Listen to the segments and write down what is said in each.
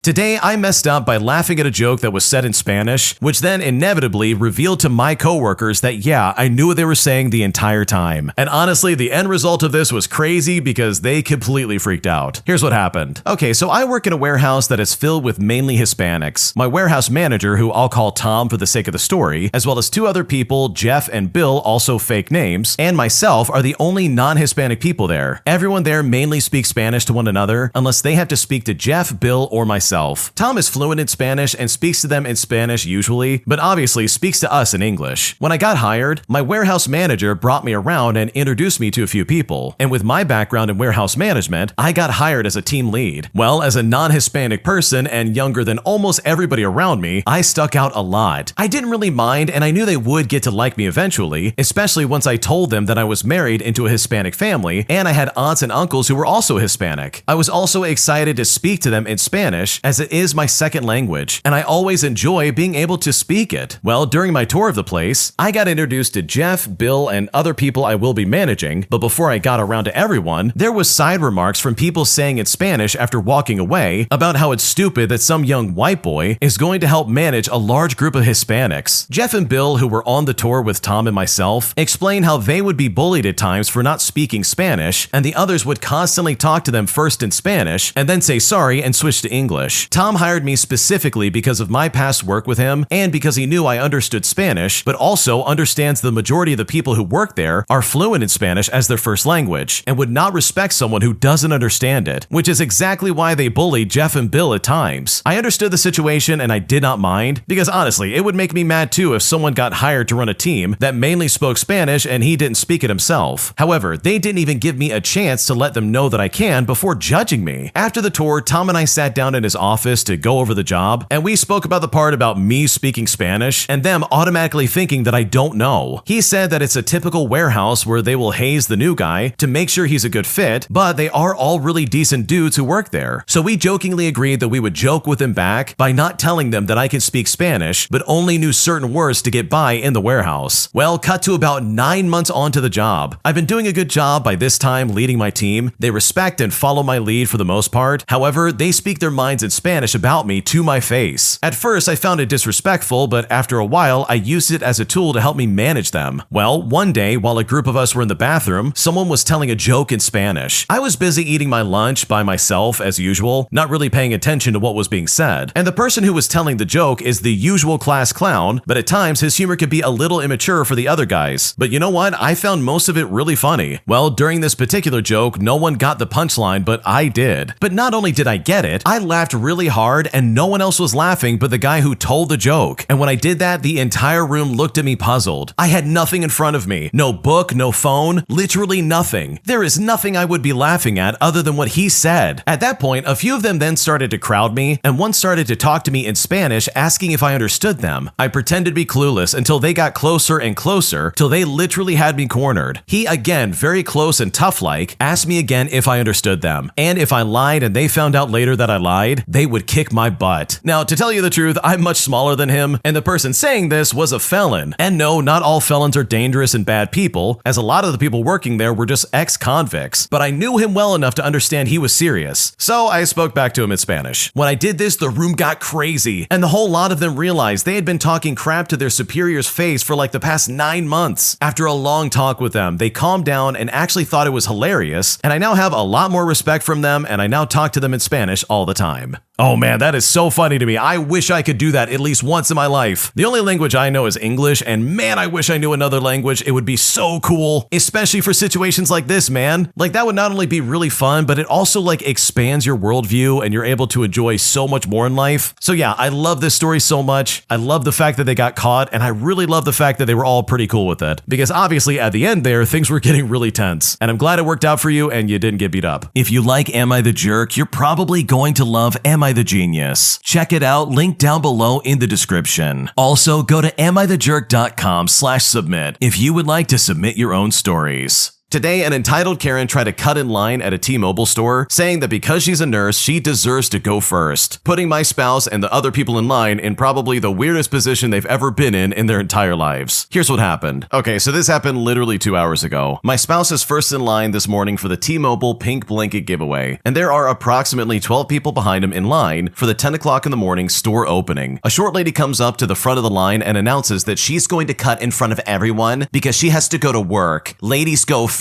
Today, I messed up by laughing at a joke that was said in Spanish, which then inevitably revealed to my coworkers that yeah, I knew what they were saying the entire time. And honestly, the end result of this was crazy because they completely freaked out. Here's what happened. Okay, so I work in a warehouse that is filled with mainly Hispanics. My warehouse manager, who I'll call Tom for the sake of the story, as well as two other people, Jeff and Bill, also fake names, and myself are the only non-Hispanic people there. Everyone there mainly speaks Spanish to one another, unless they have to speak to Jeff, Bill, or myself. Tom is fluent in Spanish and speaks to them in Spanish usually, but obviously speaks to us in English. When I got hired, my warehouse manager brought me around and introduced me to a few people, and with my background in warehouse management, I got hired as a team lead. Well, as a non-Hispanic person and younger than almost everybody around me, I stuck out a lot. I didn't really mind, and I knew they would get to like me eventually, especially once I told them that I was married into a Hispanic family, and I had aunts and uncles who were also Hispanic. I was also excited to speak to them in Spanish, as it is my second language, and I always enjoy being able to speak it. Well, during my tour of the place, I got introduced to Jeff, Bill, and other people I will be managing, but before I got around to everyone, there was side remarks from people saying in Spanish after walking away about how it's stupid that some young white boy is going to help manage a large group of Hispanics. Jeff and Bill, who were on the tour with Tom and myself, explained how they would be bullied at times for not speaking Spanish, and the others would constantly talk to them first in Spanish and then say sorry and switch to English. Tom hired me specifically because of my past work with him and because he knew I understood Spanish, but also understands the majority of the people who work there are fluent in Spanish as their first language and would not respect someone who doesn't understand it, which is exactly why they bullied Jeff and Bill at times. I understood the situation and I did not mind, because honestly, it would make me mad too if someone got hired to run a team that mainly spoke Spanish and he didn't speak it himself. However, they didn't even give me a chance to let them know that I can before judging me. After the tour, Tom and I sat down in his office to go over the job, and we spoke about the part about me speaking Spanish and them automatically thinking that I don't know. He said that it's a typical warehouse where they will haze the new guy to make sure he's a good fit, but they are all really decent dudes who work there. So we jokingly agreed that we would joke with him back by not telling them that I can speak Spanish, but only knew certain words to get by in the warehouse. Well, cut to about 9 months onto the job. I've been doing a good job by this time leading my team. They respect and follow my lead for the most part. However, they speak their minds in Spanish about me to my face. At first, I found it disrespectful, but after a while, I used it as a tool to help me manage them. Well, one day, while a group of us were in the bathroom, someone was telling a joke in Spanish. I was busy eating my lunch by myself as usual, not really paying attention to what was being said. And the person who was telling the joke is the usual class clown, but at times his humor could be a little immature for the other guys. But you know what? I found most of it really funny. Well, during this particular joke, no one got the punchline, but I did. But not only did I get it, I laughed really hard and no one else was laughing but the guy who told the joke. And when I did that, the entire room looked at me puzzled. I had nothing in front of me. No book, no phone, literally nothing. There is nothing I would be laughing at other than what he said. At that point, a few of them then started to crowd me, and one started to talk to me in Spanish asking if I understood them. I pretended to be clueless until they got closer and closer till they literally had me cornered. He, again, very close and tough-like, asked me again if I understood them. And if I lied and they found out later that I lied, they would kick my butt. Now, to tell you the truth, I'm much smaller than him, and the person saying this was a felon. And no, not all felons are dangerous and bad people, as a lot of the people working there were just ex-convicts. But I knew him well enough to understand he was serious. So I spoke back to him in Spanish. When I did this, the room got crazy, and the whole lot of them realized they had been talking crap to their superior's face for like the past 9 months. After a long talk with them, they calmed down and actually thought it was hilarious, and I now have a lot more respect from them, and I now talk to them in Spanish all the time. Oh man, that is so funny to me. I wish I could do that at least once in my life. The only language I know is English, and man, I wish I knew another language. It would be so cool, especially for situations like this, man. Like, that would not only be really fun, but it also like expands your worldview and you're able to enjoy so much more in life. So yeah, I love this story so much. I love the fact that they got caught, and I really love the fact that they were all pretty cool with it, because obviously at the end there, things were getting really tense, and I'm glad it worked out for you and you didn't get beat up. If you like Am I the Jerk, you're probably going to love Am I the Genius. Check it out, link down below in the description. Also, go to amithejerk.com/submit if you would like to submit your own stories. Today, an entitled Karen tried to cut in line at a T-Mobile store, saying that because she's a nurse, she deserves to go first, putting my spouse and the other people in line in probably the weirdest position they've ever been in their entire lives. Here's what happened. Okay, so this happened literally 2 hours ago. My spouse is first in line this morning for the T-Mobile Pink Blanket giveaway, and there are approximately 12 people behind him in line for the 10 o'clock in the morning store opening. A short lady comes up to the front of the line and announces that she's going to cut in front of everyone because she has to go to work. Ladies go first.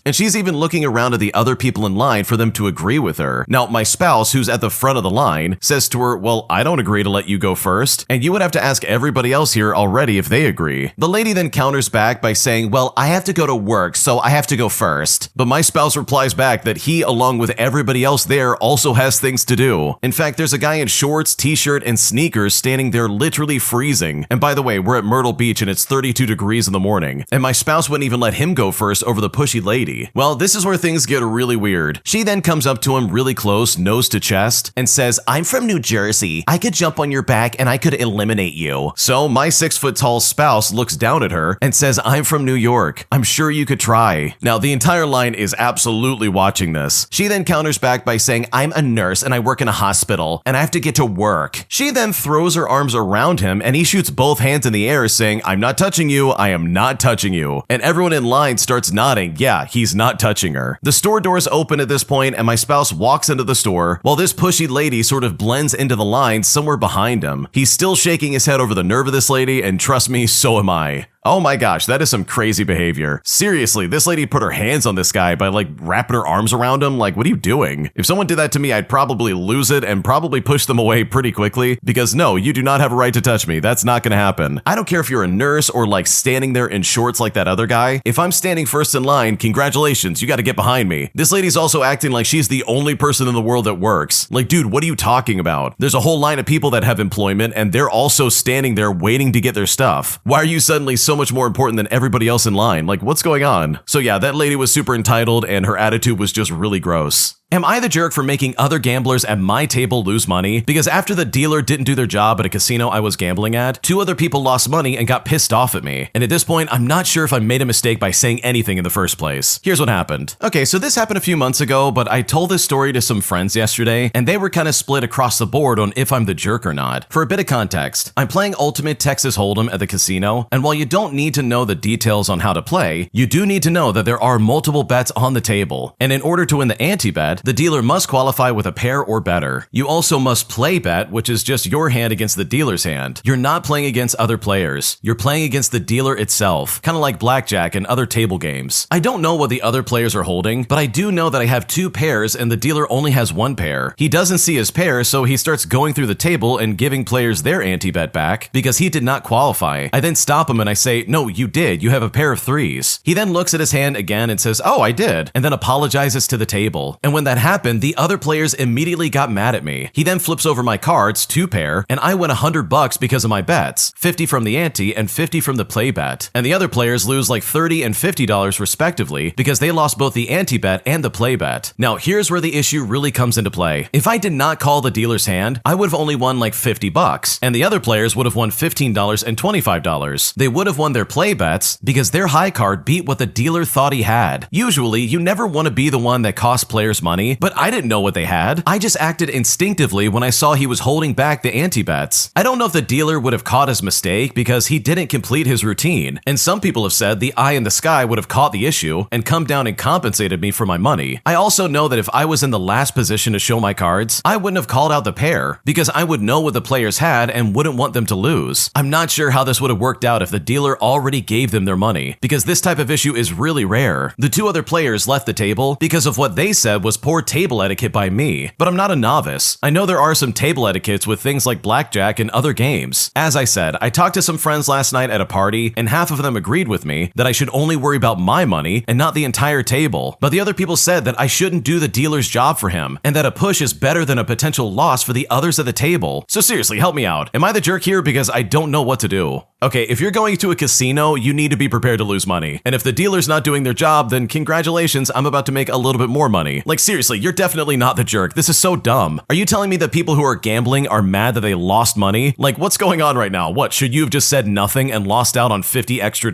And she's even looking around at the other people in line for them to agree with her. Now, my spouse, who's at the front of the line, says to her, well, I don't agree to let you go first, and you would have to ask everybody else here already if they agree. The lady then counters back by saying, well, I have to go to work, so I have to go first. But my spouse replies back that he, along with everybody else there, also has things to do. In fact, there's a guy in shorts, t-shirt, and sneakers standing there literally freezing. And by the way, we're at Myrtle Beach and it's 32 degrees in the morning. And my spouse wouldn't even let him go first over the pushy lady. Well, this is where things get really weird. She then comes up to him really close, nose to chest, and says, I'm from New Jersey. I could jump on your back and I could eliminate you. So my 6-foot-tall spouse looks down at her and says, I'm from New York. I'm sure you could try. Now, the entire line is absolutely watching this. She then counters back by saying, I'm a nurse and I work in a hospital and I have to get to work. She then throws her arms around him and he shoots both hands in the air saying, I'm not touching you. I am not touching you. And everyone in line starts nodding. Yeah, he's not touching her. The store doors open at this point and my spouse walks into the store while this pushy lady sort of blends into the line somewhere behind him. He's still shaking his head over the nerve of this lady, and trust me, so am I. Oh my gosh, that is some crazy behavior. Seriously, this lady put her hands on this guy by wrapping her arms around him. Like, what are you doing? If someone did that to me, I'd probably lose it and probably push them away pretty quickly because no, you do not have a right to touch me. That's not gonna happen. I don't care if you're a nurse or standing there in shorts like that other guy. If I'm standing first in line, congratulations, you gotta get behind me. This lady's also acting like she's the only person in the world that works. Like, dude, what are you talking about? There's a whole line of people that have employment and they're also standing there waiting to get their stuff. Why are you suddenly so much more important than everybody else in line? Like, what's going on? So yeah, that lady was super entitled and her attitude was just really gross. Am I the jerk for making other gamblers at my table lose money? Because after the dealer didn't do their job at a casino I was gambling at, 2 other people lost money and got pissed off at me. And at this point, I'm not sure if I made a mistake by saying anything in the first place. Here's what happened. Okay, so this happened a few months ago, but I told this story to some friends yesterday, and they were kind of split across the board on if I'm the jerk or not. For a bit of context, I'm playing Ultimate Texas Hold'em at the casino, and while you don't need to know the details on how to play, you do need to know that there are multiple bets on the table. And in order to win the ante-bet, the dealer must qualify with a pair or better. You also must play bet, which is just your hand against the dealer's hand. You're not playing against other players. You're playing against the dealer itself, kind of like blackjack and other table games. I don't know what the other players are holding, but I do know that I have 2 pairs and the dealer only has 1 pair. He doesn't see his pair, so he starts going through the table and giving players their ante-bet back because he did not qualify. I then stop him and I say, no, you did. You have a pair of 3s. He then looks at his hand again and says, oh, I did, and then apologizes to the table. And when that happened, the other players immediately got mad at me. He then flips over my cards, 2 pair, and I win $100 because of my bets, 50 from the ante and 50 from the play bet. And the other players lose like $30 and $50 respectively because they lost both the ante bet and the play bet. Now, here's where the issue really comes into play. If I did not call the dealer's hand, I would have only won like $50, and the other players would have won $15 and $25. They would have won their play bets because their high card beat what the dealer thought he had. Usually, you never want to be the one that costs players money, but I didn't know what they had. I just acted instinctively when I saw he was holding back the ante-bets. I don't know if the dealer would have caught his mistake because he didn't complete his routine, and some people have said the eye in the sky would have caught the issue and come down and compensated me for my money. I also know that if I was in the last position to show my cards, I wouldn't have called out the pair because I would know what the players had and wouldn't want them to lose. I'm not sure how this would have worked out if the dealer already gave them their money because this type of issue is really rare. The 2 other players left the table because of what they said was poor table etiquette by me, but I'm not a novice. I know there are some table etiquettes with things like blackjack and other games. As I said, I talked to some friends last night at a party and half of them agreed with me that I should only worry about my money and not the entire table. But the other people said that I shouldn't do the dealer's job for him and that a push is better than a potential loss for the others at the table. So seriously, help me out. Am I the jerk here because I don't know what to do? Okay, if you're going to a casino, you need to be prepared to lose money. And if the dealer's not doing their job, then congratulations, I'm about to make a little bit more money. Like seriously, seriously, you're definitely not the jerk. This is so dumb. Are you telling me that people who are gambling are mad that they lost money? Like, what's going on right now? What, should you have just said nothing and lost out on $50 extra?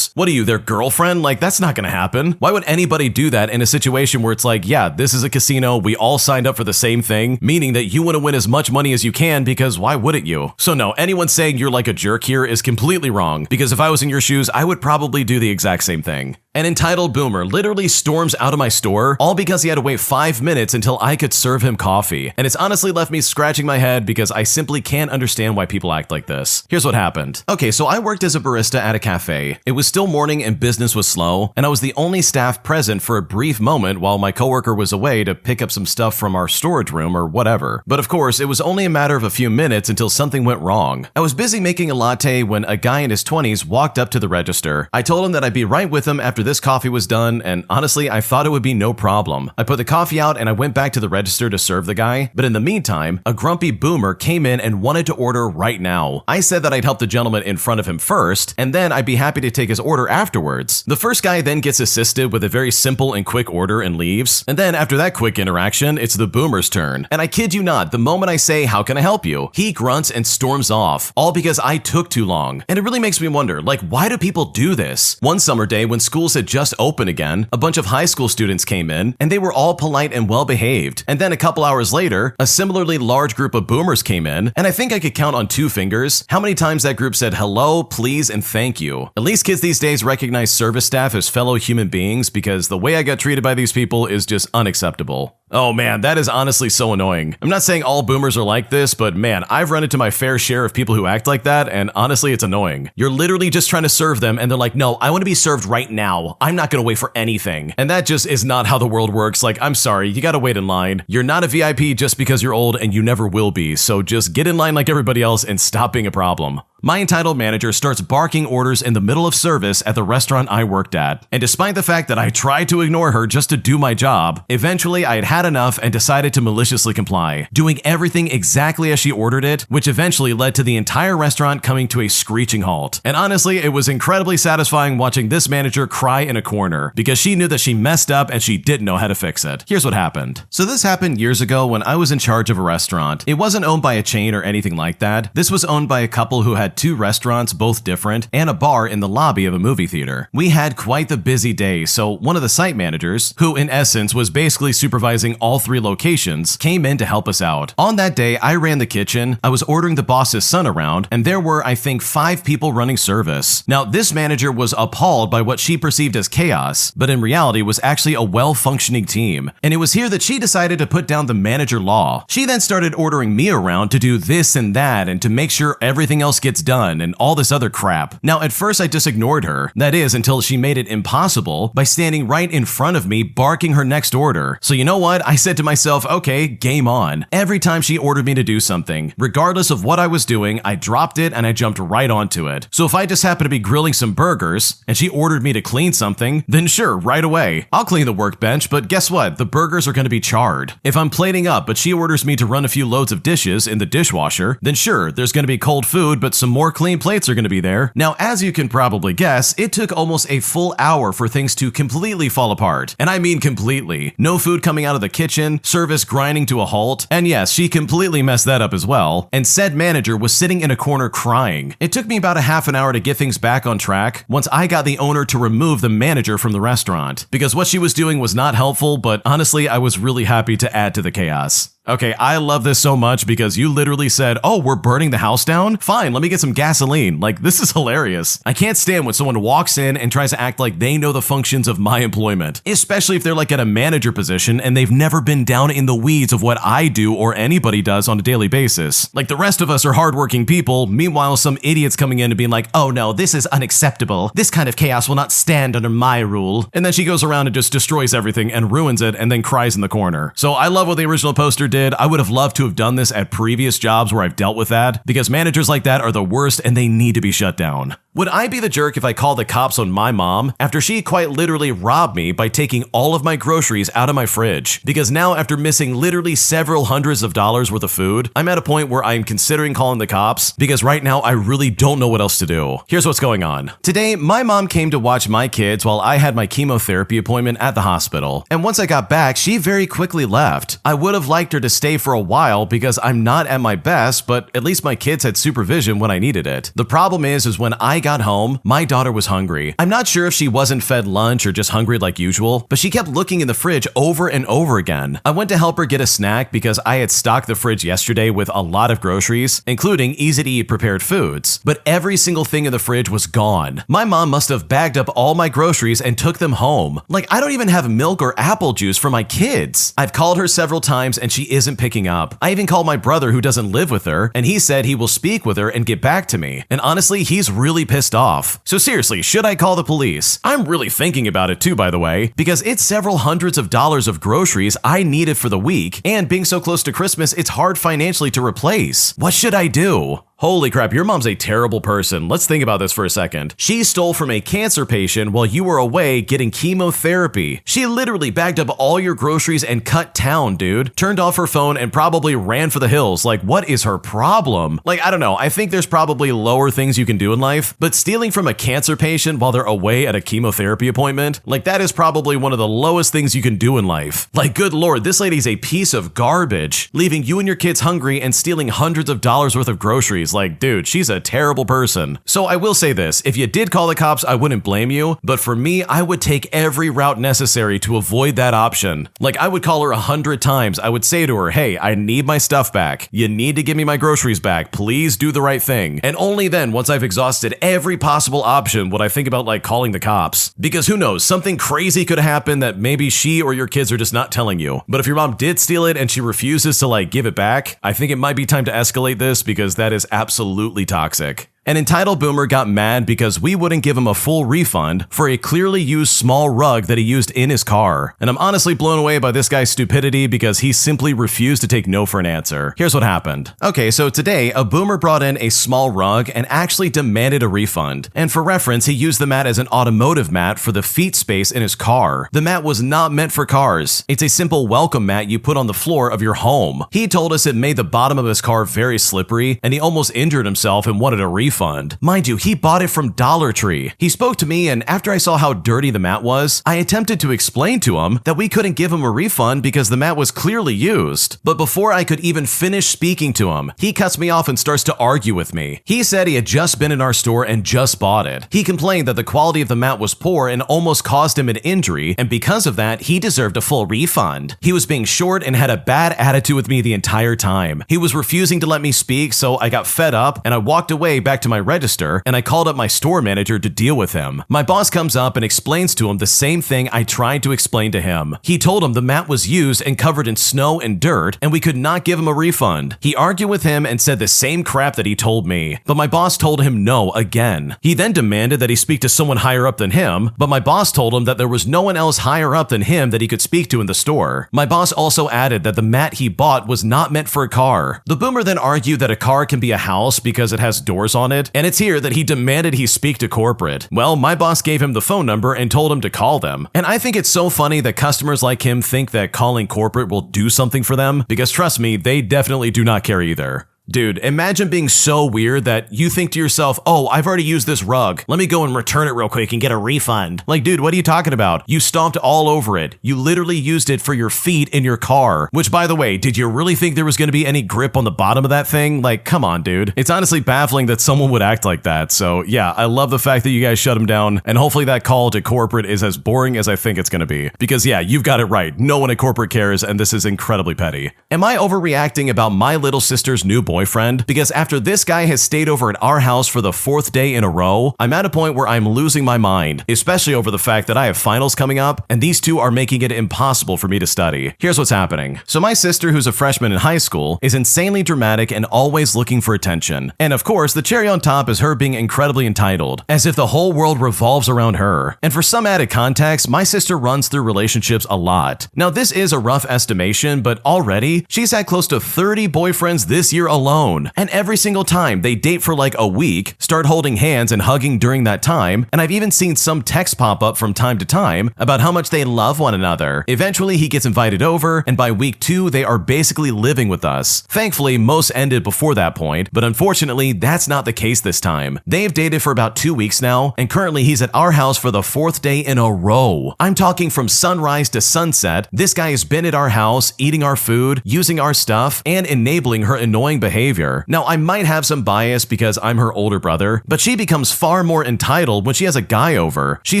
What are you, their girlfriend? Like, that's not gonna happen. Why would anybody do that in a situation where it's like, yeah, this is a casino, we all signed up for the same thing, meaning that you want to win as much money as you can, because why wouldn't you? So no, anyone saying you're like a jerk here is completely wrong, because if I was in your shoes, I would probably do the exact same thing. An entitled boomer literally storms out of my store, all because he had to wait 5 minutes until I could serve him coffee. And it's honestly left me scratching my head because I simply can't understand why people act like this. Here's what happened. Okay, so I worked as a barista at a cafe. It was still morning and business was slow, and I was the only staff present for a brief moment while my coworker was away to pick up some stuff from our storage room or whatever. But of course, it was only a matter of a few minutes until something went wrong. I was busy making a latte when a guy in his 20s walked up to the register. I told him that I'd be right with him after this coffee was done, and honestly, I thought it would be no problem. I put the coffee out and I went back to the register to serve the guy, but in the meantime, a grumpy boomer came in and wanted to order right now. I said that I'd help the gentleman in front of him first, and then I'd be happy to take his order afterwards. The first guy then gets assisted with a very simple and quick order and leaves, and then after that quick interaction, it's the boomer's turn. And I kid you not, the moment I say, "How can I help you?" he grunts and storms off, all because I took too long. And it really makes me wonder, like, why do people do this? One summer day when schools had just opened again, a bunch of high school students came in, and they were all polite and well behaved. And then a couple hours later, a similarly large group of boomers came in, and I think I could count on 2 fingers how many times that group said hello, please, and thank you. At least kids these days recognize service staff as fellow human beings, because the way I got treated by these people is just unacceptable. Oh man, that is honestly so annoying. I'm not saying all boomers are like this, but man, I've run into my fair share of people who act like that, and honestly, it's annoying. You're literally just trying to serve them, and they're like, no, I want to be served right now. I'm not gonna wait for anything. And that just is not how the world works. Like, I'm sorry, you gotta wait in line. You're not a VIP just because you're old, and you never will be, so just get in line like everybody else and stop being a problem. My entitled manager starts barking orders in the middle of service at the restaurant I worked at. And despite the fact that I tried to ignore her just to do my job, eventually I had had enough and decided to maliciously comply, doing everything exactly as she ordered it, which eventually led to the entire restaurant coming to a screeching halt. And honestly, it was incredibly satisfying watching this manager cry in a corner, because she knew that she messed up and she didn't know how to fix it. Here's what happened. So this happened years ago when I was in charge of a restaurant. It wasn't owned by a chain or anything like that. This was owned by a couple who had 2 restaurants, both different, and a bar in the lobby of a movie theater. We had quite the busy day, so one of the site managers, who in essence was basically supervising all 3 locations, came in to help us out. On that day, I ran the kitchen, I was ordering the boss's son around, and there were, I think, 5 people running service. Now, this manager was appalled by what she perceived as chaos, but in reality was actually a well-functioning team. And it was here that she decided to put down the manager law. She then started ordering me around to do this and that, and to make sure everything else gets done, and all this other crap. Now, at first I just ignored her. That is, until she made it impossible by standing right in front of me barking her next order. So you know what? I said to myself, okay, game on. Every time she ordered me to do something, regardless of what I was doing, I dropped it and I jumped right onto it. So if I just happened to be grilling some burgers and she ordered me to clean something, then sure, right away. I'll clean the workbench, but guess what? The burgers are going to be charred. If I'm plating up, but she orders me to run a few loads of dishes in the dishwasher, then sure, there's going to be cold food, but some more clean plates are going to be there. Now, as you can probably guess, it took almost a full hour for things to completely fall apart. And I mean completely. No food coming out of the kitchen, service grinding to a halt, and yes, she completely messed that up as well. And said manager was sitting in a corner crying. It took me about a half an hour to get things back on track once I got the owner to remove the manager from the restaurant, because what she was doing was not helpful, but honestly, I was really happy to add to the chaos. Okay, I love this so much because you literally said, oh, we're burning the house down? Fine, let me get some gasoline. Like, this is hilarious. I can't stand when someone walks in and tries to act like they know the functions of my employment, especially if they're like at a manager position and they've never been down in the weeds of what I do or anybody does on a daily basis. Like, the rest of us are hardworking people, meanwhile some idiot's coming in and being like, oh no, this is unacceptable. This kind of chaos will not stand under my rule. And then she goes around and just destroys everything and ruins it and then cries in the corner. So I love what the original poster did. did. I would have loved to have done this at previous jobs where I've dealt with that, because managers like that are the worst and they need to be shut down. Would I be the jerk if I called the cops on my mom after she quite literally robbed me by taking all of my groceries out of my fridge? Because now, after missing literally several hundreds of dollars worth of food, I'm at a point where I'm considering calling the cops because right now I really don't know what else to do. Here's what's going on. Today, my mom came to watch my kids while I had my chemotherapy appointment at the hospital. And once I got back, she very quickly left. I would have liked her to stay for a while because I'm not at my best, but at least my kids had supervision when I needed it. The problem is when I got home, my daughter was hungry. I'm not sure if she wasn't fed lunch or just hungry like usual, but she kept looking in the fridge over and over again. I went to help her get a snack because I had stocked the fridge yesterday with a lot of groceries, including easy-to-eat prepared foods, but every single thing in the fridge was gone. My mom must have bagged up all my groceries and took them home. Like, I don't even have milk or apple juice for my kids. I've called her several times and she isn't picking up. I even called my brother who doesn't live with her, and he said he will speak with her and get back to me. And honestly, he's really pissed off. So seriously, should I call the police? I'm really thinking about it too, by the way, because it's several hundreds of dollars of groceries I needed for the week, and being so close to Christmas, it's hard financially to replace. What should I do? Holy crap, your mom's a terrible person. Let's think about this for a second. She stole from a cancer patient while you were away getting chemotherapy. She literally bagged up all your groceries and cut town, dude. Turned off her phone and probably ran for the hills. Like, what is her problem? Like, I don't know. I think there's probably lower things you can do in life, but stealing from a cancer patient while they're away at a chemotherapy appointment, like, that is probably one of the lowest things you can do in life. Like, good lord, this lady's a piece of garbage, leaving you and your kids hungry and stealing hundreds of dollars worth of groceries. Like, dude, she's a terrible person. So I will say this, if you did call the cops, I wouldn't blame you, but for me, I would take every route necessary to avoid that option. Like, I would call her 100 times. I would say to her, hey, I need my stuff back. You need to give me my groceries back. Please do the right thing. And only then, once I've exhausted every possible option, would I think about like calling the cops. Because who knows, something crazy could happen that maybe she or your kids are just not telling you. But if your mom did steal it and she refuses to like give it back, I think it might be time to escalate this because that is absolutely toxic. An entitled boomer got mad because we wouldn't give him a full refund for a clearly used small rug that he used in his car. And I'm honestly blown away by this guy's stupidity because he simply refused to take no for an answer. Here's what happened. Okay, so today, a boomer brought in a small rug and actually demanded a refund. And for reference, he used the mat as an automotive mat for the feet space in his car. The mat was not meant for cars. It's a simple welcome mat you put on the floor of your home. He told us it made the bottom of his car very slippery and he almost injured himself and wanted a refund. Mind you, he bought it from Dollar Tree. He spoke to me, and after I saw how dirty the mat was, I attempted to explain to him that we couldn't give him a refund because the mat was clearly used. But before I could even finish speaking to him, he cuts me off and starts to argue with me. He said he had just been in our store and just bought it. He complained that the quality of the mat was poor and almost caused him an injury, and because of that, he deserved a full refund. He was being short and had a bad attitude with me the entire time. He was refusing to let me speak, so I got fed up and I walked away back to my register and I called up my store manager to deal with him. My boss comes up and explains to him the same thing I tried to explain to him. He told him the mat was used and covered in snow and dirt and we could not give him a refund. He argued with him and said the same crap that he told me, but my boss told him no again. He then demanded that he speak to someone higher up than him, but my boss told him that there was no one else higher up than him that he could speak to in the store. My boss also added that the mat he bought was not meant for a car. The boomer then argued that a car can be a house because it has doors on it, and it's here that he demanded he speak to corporate. Well, my boss gave him the phone number and told him to call them. And I think it's so funny that customers like him think that calling corporate will do something for them, because trust me, they definitely do not care either. Dude, imagine being so weird that you think to yourself, oh, I've already used this rug. Let me go and return it real quick and get a refund. Like, dude, what are you talking about? You stomped all over it. You literally used it for your feet in your car. Which, by the way, did you really think there was going to be any grip on the bottom of that thing? Like, come on, dude. It's honestly baffling that someone would act like that. So yeah, I love the fact that you guys shut him down. And hopefully that call to corporate is as boring as I think it's going to be. Because yeah, you've got it right. No one at corporate cares, and this is incredibly petty. Am I overreacting about my little sister's new boyfriend? boyfriend, because after this guy has stayed over at our house for the 4th day in a row, I'm at a point where I'm losing my mind, especially over the fact that I have finals coming up, and these two are making it impossible for me to study. Here's what's happening. So my sister, who's a freshman in high school, is insanely dramatic and always looking for attention. And of course, the cherry on top is her being incredibly entitled, as if the whole world revolves around her. And for some added context, my sister runs through relationships a lot. Now, this is a rough estimation, but already, she's had close to 30 boyfriends this year alone. And every single time they date for like a week, start holding hands and hugging during that time, and I've even seen some texts pop up from time to time about how much they love one another. Eventually, he gets invited over, and by week 2, they are basically living with us. Thankfully, most ended before that point, but unfortunately, that's not the case this time. They've dated for about 2 weeks now, and currently he's at our house for the 4th day in a row. I'm talking from sunrise to sunset. This guy has been at our house, eating our food, using our stuff, and enabling her annoying behavior. Now, I might have some bias because I'm her older brother, but she becomes far more entitled when she has a guy over. She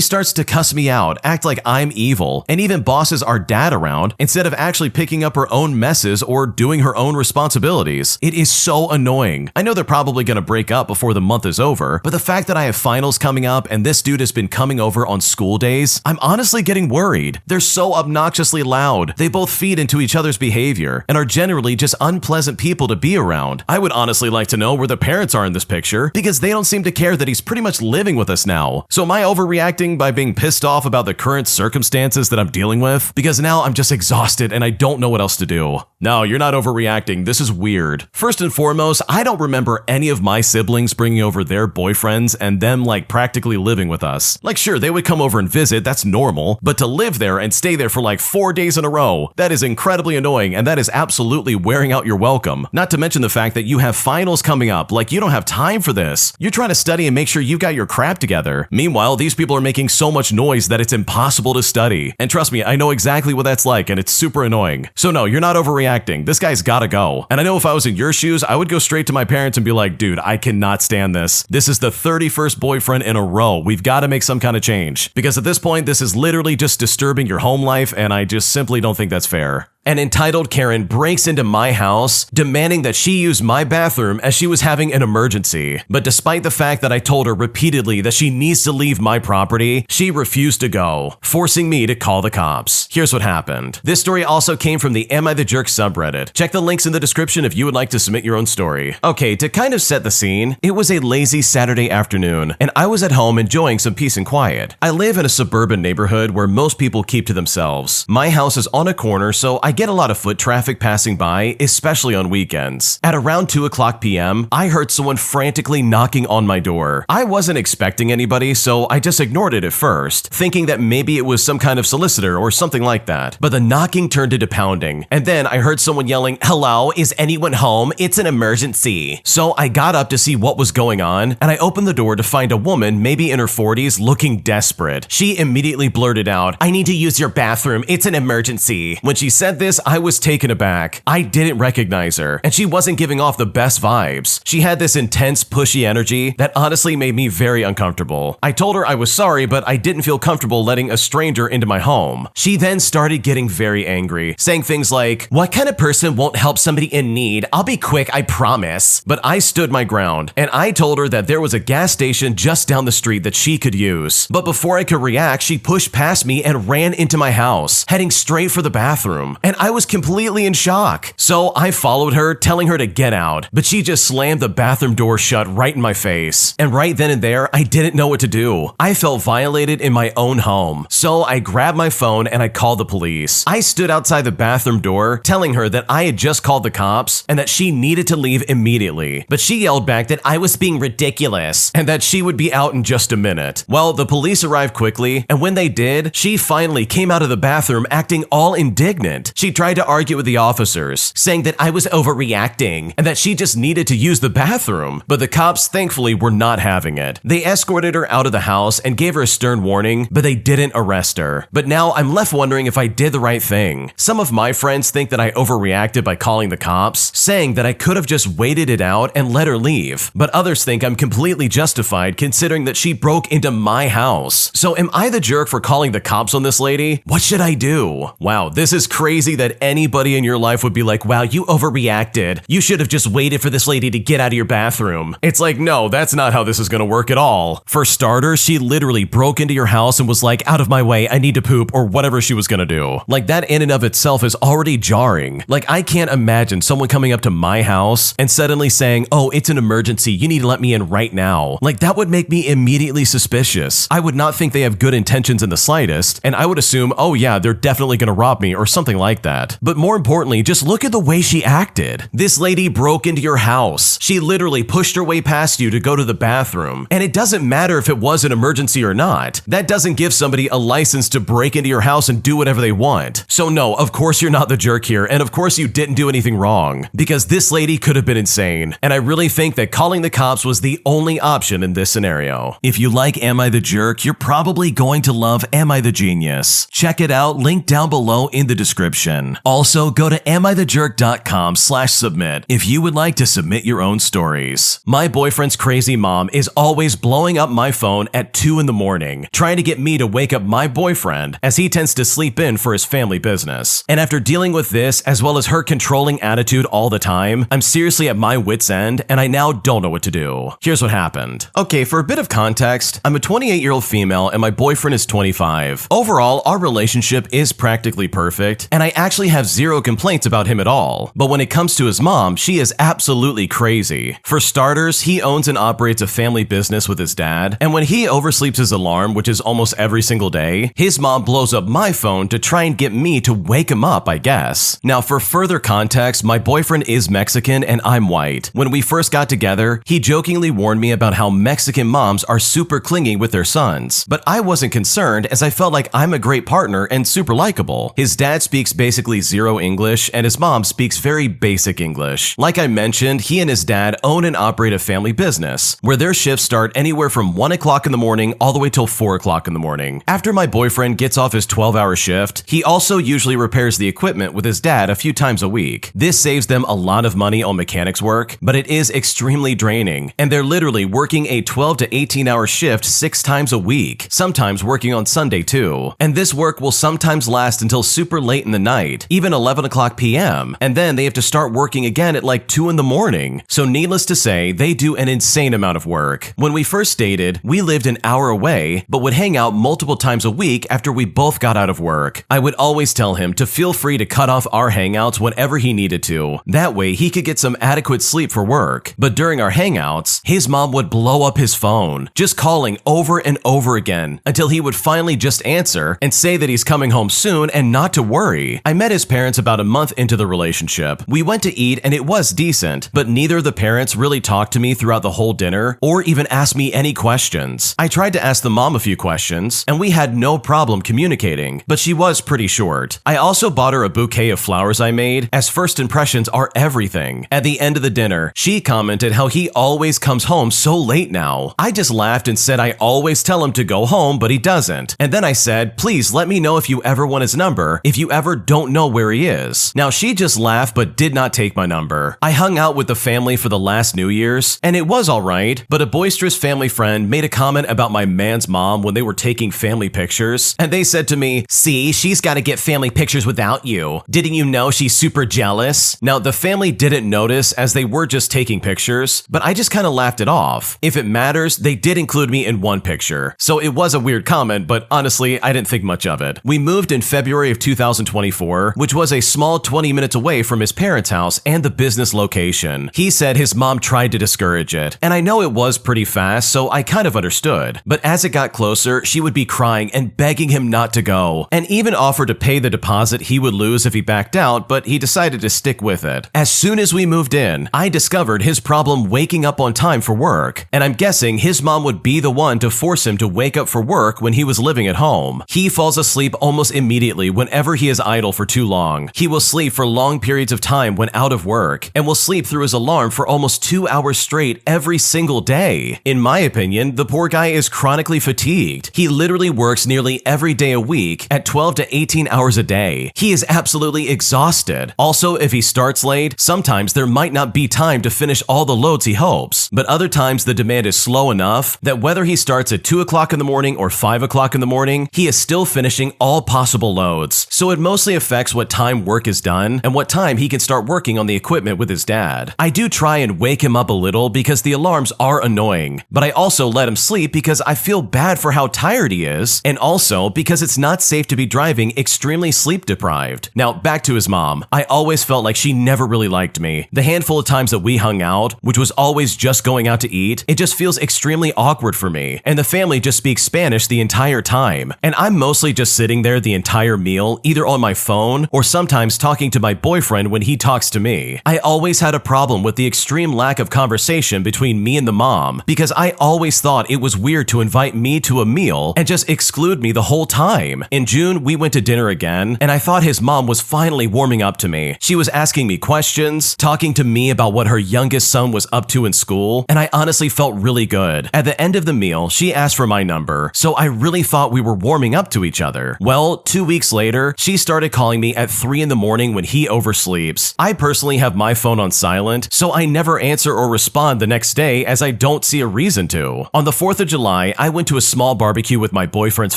starts to cuss me out, act like I'm evil, and even bosses our dad around instead of actually picking up her own messes or doing her own responsibilities. It is so annoying. I know they're probably gonna break up before the month is over, but the fact that I have finals coming up and this dude has been coming over on school days, I'm honestly getting worried. They're so obnoxiously loud. They both feed into each other's behavior and are generally just unpleasant people to be around. I would honestly like to know where the parents are in this picture, because they don't seem to care that he's pretty much living with us now. So am I overreacting by being pissed off about the current circumstances that I'm dealing with? Because now I'm just exhausted and I don't know what else to do. No, you're not overreacting. This is weird. First and foremost, I don't remember any of my siblings bringing over their boyfriends and them like practically living with us. Like sure, they would come over and visit, that's normal, but to live there and stay there for like 4 days in a row, that is incredibly annoying, and that is absolutely wearing out your welcome. Not to mention the fact that you have finals coming up, like you don't have time for this. You're trying to study and make sure you got your crap together. Meanwhile, these people are making so much noise that it's impossible to study. And trust me, I know exactly what that's like, and it's super annoying. So no, you're not overreacting. This guy's gotta go. And I know if I was in your shoes, I would go straight to my parents and be like, dude, I cannot stand this. This is the 31st boyfriend in a row. We've got to make some kind of change. Because at this point, this is literally just disturbing your home life, and I just simply don't think that's fair. An entitled Karen breaks into my house, demanding that she use my bathroom as she was having an emergency. But despite the fact that I told her repeatedly that she needs to leave my property, she refused to go, forcing me to call the cops. Here's what happened. This story also came from the Am I the Jerk subreddit. Check the links in the description if you would like to submit your own story. Okay, to kind of set the scene, it was a lazy Saturday afternoon, and I was at home enjoying some peace and quiet. I live in a suburban neighborhood where most people keep to themselves. My house is on a corner, so I get a lot of foot traffic passing by, especially on weekends. At around 2:00 p.m., I heard someone frantically knocking on my door. I wasn't expecting anybody, so I just ignored it at first, thinking that maybe it was some kind of solicitor or something like that. But the knocking turned into pounding, and then I heard someone yelling, "Hello, is anyone home? It's an emergency." So I got up to see what was going on, and I opened the door to find a woman, maybe in her 40s, looking desperate. She immediately blurted out, "I need to use your bathroom. It's an emergency." When she said this, I was taken aback. I didn't recognize her, and she wasn't giving off the best vibes. She had this intense, pushy energy that honestly made me very uncomfortable. I told her I was sorry, but I didn't feel comfortable letting a stranger into my home. She then started getting very angry, saying things like, "What kind of person won't help somebody in need? I'll be quick, I promise." But I stood my ground, and I told her that there was a gas station just down the street that she could use. But before I could react, she pushed past me and ran into my house, heading straight for the bathroom. And I was completely in shock. So I followed her, telling her to get out, but she just slammed the bathroom door shut right in my face. And right then and there, I didn't know what to do. I felt violated in my own home. So I grabbed my phone and I called the police. I stood outside the bathroom door, telling her that I had just called the cops and that she needed to leave immediately. But she yelled back that I was being ridiculous and that she would be out in just a minute. Well, the police arrived quickly, and when they did, she finally came out of the bathroom acting all indignant. She tried to argue with the officers, saying that I was overreacting and that she just needed to use the bathroom. But the cops thankfully were not having it. They escorted her out of the house and gave her a stern warning, but they didn't arrest her. But now I'm left wondering if I did the right thing. Some of my friends think that I overreacted by calling the cops, saying that I could have just waited it out and let her leave. But others think I'm completely justified considering that she broke into my house. So am I the jerk for calling the cops on this lady? What should I do? Wow, this is crazy crazy that anybody in your life would be like, wow, you overreacted. You should have just waited for this lady to get out of your bathroom. It's like, no, that's not how this is gonna work at all. For starters, she literally broke into your house and was like, out of my way, I need to poop, or whatever she was gonna do. Like, that in and of itself is already jarring. Like, I can't imagine someone coming up to my house and suddenly saying, oh, it's an emergency, you need to let me in right now. Like, that would make me immediately suspicious. I would not think they have good intentions in the slightest, and I would assume, oh yeah, they're definitely gonna rob me or something like that. But more importantly, just look at the way she acted. This lady broke into your house. She literally pushed her way past you to go to the bathroom. And it doesn't matter if it was an emergency or not. That doesn't give somebody a license to break into your house and do whatever they want. So no, of course you're not the jerk here, and of course you didn't do anything wrong, because this lady could have been insane. And I really think that calling the cops was the only option in this scenario. If you like Am I the Jerk, you're probably going to love Am I the Genius. Check it out, link down below in the description. Also, go to amithejerk.com/submit if you would like to submit your own stories. My boyfriend's crazy mom is always blowing up my phone at 2 in the morning, trying to get me to wake up my boyfriend, as he tends to sleep in for his family business. And after dealing with this, as well as her controlling attitude all the time, I'm seriously at my wit's end, and I now don't know what to do. Here's what happened. Okay, for a bit of context, I'm a 28-year-old female and my boyfriend is 25. Overall, our relationship is practically perfect, and I actually have zero complaints about him at all. But when it comes to his mom, she is absolutely crazy. For starters, he owns and operates a family business with his dad, and when he oversleeps his alarm, which is almost every single day, his mom blows up my phone to try and get me to wake him up, I guess. Now, for further context, my boyfriend is Mexican and I'm white. When we first got together, he jokingly warned me about how Mexican moms are super clingy with their sons, but I wasn't concerned as I felt like I'm a great partner and super likable. His dad speaks basically zero English and his mom speaks very basic English. Like I mentioned, he and his dad own and operate a family business where their shifts start anywhere from 1 o'clock in the morning all the way till 4 o'clock in the morning. After my boyfriend gets off his 12-hour shift, he also usually repairs the equipment with his dad a few times a week. This saves them a lot of money on mechanics work, but it is extremely draining, and they're literally working a 12 to 18-hour shift 6 times a week, sometimes working on Sunday too. And this work will sometimes last until super late in the night, even 11 o'clock p.m., and then they have to start working again at like 2 in the morning. So needless to say, they do an insane amount of work. When we first dated, we lived an hour away, but would hang out multiple times a week after we both got out of work. I would always tell him to feel free to cut off our hangouts whenever he needed to. That way he could get some adequate sleep for work. But during our hangouts, his mom would blow up his phone, just calling over and over again until he would finally just answer and say that he's coming home soon and not to worry. I met his parents about a month into the relationship. We went to eat and it was decent, but neither of the parents really talked to me throughout the whole dinner or even asked me any questions. I tried to ask the mom a few questions and we had no problem communicating, but she was pretty short. I also bought her a bouquet of flowers I made, as first impressions are everything. At the end of the dinner, she commented how he always comes home so late now. I just laughed and said I always tell him to go home, but he doesn't. And then I said, please let me know if you ever want his number, if you ever don't know where he is. Now she just laughed but did not take my number. I hung out with the family for the last New Year's, and it was alright, but a boisterous family friend made a comment about my man's mom when they were taking family pictures, and they said to me, see, she's gotta get family pictures without you. Didn't you know she's super jealous? Now the family didn't notice as they were just taking pictures, but I just kinda laughed it off. If it matters, they did include me in one picture. So it was a weird comment, but honestly, I didn't think much of it. We moved in February of 2024, which was a small 20 minutes away from his parents' house and the business location. He said his mom tried to discourage it, and I know it was pretty fast, so I kind of understood. But as it got closer, she would be crying and begging him not to go, and even offered to pay the deposit he would lose if he backed out, but he decided to stick with it. As soon as we moved in, I discovered his problem waking up on time for work, and I'm guessing his mom would be the one to force him to wake up for work when he was living at home. He falls asleep almost immediately whenever he is idle for too long. He will sleep for long periods of time when out of work, and will sleep through his alarm for almost 2 hours straight every single day. In my opinion, the poor guy is chronically fatigued. He literally works nearly every day a week at 12 to 18 hours a day. He is absolutely exhausted. Also, if he starts late, sometimes there might not be time to finish all the loads he hopes, but other times the demand is slow enough that whether he starts at 2 o'clock in the morning or 5 o'clock in the morning, he is still finishing all possible loads. So it mostly affects what time work is done and what time he can start working on the equipment with his dad. I do try and wake him up a little because the alarms are annoying, but I also let him sleep because I feel bad for how tired he is, and also because it's not safe to be driving extremely sleep deprived. Now, back to his mom. I always felt like she never really liked me. The handful of times that we hung out, which was always just going out to eat, it just feels extremely awkward for me, and the family just speaks Spanish the entire time, and I'm mostly just sitting there the entire meal, either on my phone or sometimes talking to my boyfriend when he talks to me. I always had a problem with the extreme lack of conversation between me and the mom because I always thought it was weird to invite me to a meal and just exclude me the whole time. In June, we went to dinner again, and I thought his mom was finally warming up to me. She was asking me questions, talking to me about what her youngest son was up to in school, and I honestly felt really good. At the end of the meal, she asked for my number, so I really thought we were warming up to each other. Well, 2 weeks later, she started calling me at 3 in the morning when he oversleeps. I personally have my phone on silent, so I never answer or respond the next day as I don't see a reason to. On the 4th of July, I went to a small barbecue with my boyfriend's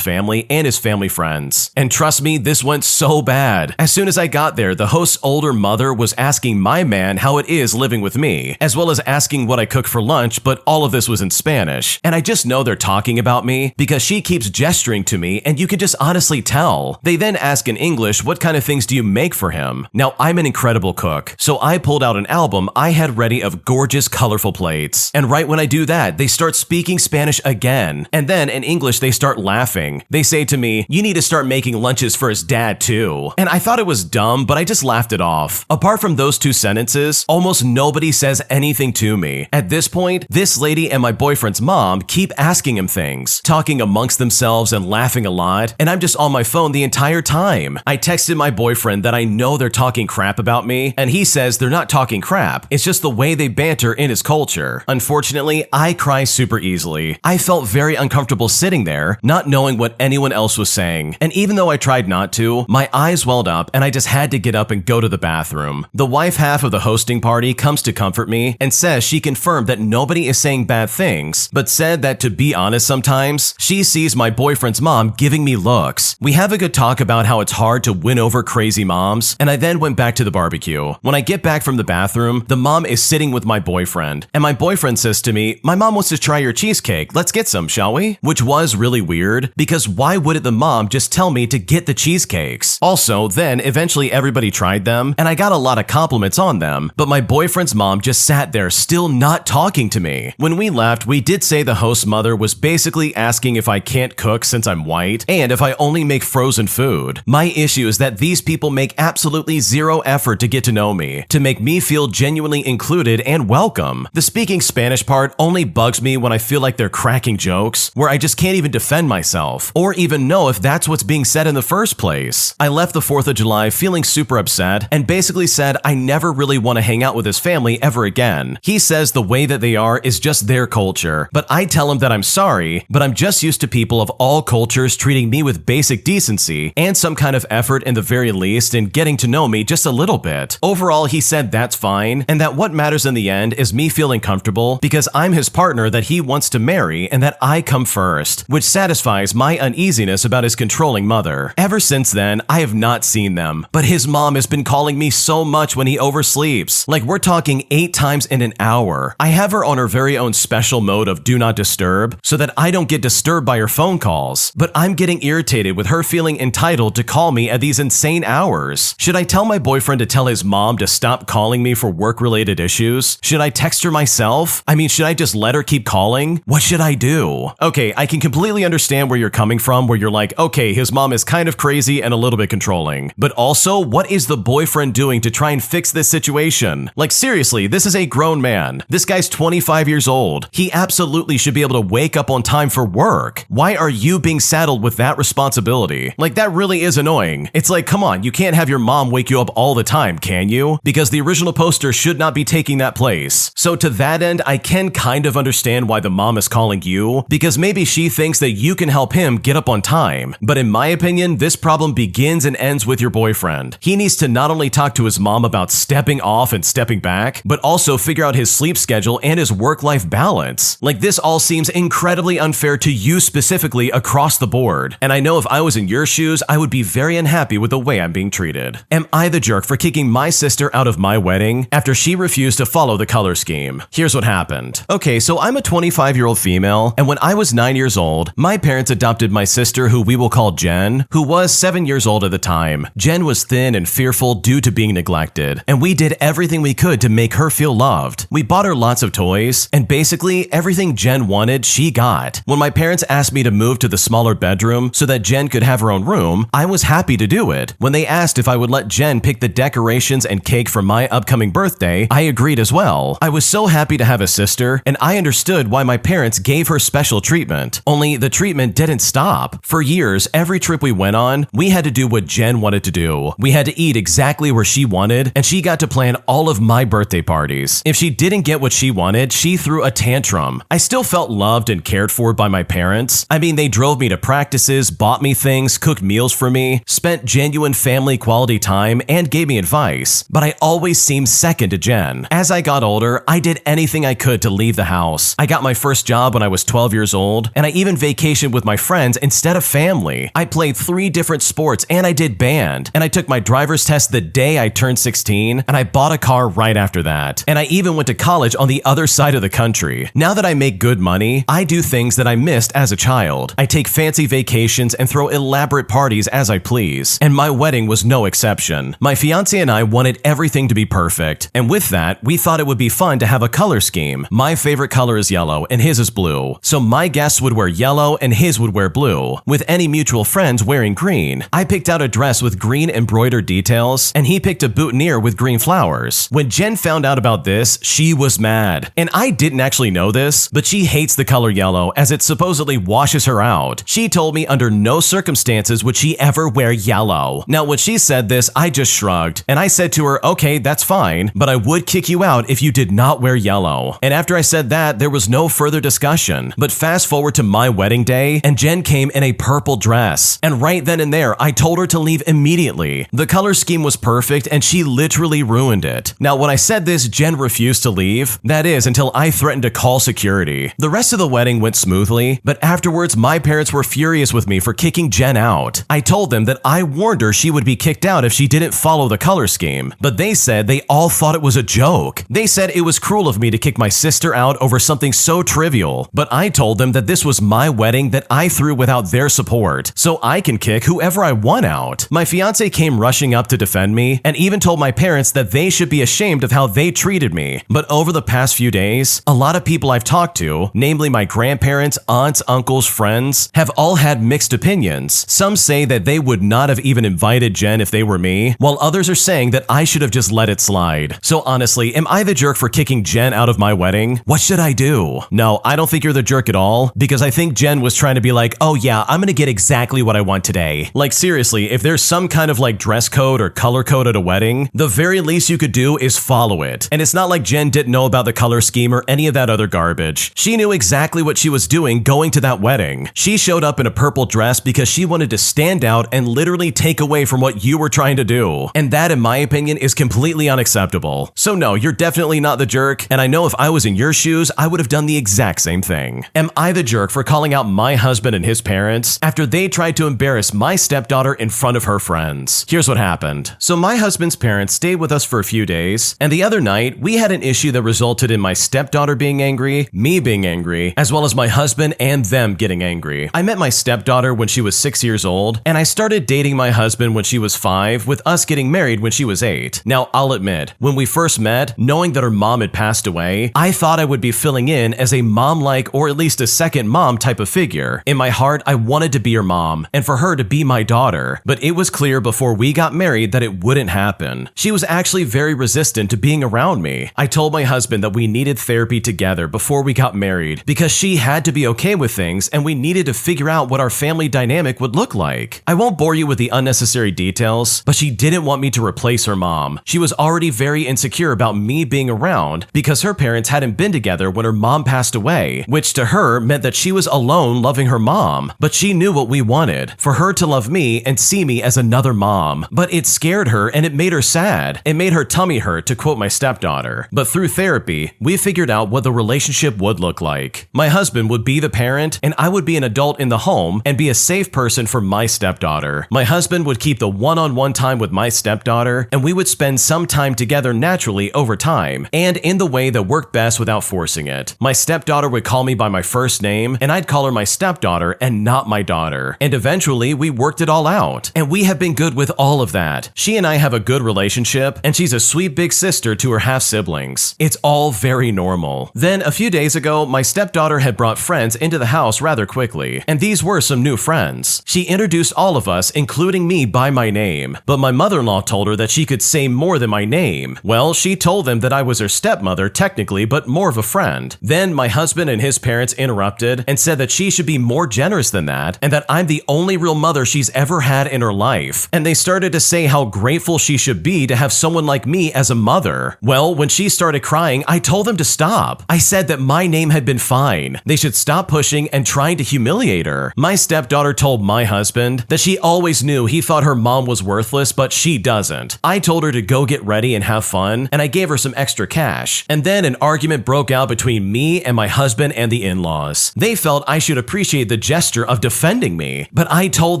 family and his family friends. And trust me, this went so bad. As soon as I got there, the host's older mother was asking my man how it is living with me, as well as asking what I cook for lunch, but all of this was in Spanish. And I just know they're talking about me because she keeps gesturing to me and you can just honestly tell. They then ask in English, what kind of things do you make for him? Now, I'm an incredible cook, so I pulled out an album I had ready of gorgeous, colorful plates. And right when I do that, they start speaking Spanish again. And then in English, they start laughing. They say to me, you need to start making lunches for his dad too. And I thought it was dumb, but I just laughed it off. Apart from those two sentences, almost nobody says anything to me. At this point, this lady and my boyfriend's mom keep asking him things, talking amongst themselves and laughing a lot, and I'm just on my phone the entire time. I texted my boyfriend that I know they're talking crap about me, and he says they're not talking crap, it's just the way they banter in his culture. Unfortunately, I cry super easily. I felt very uncomfortable sitting there, not knowing what anyone else was saying, and even though I tried not to, my eyes welled up and I just had to get up and go to the bathroom. The wife half of the hosting party comes to comfort me and says she confirmed that nobody is saying bad things, but said that to be honest sometimes, she sees my boyfriend's mom giving me looks. We have a good talk about how it's hard to win over crazy moms, and I then went back to the barbecue. When I get back from the bathroom, the mom is sitting with my boyfriend, and my boyfriend says to me, my mom wants to try your cheesecake, let's get some, shall we? Which was really weird, because why wouldn't the mom just tell me to get the cheesecakes? Also, then eventually everybody tried them, and I got a lot of compliments on them, but my boyfriend's mom just sat there still not talking to me. When we left, we did say the host's mother was basically asking if I can't cook since I'm white, and if I only make frozen food. My issue is that these people make absolutely zero effort to get to know me, to make me feel genuinely included and welcome. The speaking Spanish part only bugs me when I feel like they're cracking jokes, where I just can't even defend myself, or even know if that's what's being said in the first place. I left the 4th of July feeling super upset, and basically said I never really want to hang out with his family ever again. He says the way that they are is just their culture, but I tell him that I'm sorry, but I'm just used to people of all cultures treating me with basic decency and some kind of effort in the very least in getting to know me just a little bit. Overall, he said that's fine, and that what matters in the end is me feeling comfortable because I'm his partner that he wants to marry and that I come first, which satisfies my uneasiness about his controlling mother. Ever since then, I have not seen them, but his mom has been calling me so much when he oversleeps. Like we're talking 8 times in an hour. I have her on her very own special mode of do not disturb so that I don't get disturbed by her phone calls, but I'm getting irritated with her feeling entitled to call me at these insane hours. Should I tell my boyfriend to tell his mom to stop calling me for work-related issues? Should I text her myself? I mean, should I just let her keep calling? What should I do? Okay, I can completely understand where you're coming from, where you're like, okay, his mom is kind of crazy and a little bit controlling. But also, what is the boyfriend doing to try and fix this situation? Like seriously, this is a grown man. This guy's 25 years old. He absolutely should be able to wake up on time for work. Why are you being saddled with that responsibility? Like that really is annoying. It's like, come on, you can't have your mom wake you up all the time, can you? Because the original poster should not be taking that place. So to that end, I can kind of understand why the mom is calling you, because maybe she thinks that you can help him get up on time. But in my opinion, this problem begins and ends with your boyfriend. He needs to not only talk to his mom about stepping off and stepping back, but also figure out his sleep schedule and his work-life balance. Like this all seems incredibly unfair to you specifically across the board. And I know if I was in your shoes, I would be very unhappy happy with the way I'm being treated. Am I the jerk for kicking my sister out of my wedding after she refused to follow the color scheme? Here's what happened. Okay, so I'm a 25-year-old female, and when I was 9 years old, my parents adopted my sister, who we will call Jen, who was 7 years old at the time. Jen was thin and fearful due to being neglected, and we did everything we could to make her feel loved. We bought her lots of toys, and basically everything Jen wanted, she got. When my parents asked me to move to the smaller bedroom so that Jen could have her own room, I was happy to do it. When they asked if I would let Jen pick the decorations and cake for my upcoming birthday, I agreed as well. I was so happy to have a sister, and I understood why my parents gave her special treatment. Only the treatment didn't stop. For years, every trip we went on, we had to do what Jen wanted to do. We had to eat exactly where she wanted, and she got to plan all of my birthday parties. If she didn't get what she wanted, she threw a tantrum. I still felt loved and cared for by my parents. I mean, they drove me to practices, bought me things, cooked meals for me, spent genuine family quality time, and gave me advice. But I always seemed second to Jen. As I got older, I did anything I could to leave the house. I got my first job when I was 12 years old, and I even vacationed with my friends instead of family. I played 3 different sports, and I did band. And I took my driver's test the day I turned 16, and I bought a car right after that. And I even went to college on the other side of the country. Now that I make good money, I do things that I missed as a child. I take fancy vacations and throw elaborate parties as I please. And my wedding was no exception. My fiance and I wanted everything to be perfect. And with that, we thought it would be fun to have a color scheme. My favorite color is yellow, and his is blue. So my guests would wear yellow, and his would wear blue, with any mutual friends wearing green. I picked out a dress with green embroidered details, and he picked a boutonniere with green flowers. When Jen found out about this, she was mad. And I didn't actually know this, but she hates the color yellow as it supposedly washes her out. She told me under no circumstances would she ever wear yellow. Now, when she said this, I just shrugged, and I said to her, okay, that's fine, but I would kick you out if you did not wear yellow. And after I said that, there was no further discussion. But fast forward to my wedding day, and Jen came in a purple dress. And right then and there, I told her to leave immediately. The color scheme was perfect, and she literally ruined it. Now, when I said this, Jen refused to leave. That is, until I threatened to call security. The rest of the wedding went smoothly, but afterwards, my parents were furious with me for kicking Jen out. I told them that I warned her she would be kicked out if she didn't follow the color scheme, but they said they all thought it was a joke. They said it was cruel of me to kick my sister out over something so trivial, but I told them that this was my wedding that I threw without their support, so I can kick whoever I want out. My fiance came rushing up to defend me, and even told my parents that they should be ashamed of how they treated me. But over the past few days, a lot of people I've talked to, namely my grandparents, aunts, uncles, friends, have all had mixed opinions. Some say that they would not have even invited Jen if they were me, while others are saying that I should have just let it slide. So honestly, am I the jerk for kicking Jen out of my wedding? What should I do? No, I don't think you're the jerk at all, because I think Jen was trying to be like, oh yeah, I'm gonna get exactly what I want today. Like seriously, if there's some kind of like dress code or color code at a wedding, the very least you could do is follow it. And it's not like Jen didn't know about the color scheme or any of that other garbage. She knew exactly what she was doing going to that wedding. She showed up in a purple dress because she wanted to stand out and literally take away from what you were trying to do. And that, in my opinion, is completely unacceptable. So no, you're definitely not the jerk, and I know if I was in your shoes, I would have done the exact same thing. Am I the jerk for calling out my husband and his parents after they tried to embarrass my stepdaughter in front of her friends? Here's what happened. So my husband's parents stayed with us for a few days, and the other night, we had an issue that resulted in my stepdaughter being angry, me being angry, as well as my husband and them getting angry. I met my stepdaughter when she was 6 years old, and I started dating my husband when she was 5, with us getting married when she was 8. Now, I'll admit, when we first met, knowing that her mom had passed away, I thought I would be filling in as a mom-like or at least a second mom type of figure. In my heart, I wanted to be her mom, and for her to be my daughter, but it was clear before we got married that it wouldn't happen. She was actually very resistant to being around me. I told my husband that we needed therapy together before we got married, because she had to be okay with things and we needed to figure out what our family dynamic would look like. I won't bore you with the unnecessary details, but she didn't want me to replace her mom. She was already very insecure about me being around because her parents hadn't been together when her mom passed away, which to her meant that she was alone loving her mom. But she knew what we wanted, for her to love me and see me as another mom. But it scared her and it made her sad. It made her tummy hurt, to quote my stepdaughter. But through therapy, we figured out what the relationship would look like. My husband would be the parent and I would be an adult in the home and be a safe person for my stepdaughter. My husband would keep the one-on-one time with my stepdaughter, and we would spend some time together naturally over time, and in the way that worked best without forcing it. My stepdaughter would call me by my first name, and I'd call her my stepdaughter and not my daughter. And eventually, we worked it all out, and we have been good with all of that. She and I have a good relationship, and she's a sweet big sister to her half-siblings. It's all very normal. Then, a few days ago, my stepdaughter had brought friends into the house rather quickly, and these were some new friends. She introduced all of us, including me, by my name, but my mother-in-law told her that she could say more than my name. Well, she told them that I was her stepmother, technically, but more of a friend. Then, my husband and his parents interrupted and said that she should be more generous than that, and that I'm the only real mother she's ever had in her life. And they started to say how grateful she should be to have someone like me as a mother. Well, when she started crying, I told them to stop. I said that my name had been fine. They should stop pushing and trying to humiliate her. My stepdaughter told my husband that she always knew he thought her mom was worthless, but she doesn't. I told her to go get ready and have fun, and I gave her some extra cash. And then an argument broke out between me and my husband and the in-laws. They felt I should appreciate the gesture of defending me, but I told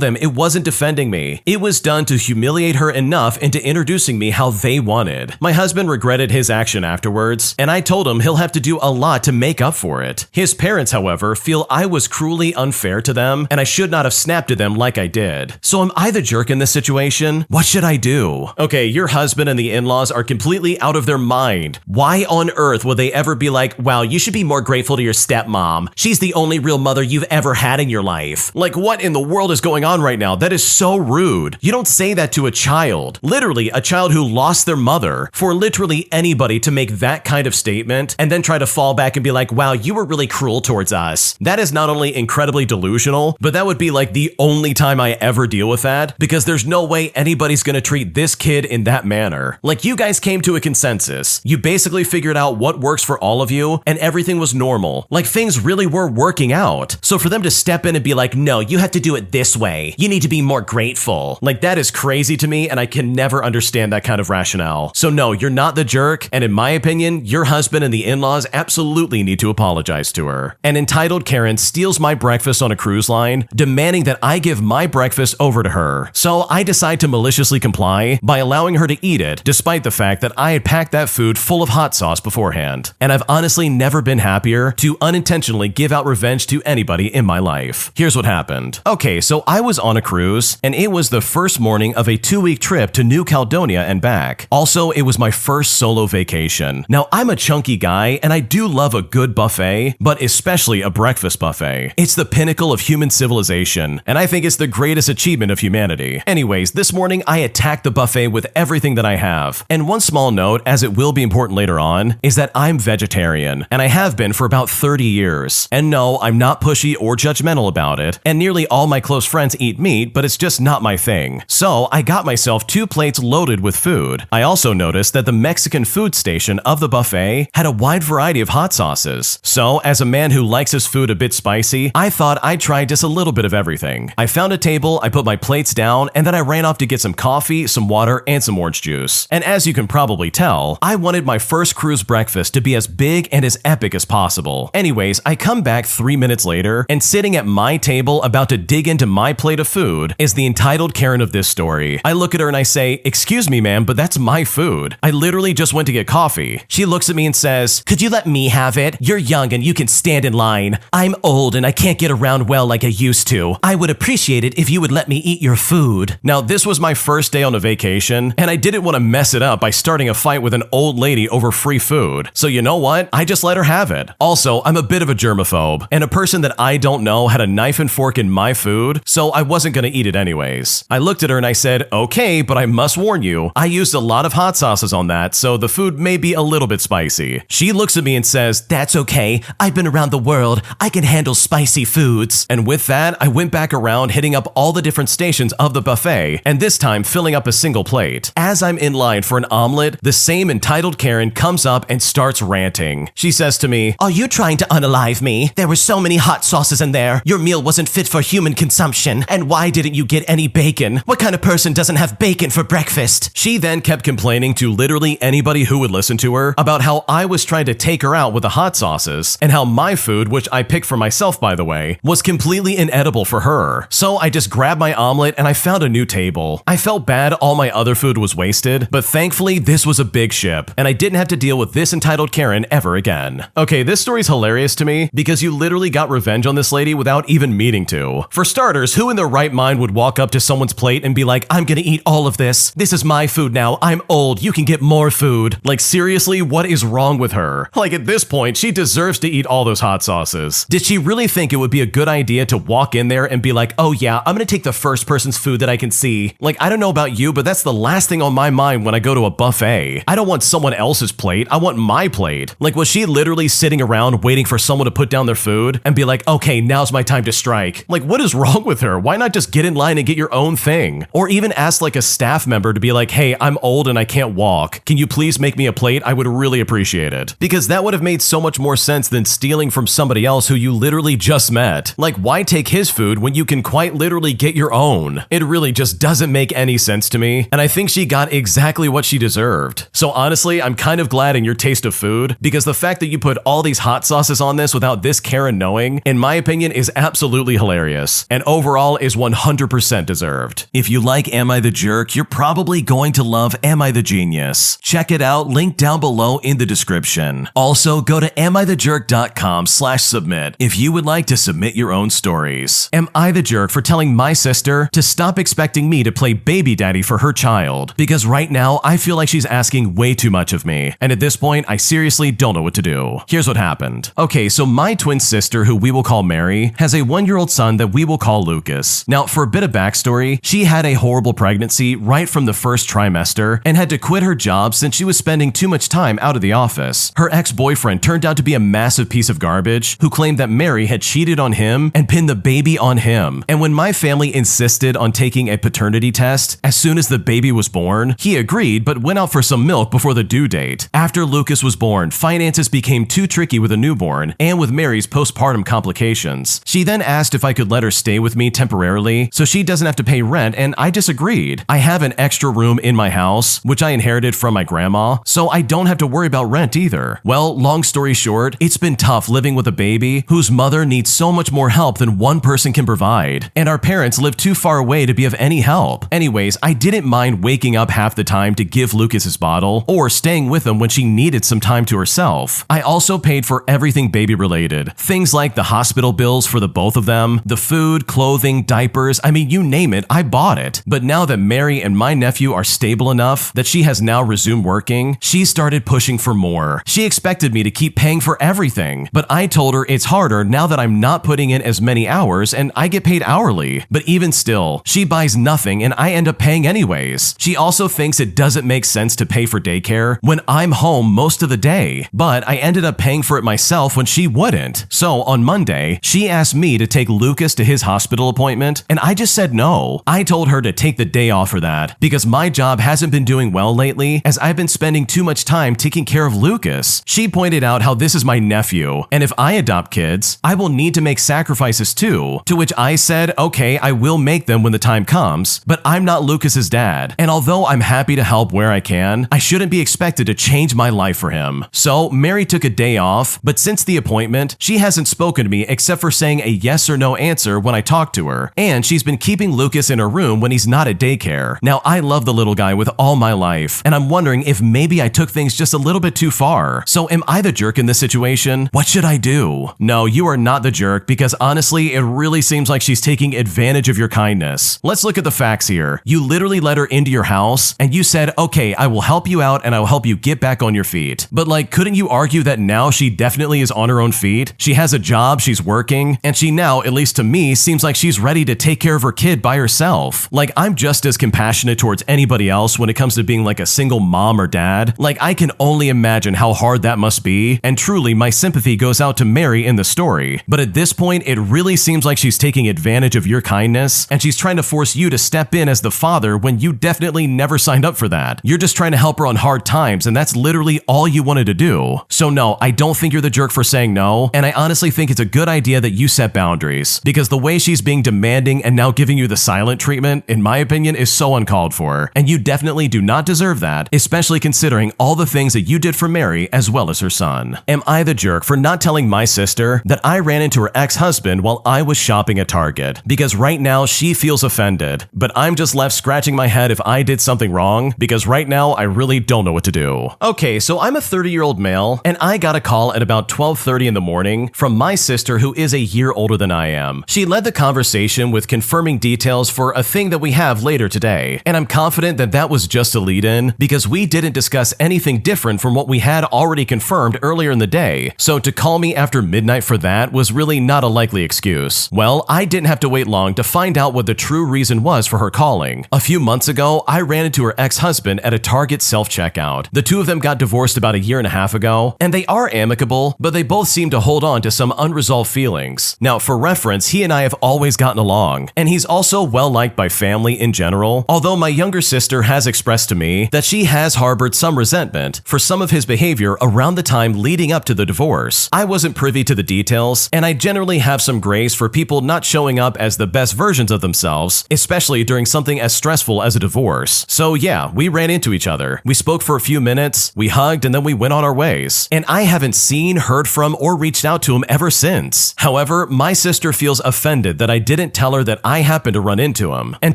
them it wasn't defending me. It was done to humiliate her enough into introducing me how they wanted. My husband regretted his action afterwards, and I told him he'll have to do a lot to make up for it. His parents, however, feel I was cruelly unfair to them, and I should not have snapped at them like I did. So am I the jerk in this situation? What should I do? Okay, your husband and the in-laws are completely out of their mind. Why on earth would they ever be like, wow, you should be more grateful to your stepmom. She's the only real mother you've ever had in your life. Like, what in the world is going on right now? That is so rude. You don't say that to a child. Literally, a child who lost their mother. For literally anybody to make that kind of statement and then try to fall back and be like, wow, you were really cruel towards us. That is not only incredibly delusional, but that would be like the only time I ever deal with that, because there's no way anybody's gonna treat this kid in that manner. Like, you guys came to a consensus. You basically figured out what works for all of you, and everything was normal. Like, things really were working out. So for them to step in and be like, no, you have to do it this way. You need to be more grateful. Like, that is crazy to me, and I can never understand that kind of rationale. So no, you're not the jerk, and in my opinion, your husband and the in-laws absolutely need to apologize to her. An entitled Karen steals my breakfast on a cruise line, demanding that I give my breakfast over to her. So I decide to maliciously comply by allowing her to eat it, despite the fact that I had packed that food full of hot sauce beforehand. And I've honestly never been happier to unintentionally give out revenge to anybody in my life. Here's what happened. Okay, so I was on a cruise, and it was the first morning of a 2-week trip to New Caledonia and back. Also, it was my first solo vacation. Now, I'm a chunky guy, and I do love a good buffet, but especially a breakfast buffet. It's the pinnacle of human civilization, and I think it's the greatest achievement of humanity. Anyways, this morning I attacked the buffet with everything that I have. And one small note, as it will be important later on, is that I'm vegetarian, and I have been for about 30 years. And no, I'm not pushy or judgmental about it, and nearly all my close friends eat meat, but it's just not my thing. So I got myself 2 plates loaded with food. I also noticed that the Mexican food station of the buffet had a wide variety of hot sauces. So, as a man who likes his food a bit spicy, I thought I'd try just a little bit of everything. I found a table, I put my plates down, and then I ran off to get some coffee, some water, and some orange juice. And as you can probably tell, I wanted my first cruise breakfast to be as big and as epic as possible. Anyways, I come back 3 minutes later, and sitting at my table about to dig into my plate of food is the entitled Karen of this story. I look at her and I say, "Excuse me, ma'am, but that's my food. I literally just went to get coffee." She looks at me and says, "Could you let me have it? You're young and you can stand in line. I'm old and I can't get around well like I used to. I would appreciate it if you would let me eat your food." Now, this was my first day on a vacation, and I didn't want to mess it up by starting a fight with an old lady over free food. So you know what? I just let her have it. Also, I'm a bit of a germaphobe, and a person that I don't know had a knife and fork in my food, so I wasn't going to eat it anyways. I looked at her and I said, "Okay, but I must warn you, I used a lot of hot sauces on that, so the food may be a little bit spicy." She looks at me and says, "That's okay. I've been around the world. I can handle spicy foods." And with that, I went back around hitting up all the different stations of the buffet, and this time filling up a single plate. As I'm in line for an omelet, the same entitled Karen comes up and starts ranting. She says to me, "Are you trying to unalive me? There were so many hot sauces in there. Your meal wasn't fit for human consumption. And why didn't you get any bacon? What kind of person doesn't have bacon for breakfast?" She then kept complaining to literally anybody who would listen to her about how I was trying to take her out with the hot sauces, and how my food, which I picked for myself by the way, was completely inedible for her. So I just grabbed my omelet omelet and I found a new table. I felt bad all my other food was wasted, but thankfully this was a big ship, and I didn't have to deal with this entitled Karen ever again. Okay, this story's hilarious to me because you literally got revenge on this lady without even meaning to. For starters, who in their right mind would walk up to someone's plate and be like, I'm gonna eat all of this. This is my food now. I'm old. You can get more food. Like, seriously, what is wrong with her? Like, at this point, she deserves to eat all those hot sauces. Did she really think it would be a good idea to walk in there and be like, oh yeah, I'm gonna take the first person's food that I can see? Like, I don't know about you, but that's the last thing on my mind when I go to a buffet. I don't want someone else's plate. I want my plate. Like, was she literally sitting around waiting for someone to put down their food and be like, okay, now's my time to strike? Like, what is wrong with her? Why not just get in line and get your own thing? Or even ask like a staff member to be like, hey, I'm old and I can't walk. Can you please make me a plate? I would really appreciate it. Because that would have made so much more sense than stealing from somebody else who you literally just met. Like, why take his food when you can quite literally get your own? It really just doesn't make any sense to me, and I think she got exactly what she deserved. So honestly, I'm kind of glad in your taste of food, because the fact that you put all these hot sauces on this without this Karen knowing, in my opinion, is absolutely hilarious, and overall is 100% deserved. If you like Am I the Jerk, you're probably going to love Am I the Genius. Check it out, link down below in the description. Also, go to amithejurk.com/submit if you would like to submit your own stories. Am I the jerk for telling my sister to stop expecting me to play baby daddy for her child? Because right now, I feel like she's asking way too much of me, and at this point, I seriously don't know what to do. Here's what happened. Okay, so my twin sister, who we will call Mary, has a 1-year-old son that we will call Lucas. Now, for a bit of backstory, she had a horrible pregnancy right from the first trimester and had to quit her job since she was spending too much time out of the office. Her ex-boyfriend turned out to be a massive piece of garbage who claimed that Mary had cheated on him and pinned the baby on him. And when my family insisted on taking a paternity test as soon as the baby was born, he agreed but went out for some milk before the due date. After Lucas was born, finances became too tricky with a newborn and with Mary's postpartum complications. She then asked if I could let her stay with me temporarily so she doesn't have to pay rent, and I disagreed. I have an extra room in my house, which I inherited from my grandma, so I don't have to worry about rent either. Well, long story short, it's been tough living with a baby whose mother needs so much more help than one person can provide, and our parents live too far away to be of any help. Anyways, I didn't mind waking up half the time to give Lucas his bottle or staying with him when she needed some time to herself. I also paid for everything baby related. Things like the hospital bills for the both of them, the food, clothing, diapers, I mean, you name it, I bought it. But now that Mary and my nephew are stable enough that she has now resumed working, she started pushing for more. She expected me to keep paying for everything, but I told her it's harder now that I'm not putting in as many hours and I get paid hourly. But even still, she buys nothing and I end up paying anyways. She also thinks it doesn't make sense to pay for daycare when I'm home most of the day, but I ended up paying for it myself when she wouldn't. So on Monday, she asked me to take Lucas to his hospital appointment, and I just said no. I told her to take the day off for that because my job hasn't been doing well lately as I've been spending too much time taking care of Lucas. She pointed out how this is my nephew, and if I adopt kids, I will need to make sacrifices too, to which I said, okay, I will make them when the time comes, but I'm not Lucas's dad, and although I'm happy to help where I can, I shouldn't be expected to change my life for him. So Mary took a day off, but since the appointment, she hasn't spoken to me except for saying a yes or no answer when I talked to her, and she's been keeping Lucas in her room when he's not at daycare. Now, I love the little guy with all my life, and I'm wondering if maybe I took things just a little bit too far. So am I the jerk in this situation? What should I do? No, you are not the jerk, because honestly, it really seems like she's taking advantage of your kindness. Let's look at the facts here. You literally let her into your house, and you said, okay, I will help you out and I will help you get back on your feet. But like, couldn't you argue that now she definitely is on her own feet? She has a job, she's working, and she now, at least to me, seems like she's ready to take care of her kid by herself. Like, I'm just as compassionate towards anybody else when it comes to being like a single mom or dad. Like, I can only imagine how hard that must be, and truly, my sympathy goes out to Mary in the story. But at this point, it really seems like she's taking advantage of your kindness, and she's trying to force you to step in as the father when you definitely never signed up for that. You're just trying to help her on hard times, and that's literally all you wanted to do. So no, I don't think you're the jerk for saying no, and I honestly think it's a good idea that you set boundaries, because the way she's being demanding and now giving you the silent treatment, in my opinion, is so uncalled for, and you definitely do not deserve that, especially considering all the things that you did for Mary as well as her son. Am I the jerk for not telling my sister that I ran into her ex-husband while I was shopping at Target? Because right now she she feels offended, but I'm just left scratching my head if I did something wrong, because right now I really don't know what to do. Okay, so I'm a 30-year-old male, and I got a call at about 12:30 in the morning from my sister who is a year older than I am. She led the conversation with confirming details for a thing that we have later today, and I'm confident that that was just a lead-in because we didn't discuss anything different from what we had already confirmed earlier in the day, so to call me after midnight for that was really not a likely excuse. Well, I didn't have to wait long to find out what the true reason was for her calling. A few months ago, I ran into her ex-husband at a Target self-checkout. The two of them got divorced about a year and a half ago, and they are amicable, but they both seem to hold on to some unresolved feelings. Now, for reference, he and I have always gotten along, and he's also well-liked by family in general, although my younger sister has expressed to me that she has harbored some resentment for some of his behavior around the time leading up to the divorce. I wasn't privy to the details, and I generally have some grace for people not showing up as the best versions of themselves, especially during something as stressful as a divorce. So yeah, we ran into each other. We spoke for a few minutes, we hugged, and then we went on our ways. And I haven't seen, heard from, or reached out to him ever since. However, my sister feels offended that I didn't tell her that I happened to run into him. And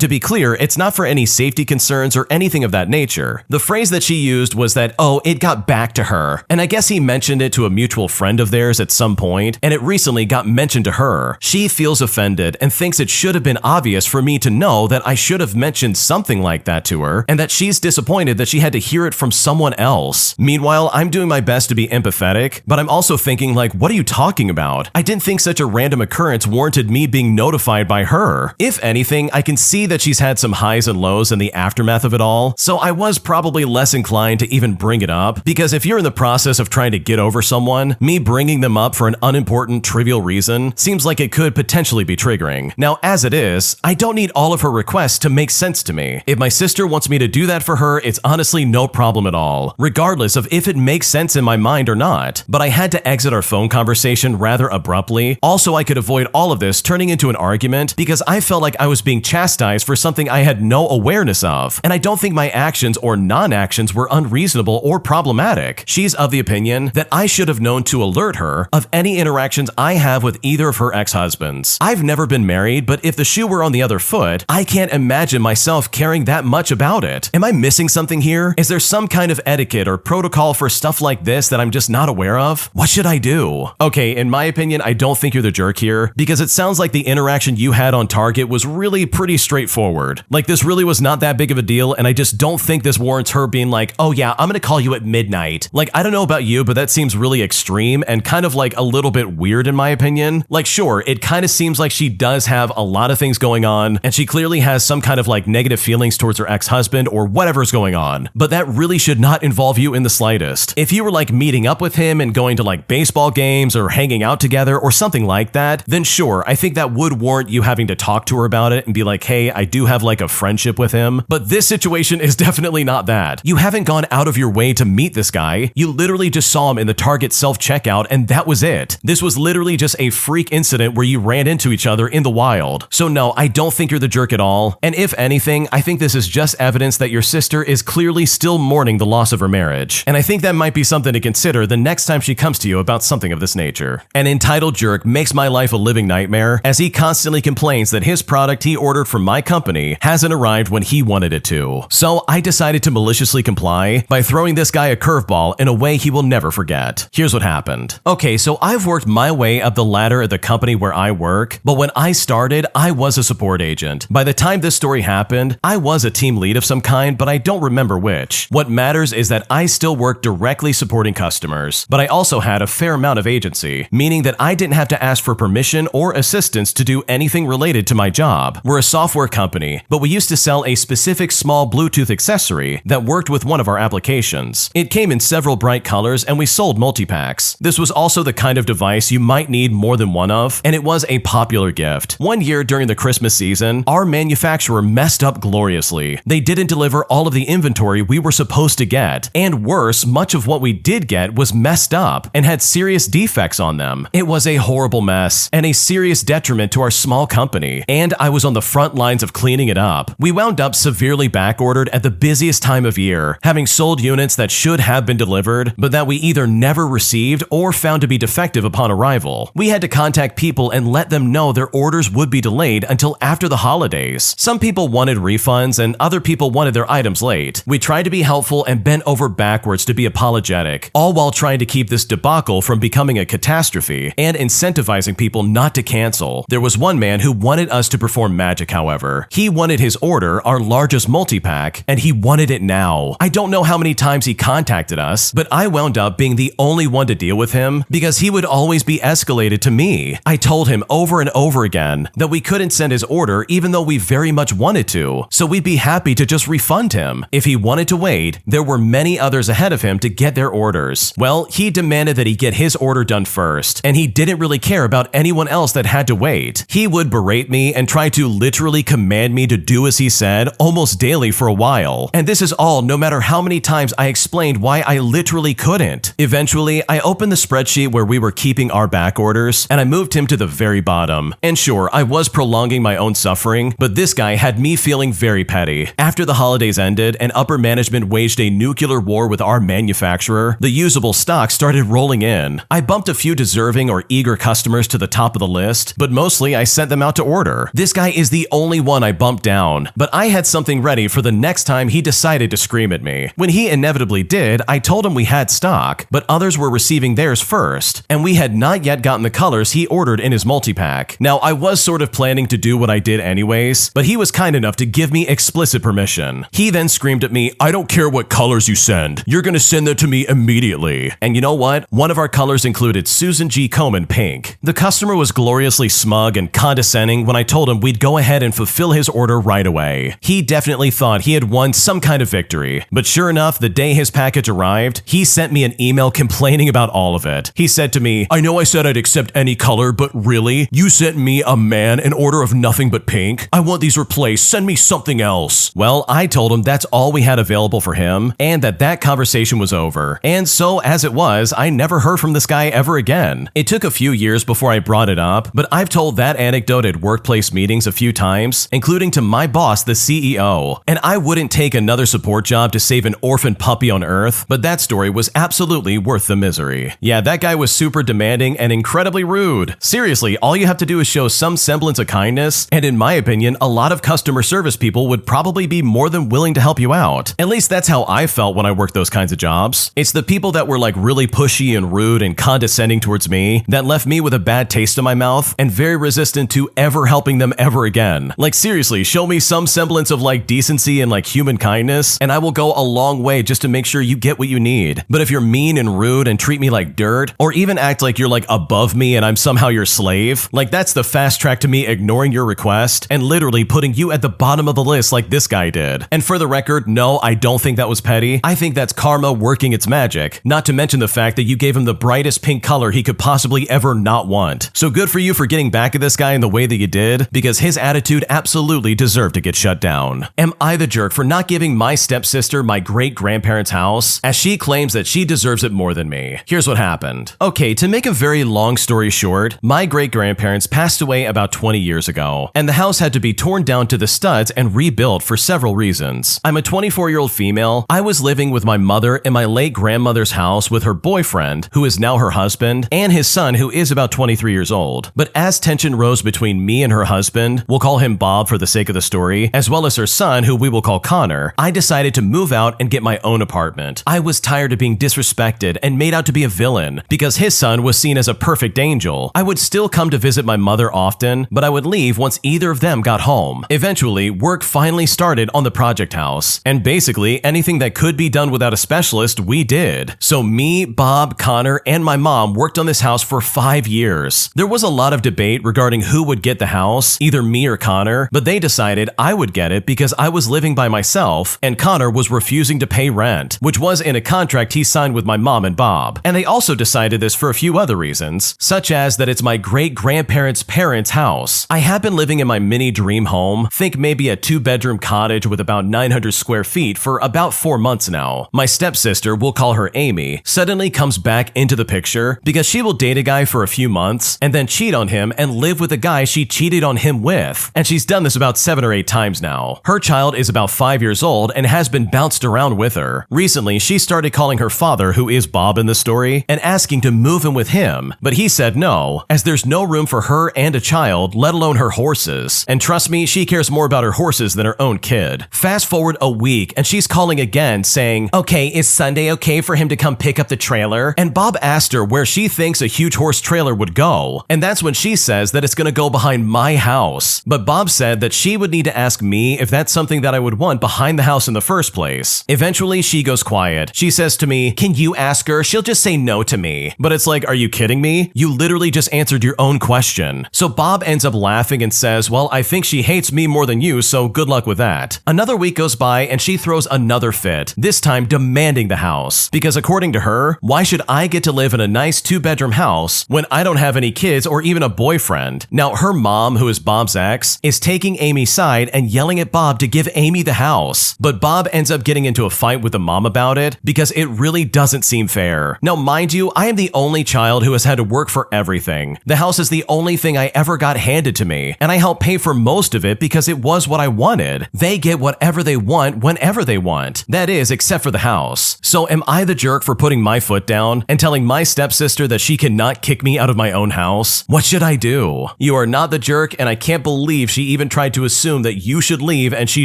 to be clear, it's not for any safety concerns or anything of that nature. The phrase that she used was that, oh, it got back to her. And I guess he mentioned it to a mutual friend of theirs at some point, and it recently got mentioned to her. She feels offended and thinks it should have been obvious for me to know that I should have mentioned something like that to her, and that she's disappointed that she had to hear it from someone else. Meanwhile, I'm doing my best to be empathetic, but I'm also thinking like, what are you talking about? I didn't think such a random occurrence warranted me being notified by her. If anything, I can see that she's had some highs and lows in the aftermath of it all, so I was probably less inclined to even bring it up, because if you're in the process of trying to get over someone, me bringing them up for an unimportant, trivial reason seems like it could potentially be triggering. Now, as it is, I don't need all of her requests to make sense to me. If my sister wants me to do that for her, it's honestly no problem at all, regardless of if it makes sense in my mind or not. But I had to exit our phone conversation rather abruptly. Also, I could avoid all of this turning into an argument because I felt like I was being chastised for something I had no awareness of, and I don't think my actions or non-actions were unreasonable or problematic. She's of the opinion that I should have known to alert her of any interactions I have with either of her ex-husbands. I've never been married, but if the shoe were on the other foot, I can't imagine myself caring that much about it. Am I missing something here? Is there some kind of etiquette or protocol for stuff like this that I'm just not aware of? What should I do? Okay, in my opinion, I don't think you're the jerk here, because it sounds like the interaction you had on Target was really pretty straightforward. Like, this really was not that big of a deal, and I just don't think this warrants her being like, oh yeah, I'm gonna call you at midnight. Like, I don't know about you, but that seems really extreme and kind of like a little bit weird in my opinion. Like, sure, it kind of seems like she does have a lot of things going on, and she clearly has some kind of like negative feelings towards her ex-husband or whatever's going on, but that really should not involve you in the slightest. If you were like meeting up with him and going to like baseball games or hanging out together or something like that, then sure, I think that would warrant you having to talk to her about it and be like, hey, I do have like a friendship with him. But this situation is definitely not that. You haven't gone out of your way to meet this guy. You literally just saw him in the Target self-checkout, and that was it. This was literally just a freak incident where you ran into each other in the wild. So no, I don't think you're the jerk at all. And if anything, I think this is just evidence that your sister is clearly still mourning the loss of her marriage. And I think that might be something to consider the next time she comes to you about something of this nature. An entitled jerk makes my life a living nightmare, as he constantly complains that his product he ordered from my company hasn't arrived when he wanted it to. So I decided to maliciously comply by throwing this guy a curveball in a way he will never forget. Here's what happened. Okay, so I've worked my way up the ladder at the company where I work, but when I started, I was a support agent. By the time this story happened, I was a team lead of some kind, but I don't remember which. What matters is that I still worked directly supporting customers, but I also had a fair amount of agency, meaning that I didn't have to ask for permission or assistance to do anything related to my job. We're a software company, but we used to sell a specific small Bluetooth accessory that worked with one of our applications. It came in several bright colors, and we sold multi-packs. This was also the kind of device you might need more than one of, and it was a popular gift. One year during the Christmas season, our manufacturer messed up gloriously. They didn't deliver all of the inventory we were supposed to get, and worse, much of what we did get was messed up and had serious defects on them. It was a horrible mess and a serious detriment to our small company, and I was on the front lines of cleaning it up. We wound up severely backordered at the busiest time of year, having sold units that should have been delivered, but that we either never received or found to be defective upon arrival. We had to contact people and let them know their orders would be delayed until until after the holidays. Some people wanted refunds and other people wanted their items late. We tried to be helpful and bent over backwards to be apologetic, all while trying to keep this debacle from becoming a catastrophe and incentivizing people not to cancel. There was one man who wanted us to perform magic, however. He wanted his order, our largest multi-pack, and he wanted it now. I don't know how many times he contacted us, but I wound up being the only one to deal with him because he would always be escalated to me. I told him over and over again that we couldn't send his order even though we very much wanted to, so we'd be happy to just refund him. If he wanted to wait, there were many others ahead of him to get their orders. Well, he demanded that he get his order done first, and he didn't really care about anyone else that had to wait. He would berate me and try to literally command me to do as he said almost daily for a while. And this is all no matter how many times I explained why I literally couldn't. Eventually, I opened the spreadsheet where we were keeping our back orders, and I moved him to the very bottom. And sure, I was prolonging my own suffering, but this guy had me feeling very petty. After the holidays ended and upper management waged a nuclear war with our manufacturer, the usable stock started rolling in. I bumped a few deserving or eager customers to the top of the list, but mostly I sent them out to order. This guy is the only one I bumped down, but I had something ready for the next time he decided to scream at me. When he inevitably did, I told him we had stock, but others were receiving theirs first, and we had not yet gotten the colors he ordered in his multi-pack. Now, I was sort of planning to do what I did anyways, but he was kind enough to give me explicit permission. He then screamed at me, "I don't care what colors you send. You're gonna send them to me immediately." And you know what? One of our colors included Susan G. Komen pink. The customer was gloriously smug and condescending when I told him we'd go ahead and fulfill his order right away. He definitely thought he had won some kind of victory, but sure enough, the day his package arrived, he sent me an email complaining about all of it. He said to me, "I know I said I'd accept any color, but really? You sent me, a man, an order of nothing but pink? I want these replaced. Send me something else." Well, I told him that's all we had available for him and that conversation was over. And so, as it was, I never heard from this guy ever again. It took a few years before I brought it up, but I've told that anecdote at workplace meetings a few times, including to my boss, the CEO. And I wouldn't take another support job to save an orphan puppy on Earth, but that story was absolutely worth the misery. Yeah, that guy was super demanding and incredibly rude. Seriously, all you have to do is show some semblance of kindness, and in my opinion, a lot of customer service people would probably be more than willing to help you out. At least that's how I felt when I worked those kinds of jobs. It's the people that were like really pushy and rude and condescending towards me that left me with a bad taste in my mouth and very resistant to ever helping them ever again. Like seriously, show me some semblance of like decency and like human kindness, and I will go a long way just to make sure you get what you need. But if you're mean and rude and treat me like dirt, or even act like you're like above me and I'm somehow your slave, like that's the fast track to me ignoring your request and literally putting you at the bottom of the list like this guy did. And for the record, no, I don't think that was petty. I think that's karma working its magic, not to mention the fact that you gave him the brightest pink color he could possibly ever not want. So good for you for getting back at this guy in the way that you did, because his attitude absolutely deserved to get shut down. Am I the jerk for not giving my stepsister my great-grandparents' house, as she claims that she deserves it more than me? Here's what happened. Okay, to make a very long story short, my great-grandparents passed away about 20 years ago, and the house had to be torn down to the studs and rebuilt for several reasons. I'm a 24-year-old female. I was living with my mother in my late grandmother's house with her boyfriend, who is now her husband, and his son, who is about 23 years old. But as tension rose between me and her husband, we'll call him Bob for the sake of the story, as well as her son, who we will call Connor, I decided to move out and get my own apartment. I was tired of being disrespected and made out to be a villain because his son was seen as a perfect angel. I would still come to visit my mother often, but I would leave once either of them got home. Eventually, work finally started on the project house, and basically anything that could be done without a specialist, we did. So me, Bob, Connor, and my mom worked on this house for 5 years. There was a lot of debate regarding who would get the house, either me or Connor, but they decided I would get it because I was living by myself and Connor was refusing to pay rent, which was in a contract he signed with my mom and Bob. And they also decided this for a few other reasons, such as that it's my great-grandparents' parents' house. I have been living in my mini dream home, think maybe a 2-bedroom cottage with about 900 square feet, for about 4 months now. My stepsister, we'll call her Amy, suddenly comes back into the picture because she will date a guy for a few months and then cheat on him and live with a guy she cheated on him with. And she's done this about 7 or 8 times now. Her child is about 5 years old and has been bounced around with her. Recently, she started calling her father, who is Bob in the story, and asking to move in with him, but he said no, as there's no room for her and a child, let alone her horses. And trust me, she cares more about her horses than her own kid. Fast forward a week, and she's calling again saying, okay, is Sunday okay for him to come pick up the trailer? And Bob asked her where she thinks a huge horse trailer would go. And that's when she says that it's gonna go behind my house. But Bob said that she would need to ask me if that's something that I would want behind the house in the first place. Eventually, she goes quiet. She says to me, can you ask her? She'll just say no to me. But it's like, are you kidding me? You literally just answered your own question. So Bob ends up laughing and says, well, I think she hates me more than you, so good luck with that. Another week goes by and she throws another fit, this time demanding the house. Because according to her, why should I get to live in a nice 2-bedroom house when I don't have any kids or even a boyfriend? Now, her mom, who is Bob's ex, is taking Amy's side and yelling at Bob to give Amy the house. But Bob ends up getting into a fight with the mom about it because it really doesn't seem fair. Now, mind you, I am the only child who has had to work for everything. The house is the only thing I ever got handed to me, and I helped pay for most of it because it was what I wanted. They get whatever they want whenever they want. That is, except for the house. So am I the jerk for putting my foot down and telling my stepsister that she cannot kick me out of my own house? What should I do? You are not the jerk, and I can't believe she even tried to assume that you should leave and she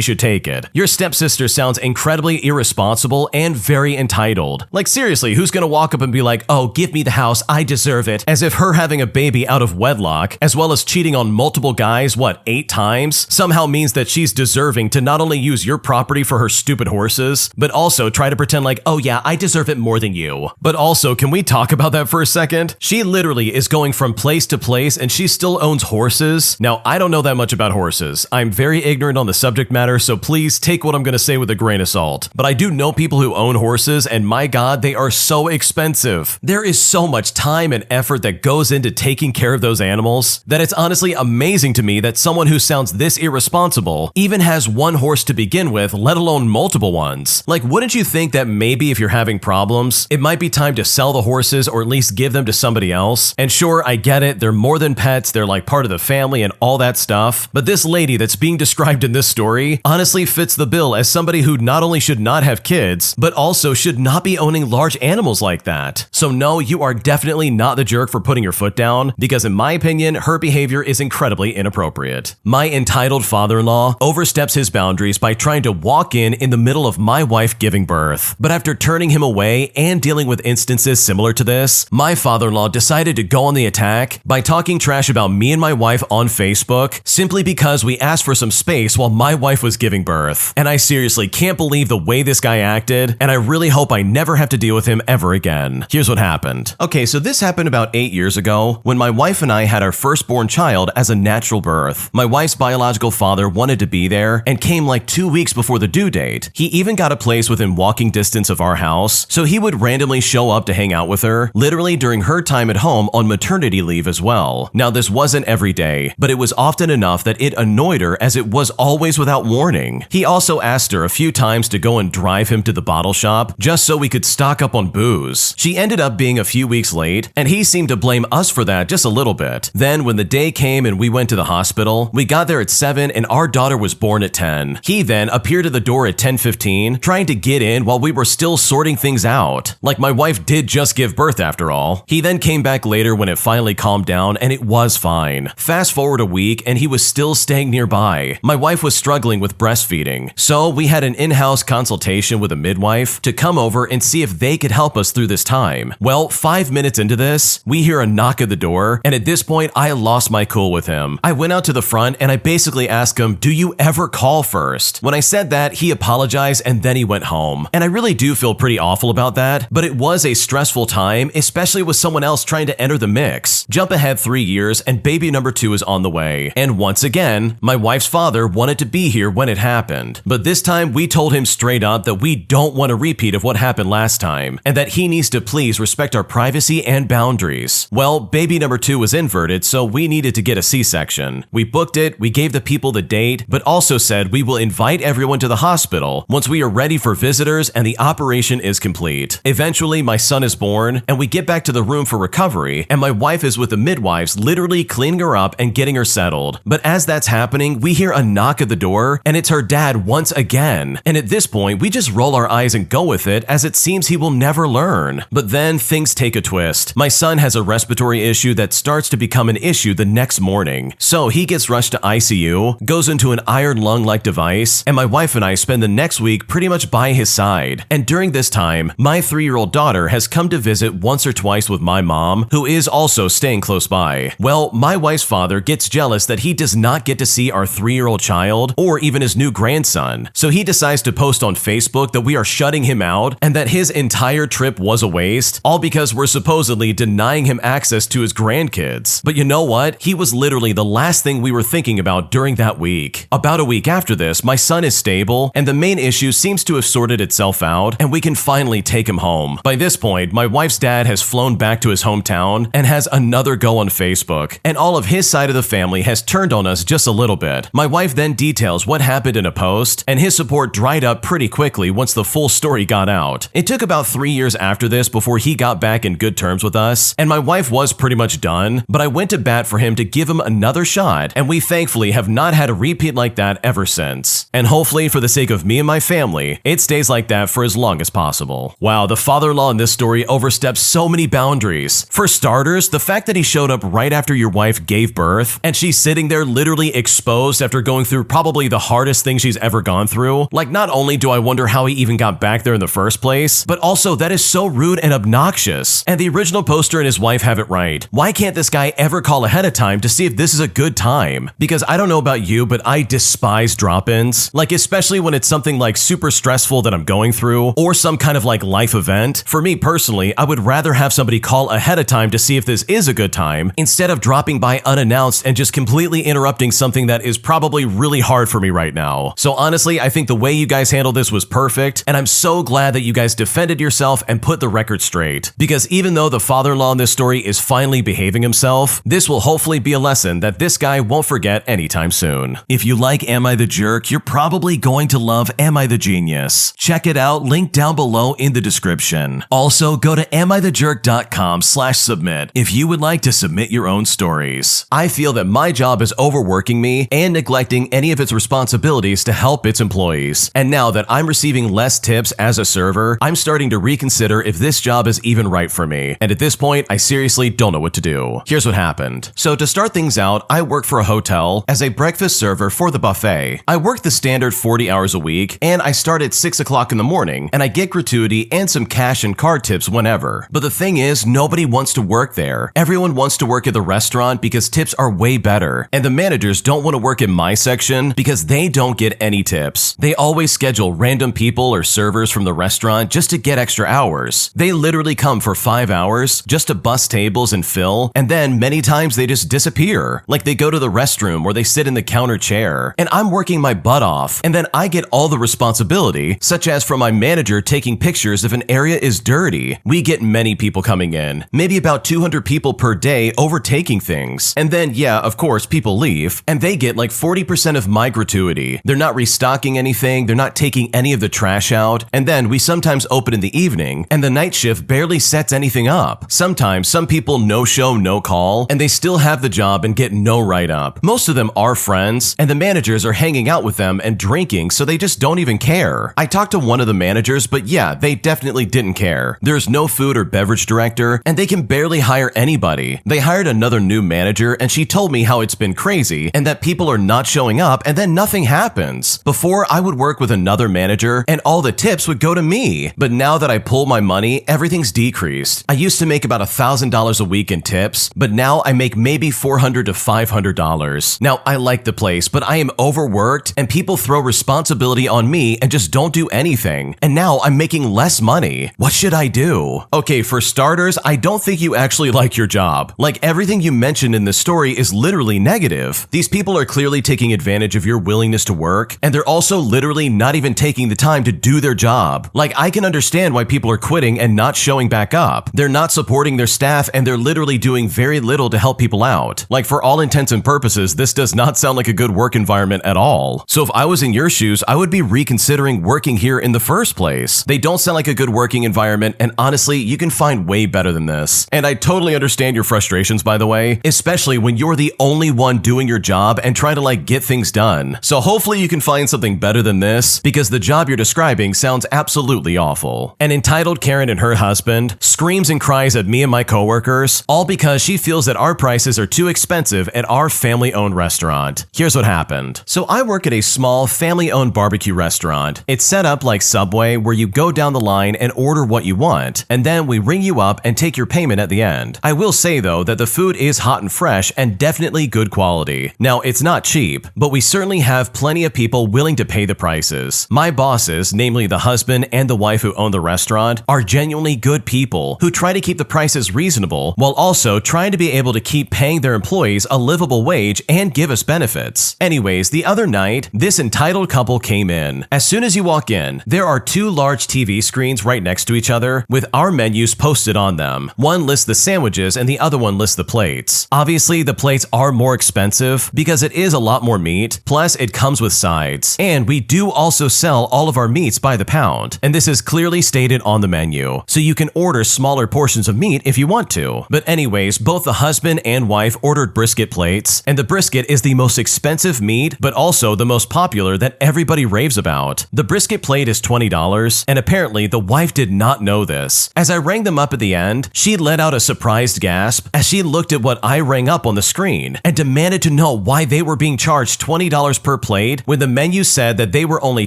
should take it. Your stepsister sounds incredibly irresponsible and very entitled. Like seriously, who's gonna walk up and be like, oh, give me the house, I deserve it, as if her having a baby out of wedlock, as well as cheating on multiple guys, 8 times, somehow means that she's deserving to not only use your property for her stupid horses, but also try to pretend like, oh yeah, I deserve it more than you. But also, can we talk about that for a second? She literally is going from place to place and she still owns horses. Now, I don't know that much about horses. I'm very ignorant on the subject matter, so please take what I'm gonna say with a grain of salt. But I do know people who own horses, and my god, they are so expensive. There is so much time and effort that goes into taking care of those animals that it's honestly amazing to me that someone who sounds this irresponsible even has one horse to begin with, let alone multiple ones. Like, wouldn't you think that maybe if you're having problems, it might be time to sell the horses or at least give them to somebody else? And sure, I get it, they're more than pets, they're like part of the family and all that stuff, but this lady that's being described in this story honestly fits the bill as somebody who not only should not have kids, but also should not be owning large animals like that. So no, you are definitely not the jerk for putting your foot down, because in my opinion, her behavior is incredibly inappropriate. My entitled father-in-law oversteps his boundaries by trying to walk in the middle of my wife giving birth. But after turning him away and dealing with instances similar to this, my father-in-law decided to go on the attack by talking trash about me and my wife on Facebook simply because we asked for some space while my wife was giving birth. And I seriously can't believe the way this guy acted, and I really hope I never have to deal with him ever again. Here's what happened. Okay, so this happened about 8 years ago when my wife and I had our firstborn child as a natural birth. My wife's biological father wanted to be there and came like 2 weeks before the due date. He even got a place within walking distance of our house, so he would randomly show up to hang out with her, literally during her time at home on maternity leave as well. Now, this wasn't every day, but it was often enough that it annoyed her as it was always without warning. He also asked her a few times to go and drive him to the bottle shop just so we could stock up on booze. She ended up being a few weeks late, and he seemed to blame us for that just a little bit. Then when the day came and we went to the hospital, we got there at 7 and our daughter was born at 10. He then appeared at the door at 10:15, trying to get in while we were still sorting things out. Like, my wife did just give birth after all. He then came back later when it finally calmed down and it was fine. Fast forward a week and he was still staying nearby. My wife was struggling with breastfeeding, so we had an in-house consultation with a midwife to come over and see if they could help us through this time. Well, 5 minutes into this, we hear a knock at the door, and at this point, I lost my cool with him. I went out to the front and I basically asked him, do you ever call first? When I said that, he apologized and then he went home. And I really do feel pretty awful about that, but it was a stressful time, especially with someone else trying to enter the mix. Jump ahead 3 years and baby number 2 is on the way. And once again, my wife's father wanted to be here when it happened. But this time we told him straight up that we don't want a repeat of what happened last time, and that he needs to please respect our privacy and boundaries. Well, baby number 2 was inverted, so we needed to get a C-section. We booked it, we gave the people the date, but also said we will invite everyone to the hospital once we are ready for visitors and the operation is complete. Eventually, my son is born, and we get back to the room for recovery, and my wife is with the midwives literally cleaning her up and getting her settled. But as that's happening, we hear a knock at the door, and it's her dad once again. And at this point, we just roll our eyes and go with it, as it seems he will never learn. But then things take a twist. My son has a respiratory issue that starts to become an issue the next morning. So he gets rushed to ICU, goes into an iron lung-like device, and my wife and I spend the next week pretty much by his side. And during this time, my 3-year-old daughter has come to visit once or twice with my mom, who is also staying close by. Well, my wife's father gets jealous that he does not get to see our 3-year-old child or even his new grandson. So he decides to post on Facebook that we are shutting him out and that his entire trip was a waste, all because we're supposedly denying him access to his grandkids. But you know what? He was literally the last thing we were thinking about during that week. About a week after this, my son is stable and the main issue seems to have sorted itself out and we can finally take him home. By this point, my wife's dad has flown back to his hometown and has another go on Facebook, and all of his side of the family has turned on us just a little bit. My wife then details what happened in a post, and his support dried up pretty quickly once the full story got out. It took about 3 years after this before he got back in good terms with us, and my wife was pretty much done, but I went to bat for him to give him another shot, and we thankfully have not had a repeat like that ever since. And hopefully, for the sake of me and my family, it stays like that for as long as possible. Wow, the father-in-law in this story oversteps so many boundaries. For starters, the fact that he showed up right after your wife gave birth, and she's sitting there literally exposed after going through probably the hardest thing she's ever gone through. Like, not only do I wonder how he even got back there in the first place, but also that is so rude and obnoxious. And the original poster and his wife have it right. Why can't this guy ever call ahead of time to see if this is a good time? Because I don't know about you, but I despise drop-ins. Like, especially when it's something like super stressful that I'm going through, or some kind of like life event. For me personally, I would rather have somebody call ahead of time to see if this is a good time, instead of dropping by unannounced and just completely interrupting something that is probably really hard for me right now. So honestly, I think the way you guys handled this was perfect, and I'm so glad that you guys defended yourself and put the record straight. Because even though the father-in-law in this story is finally behaving himself, this will hopefully be a lesson that this guy won't forget anytime soon. If you like Am I the Jerk, you're probably going to love Am I the Genius. Check it out, link down below in the description. Also, go to amithejerk.com/submit if you would like to submit your own stories. I feel that my job is overworking me and neglecting any of its responsibilities to help its employees. And now that I'm receiving less tips as a server, I'm starting to reconsider if this job is even right for me. And at this point, I seriously don't know what to do. Here's what happened. So to start things out, I work for a hotel as a breakfast server for the buffet. I work the standard 40 hours a week, and I start at 6 o'clock in the morning, and I get gratuity and some cash and card tips whenever. But the thing is, nobody wants to work there. Everyone wants to work at the restaurant because tips are way better, and the managers don't want to work in my section because they don't get any tips. They always schedule random people or servers from the restaurant just to get extra hours. They literally come for 5 hours just to bus tables and fill, and then many times they just disappear. Like, they go to the restroom or they sit in the counter chair, and I'm working my butt off, and then I get all the responsibility, such as from my manager taking pictures if an area is dirty. We get many people coming in, maybe about 200 people per day overtaking things. And then, yeah, of course, people leave, and they get like 40% of my gratuity. They're not restocking anything, they're not taking any of the trash out, and then we sometimes open in the evening, and the night shift barely sets anything up. Sometimes some people no show, no call, and they still have the job and get no write-up. Most of them are friends, and the managers are hanging out with them and drinking, so they just don't even care. I talked to one of the managers, but yeah, they definitely didn't care. There's no food or beverage director, and they can barely hire anybody. They hired another new manager, and she told me how it's been crazy, and that people are not showing up, and then nothing happens. Before, I would work with another manager, and all the tips would go to me. But now that I pull my money, everything's decreased. I used to make about $1,000 a week in tips, but now I make maybe $400 to $500. Now, I like the place, but I am overworked, and people throw responsibility on me and just don't do anything. And now I'm making less money. What should I do? Okay, for starters, I don't think you actually like your job. Like, everything you mentioned in this story is literally negative. These people are clearly taking advantage of your willingness to work, and they're also literally not even taking the time to do their job. Like, I can understand why people are quitting and not showing back up. They're not supporting their staff, and they're literally doing very little to help people out. Like, for all intents and purposes, this does not sound like a good work environment at all. So if I was in your shoes, I would be reconsidering working here in the first place. They don't sound like a good working environment, and honestly, you can find way better than this. And I totally understand your frustrations, by the way, especially when you're the only one doing your job and trying to like get things done. So hopefully you can find something better than this, because the job you're describing sounds absolutely awful. An entitled Karen and her husband screams and cries at me and my coworkers, all because she feels that our prices are too expensive expensive at our family-owned restaurant. Here's what happened. So I work at a small family-owned barbecue restaurant. It's set up like Subway where you go down the line and order what you want, and then we ring you up and take your payment at the end. I will say though that the food is hot and fresh and definitely good quality. Now it's not cheap, but we certainly have plenty of people willing to pay the prices. My bosses, namely the husband and the wife who own the restaurant, are genuinely good people who try to keep the prices reasonable while also trying to be able to keep paying their employees a livable wage and give us benefits. Anyways, the other night, this entitled couple came in. As soon as you walk in, there are two large TV screens right next to each other with our menus posted on them. One lists the sandwiches and the other one lists the plates. Obviously, the plates are more expensive because it is a lot more meat, plus it comes with sides. And we do also sell all of our meats by the pound, and this is clearly stated on the menu, so you can order smaller portions of meat if you want to. But anyways, both the husband and wife ordered brisket plates, and the brisket is the most expensive meat, but also the most popular that everybody raves about. The brisket plate is $20, and apparently the wife did not know this. As I rang them up at the end, she let out a surprised gasp as she looked at what I rang up on the screen and demanded to know why they were being charged $20 per plate when the menu said that they were only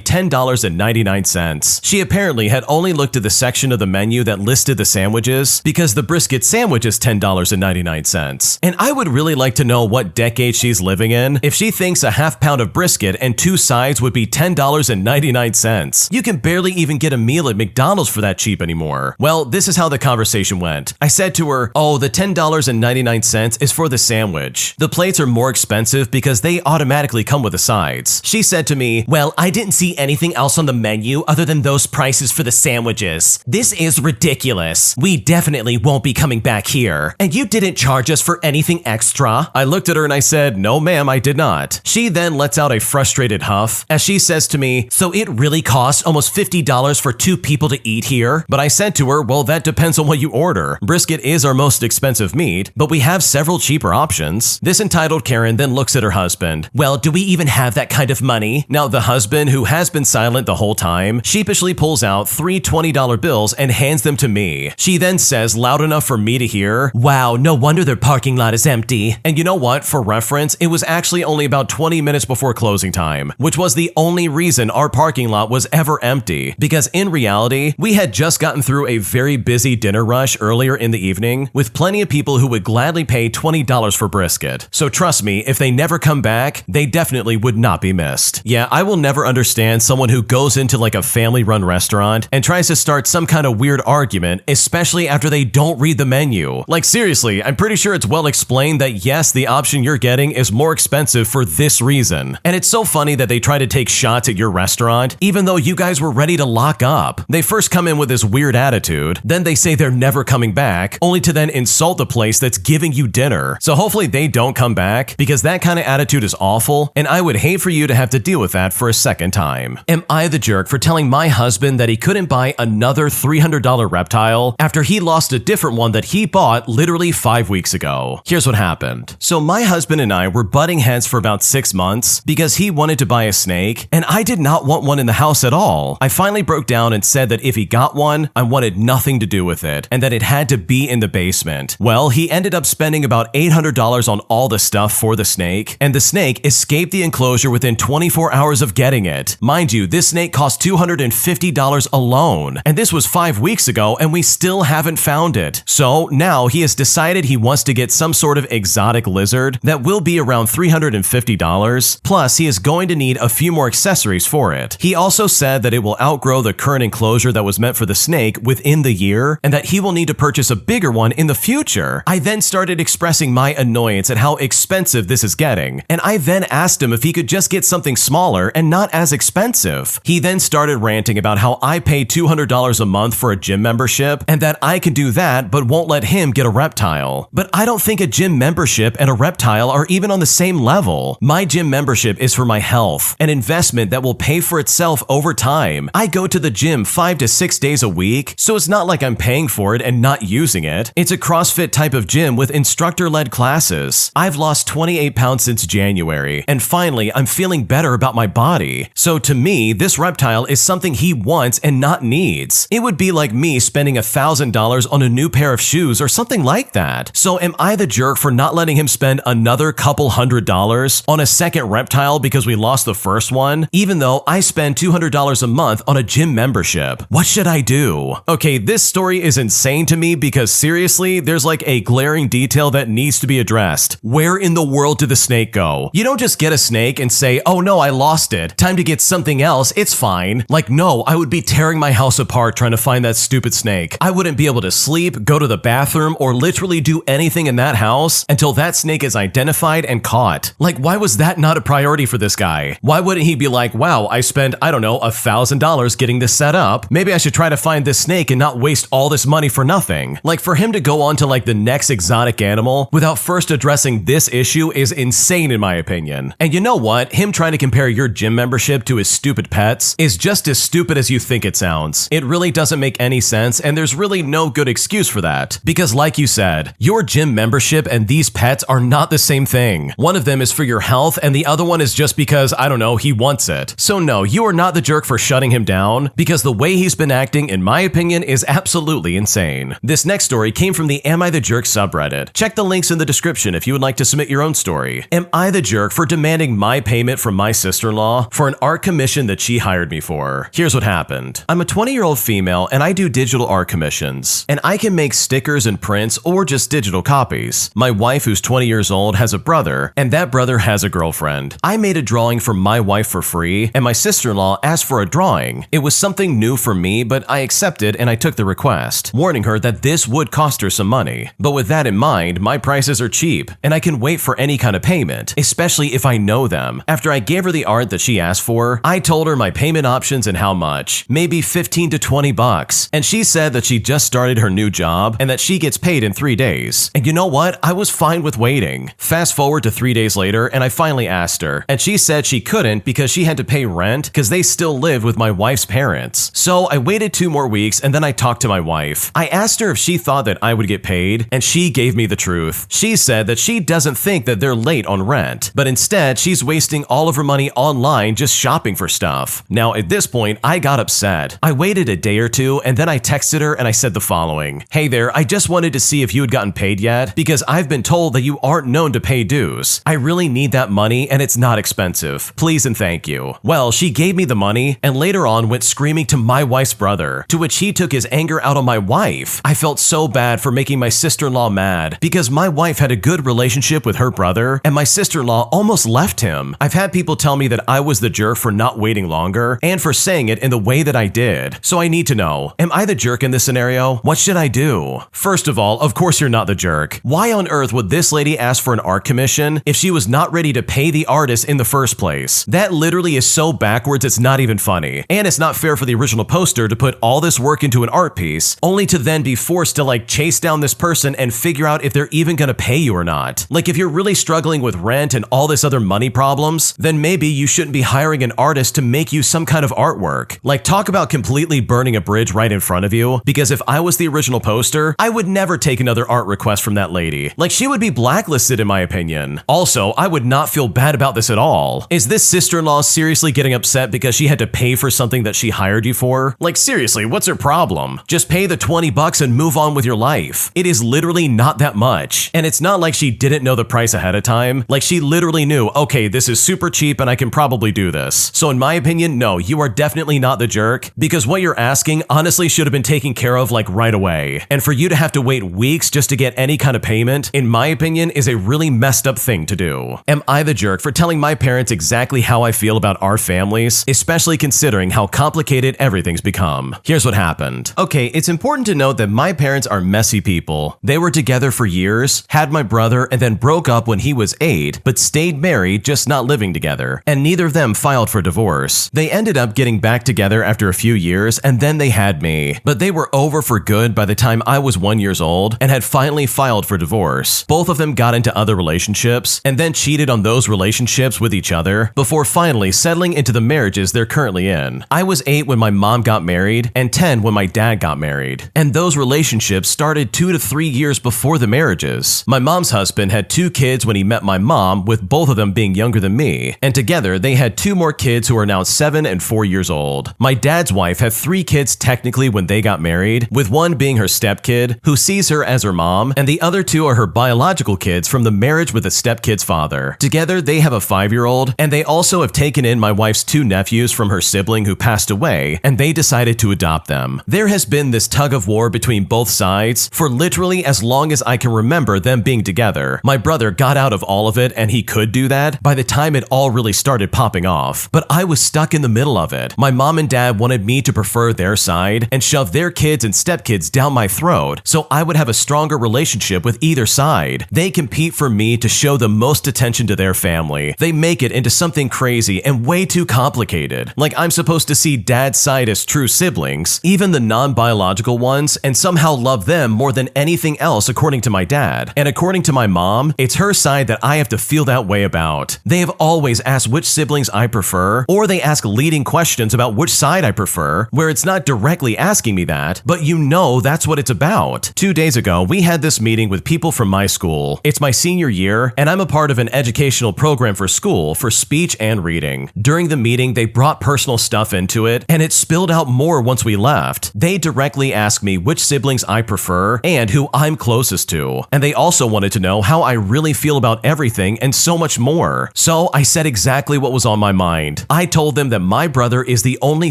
$10.99. She apparently had only looked at the section of the menu that listed the sandwiches because the brisket sandwich is $10.99. And I would really like to know what decade she's living in if she thinks a half pound of brisket and two sides would be $10.99. You can barely even get a meal at McDonald's for that cheap anymore. Well, this is how the conversation went. I said to her, "Oh, the $10.99 is for the sandwich. The plates are more expensive because they automatically come with the sides." She said to me, "Well, I didn't see anything else on the menu other than those prices for the sandwiches. This is ridiculous. We definitely won't be coming back here. And you didn't charge us for anything extra?" I looked at her and I said, "No, ma'am, I did not." She then lets out a frustrated huff as she says to me, "So it really costs almost $50 for two people to eat here?" But I said to her, "Well, that depends on what you order. Brisket is our most expensive meat, but we have several cheaper options." This entitled Karen then looks at her husband. "Well, do we even have that kind of money?" Now the husband, who has been silent the whole time, sheepishly pulls out three $20 bills and hands them to me. She then says loud enough for me to hear, "Wow, no wonder their parking lot is empty." And you know what? For reference, it was actually only about 20 minutes before closing time, which was the only reason our parking lot was ever empty, because in reality, we had just gotten through a very busy dinner rush earlier in the evening with plenty of people who would gladly pay $20 for brisket. So trust me, if they never come back, they definitely would not be missed. Yeah, I will never understand someone who goes into like a family-run restaurant and tries to start some kind of weird argument, especially after they don't read the menu. Like seriously, I'm pretty sure it's well explained that yes, the option you're getting is more expensive for this reason. And it's so funny that they try to take shots at your restaurant, even though you guys were ready to lock up. They first come in with this weird attitude, then they say they're never coming back, only to then insult the place that's giving you dinner. So hopefully they don't come back, because that kind of attitude is awful, and I would hate for you to have to deal with that for a second time. Am I the jerk for telling my husband that he couldn't buy another $300 reptile after he lost a different one that he bought literally 5 weeks ago? Here's what happened. So my husband and I were butting heads for about 6 months because he wanted to buy a snake, and I did not want one in the house at all. I finally broke down and said that if he got one, I wanted nothing to do with it, and that it had to be in the basement. Well, he ended up spending about $800 on all the stuff for the snake, and the snake escaped the enclosure within 24 hours of getting it. Mind you, this snake cost $250 alone, and this was 5 weeks ago, and we still haven't found it. So now he has decided he wants to get some sort of exotic lizard that will be around $350, plus he is going to need a few more accessories for it. He also said that it will outgrow the current enclosure that was meant for the snake within the year, and that he will need to purchase a bigger one in the future. I then started expressing my annoyance at how expensive this is getting, and I then asked him if he could just get something smaller and not as expensive. He then started ranting about how I pay $200 a month for a gym membership, and that I can do that but won't let him get a reptile. But I don't think a gym membership and a reptile are even on the same level. My gym membership is for my health, an investment that will pay for itself over time. I go to the gym 5 to 6 days a week, so it's not like I'm paying for it and not using it. It's a CrossFit type of gym with instructor-led classes. I've lost 28 pounds since January, and finally I'm feeling better about my body. So to me, this reptile is something he wants and not needs. It would be like me spending $1,000 on a new pair of shoes or something like that. So am I the jerk for not letting him him spend another couple $100 on a second reptile because we lost the first one, even though I spend $200 a month on a gym membership. What should I do? Okay, this story is insane to me because seriously, there's like a glaring detail that needs to be addressed. Where in the world did the snake go? You don't just get a snake and say, oh no, I lost it. Time to get something else, it's fine. Like no, I would be tearing my house apart trying to find that stupid snake. I wouldn't be able to sleep, go to the bathroom, or literally do anything in that house until that snake is identified and caught. Like why was that not a priority for this guy? Why wouldn't he be like, wow, I spent, I don't know, $1,000 getting this set up. Maybe I should try to find this snake and not waste all this money for nothing. Like for him to go on to like the next exotic animal without first addressing this issue is insane in my opinion. And you know what? Him trying to compare your gym membership to his stupid pets is just as stupid as you think it sounds. It really doesn't make any sense and there's really no good excuse for that. Because like you said, your gym membership and these pets are not the same thing. One of them is for your health and the other one is just because, I don't know, he wants it. So no, you are not the jerk for shutting him down because the way he's been acting, in my opinion, is absolutely insane. This next story came from the Am I the Jerk subreddit. Check the links in the description if you would like to submit your own story. Am I the jerk for demanding my payment from my sister-in-law for an art commission that she hired me for? Here's what happened. I'm a 20-year-old female and I do digital art commissions. And I can make stickers and prints or just digital copies. My wife, who's 20 years old, has a brother, and that brother has a girlfriend. I made a drawing for my wife for free, and my sister-in-law asked for a drawing. It was something new for me, but I accepted and I took the request, warning her that this would cost her some money. But with that in mind, my prices are cheap, and I can wait for any kind of payment, especially if I know them. After I gave her the art that she asked for, I told her my payment options and how much, maybe 15 to 20 bucks. And she said that she just started her new job and that she gets paid in 3 days. And you know what? I was fine with waiting. Fast forward to 3 days later, and I finally asked her, and she said she couldn't because she had to pay rent because they still live with my wife's parents. So I waited 2 more weeks and then I talked to my wife. I asked her if she thought that I would get paid, and she gave me the truth. She said that she doesn't think that they're late on rent, but instead she's wasting all of her money online just shopping for stuff. Now at this point, I got upset. I waited a day or two and then I texted her and I said the following. Hey there, I just wanted to see if you had gotten paid yet because I've been told that you aren't known to pay dues. I really need that money and it's not expensive. Please and thank you. Well, she gave me the money and later on went screaming to my wife's brother, to which he took his anger out on my wife. I felt so bad for making my sister-in-law mad because my wife had a good relationship with her brother and my sister-in-law almost left him. I've had people tell me that I was the jerk for not waiting longer and for saying it in the way that I did. So I need to know, am I the jerk in this scenario? What should I do? First of all, of course you're not the jerk. Why on earth would this lady ask for an art commission if she was not ready to pay the artist in the first place? That literally is so backwards it's not even funny. And it's not fair for the original poster to put all this work into an art piece only to then be forced to like chase down this person and figure out if they're even gonna pay you or not. Like if you're really struggling with rent and all this other money problems, then maybe you shouldn't be hiring an artist to make you some kind of artwork. Like talk about completely burning a bridge right in front of you, because if I was the original poster, I would never take another art request from that lady. Like she would be blacklisted in my opinion. Also, I would not feel bad about this at all. Is this sister-in-law seriously getting upset because she had to pay for something that she hired you for? Like seriously, what's her problem? Just pay the 20 bucks and move on with your life. It is literally not that much. And it's not like she didn't know the price ahead of time. Like she literally knew, okay, this is super cheap and I can probably do this. So in my opinion, no, you are definitely not the jerk, because what you're asking honestly should have been taken care of like right away. And for you to have to wait weeks just to get any kind of payment, in my opinion, is a really messed up thing to do. Am I the jerk for telling my parents exactly how I feel about our families, especially considering how complicated everything's become? Here's what happened. Okay, it's important to note that my parents are messy people. They were together for years, had my brother, and then broke up when he was 8, but stayed married, just not living together. And neither of them filed for divorce. They ended up getting back together after a few years, and then they had me. But they were over for good by the time I was 1 year old and had finally filed for divorce. Both of them got into other relationships and then cheated on those relationships with each other before finally settling into the marriages they're currently in. I was 8 when my mom got married and 10 when my dad got married. And those relationships started 2 to 3 years before the marriages. My mom's husband had 2 kids when he met my mom, with both of them being younger than me. And together they had 2 more kids who are now 7 and 4 years old. My dad's wife had 3 kids technically when they got married, with one being her stepkid, who sees her as her mom, and the other 2 are her biological kids from the marriage with a stepkid's father. Together, they have a 5-year-old, and they also have taken in my wife's 2 nephews from her sibling who passed away, and they decided to adopt them. There has been this tug of war between both sides for literally as long as I can remember them being together. My brother got out of all of it, and he could do that by the time it all really started popping off. But I was stuck in the middle of it. My mom and dad wanted me to prefer their side and shove their kids and stepkids down my throat so I would have a stronger relationship with either side. They compete for me to show the most attention to their family. They make it into something crazy and way too complicated. Like I'm supposed to see dad's side as true siblings, even the non-biological ones, and somehow love them more than anything else according to my dad. And according to my mom, it's her side that I have to feel that way about. They have always asked which siblings I prefer, or they ask leading questions about which side I prefer, where it's not directly asking me that, but you know that's what it's about. 2 days ago, we had this meeting with people from my school. It's my senior year, and I'm a part of an educational program for school for speech and reading. During the meeting, they brought personal stuff into it, and it spilled out more once we left. They directly asked me which siblings I prefer and who I'm closest to, and they also wanted to know how I really feel about everything and so much more. So I said exactly what was on my mind. I told them that my brother is the only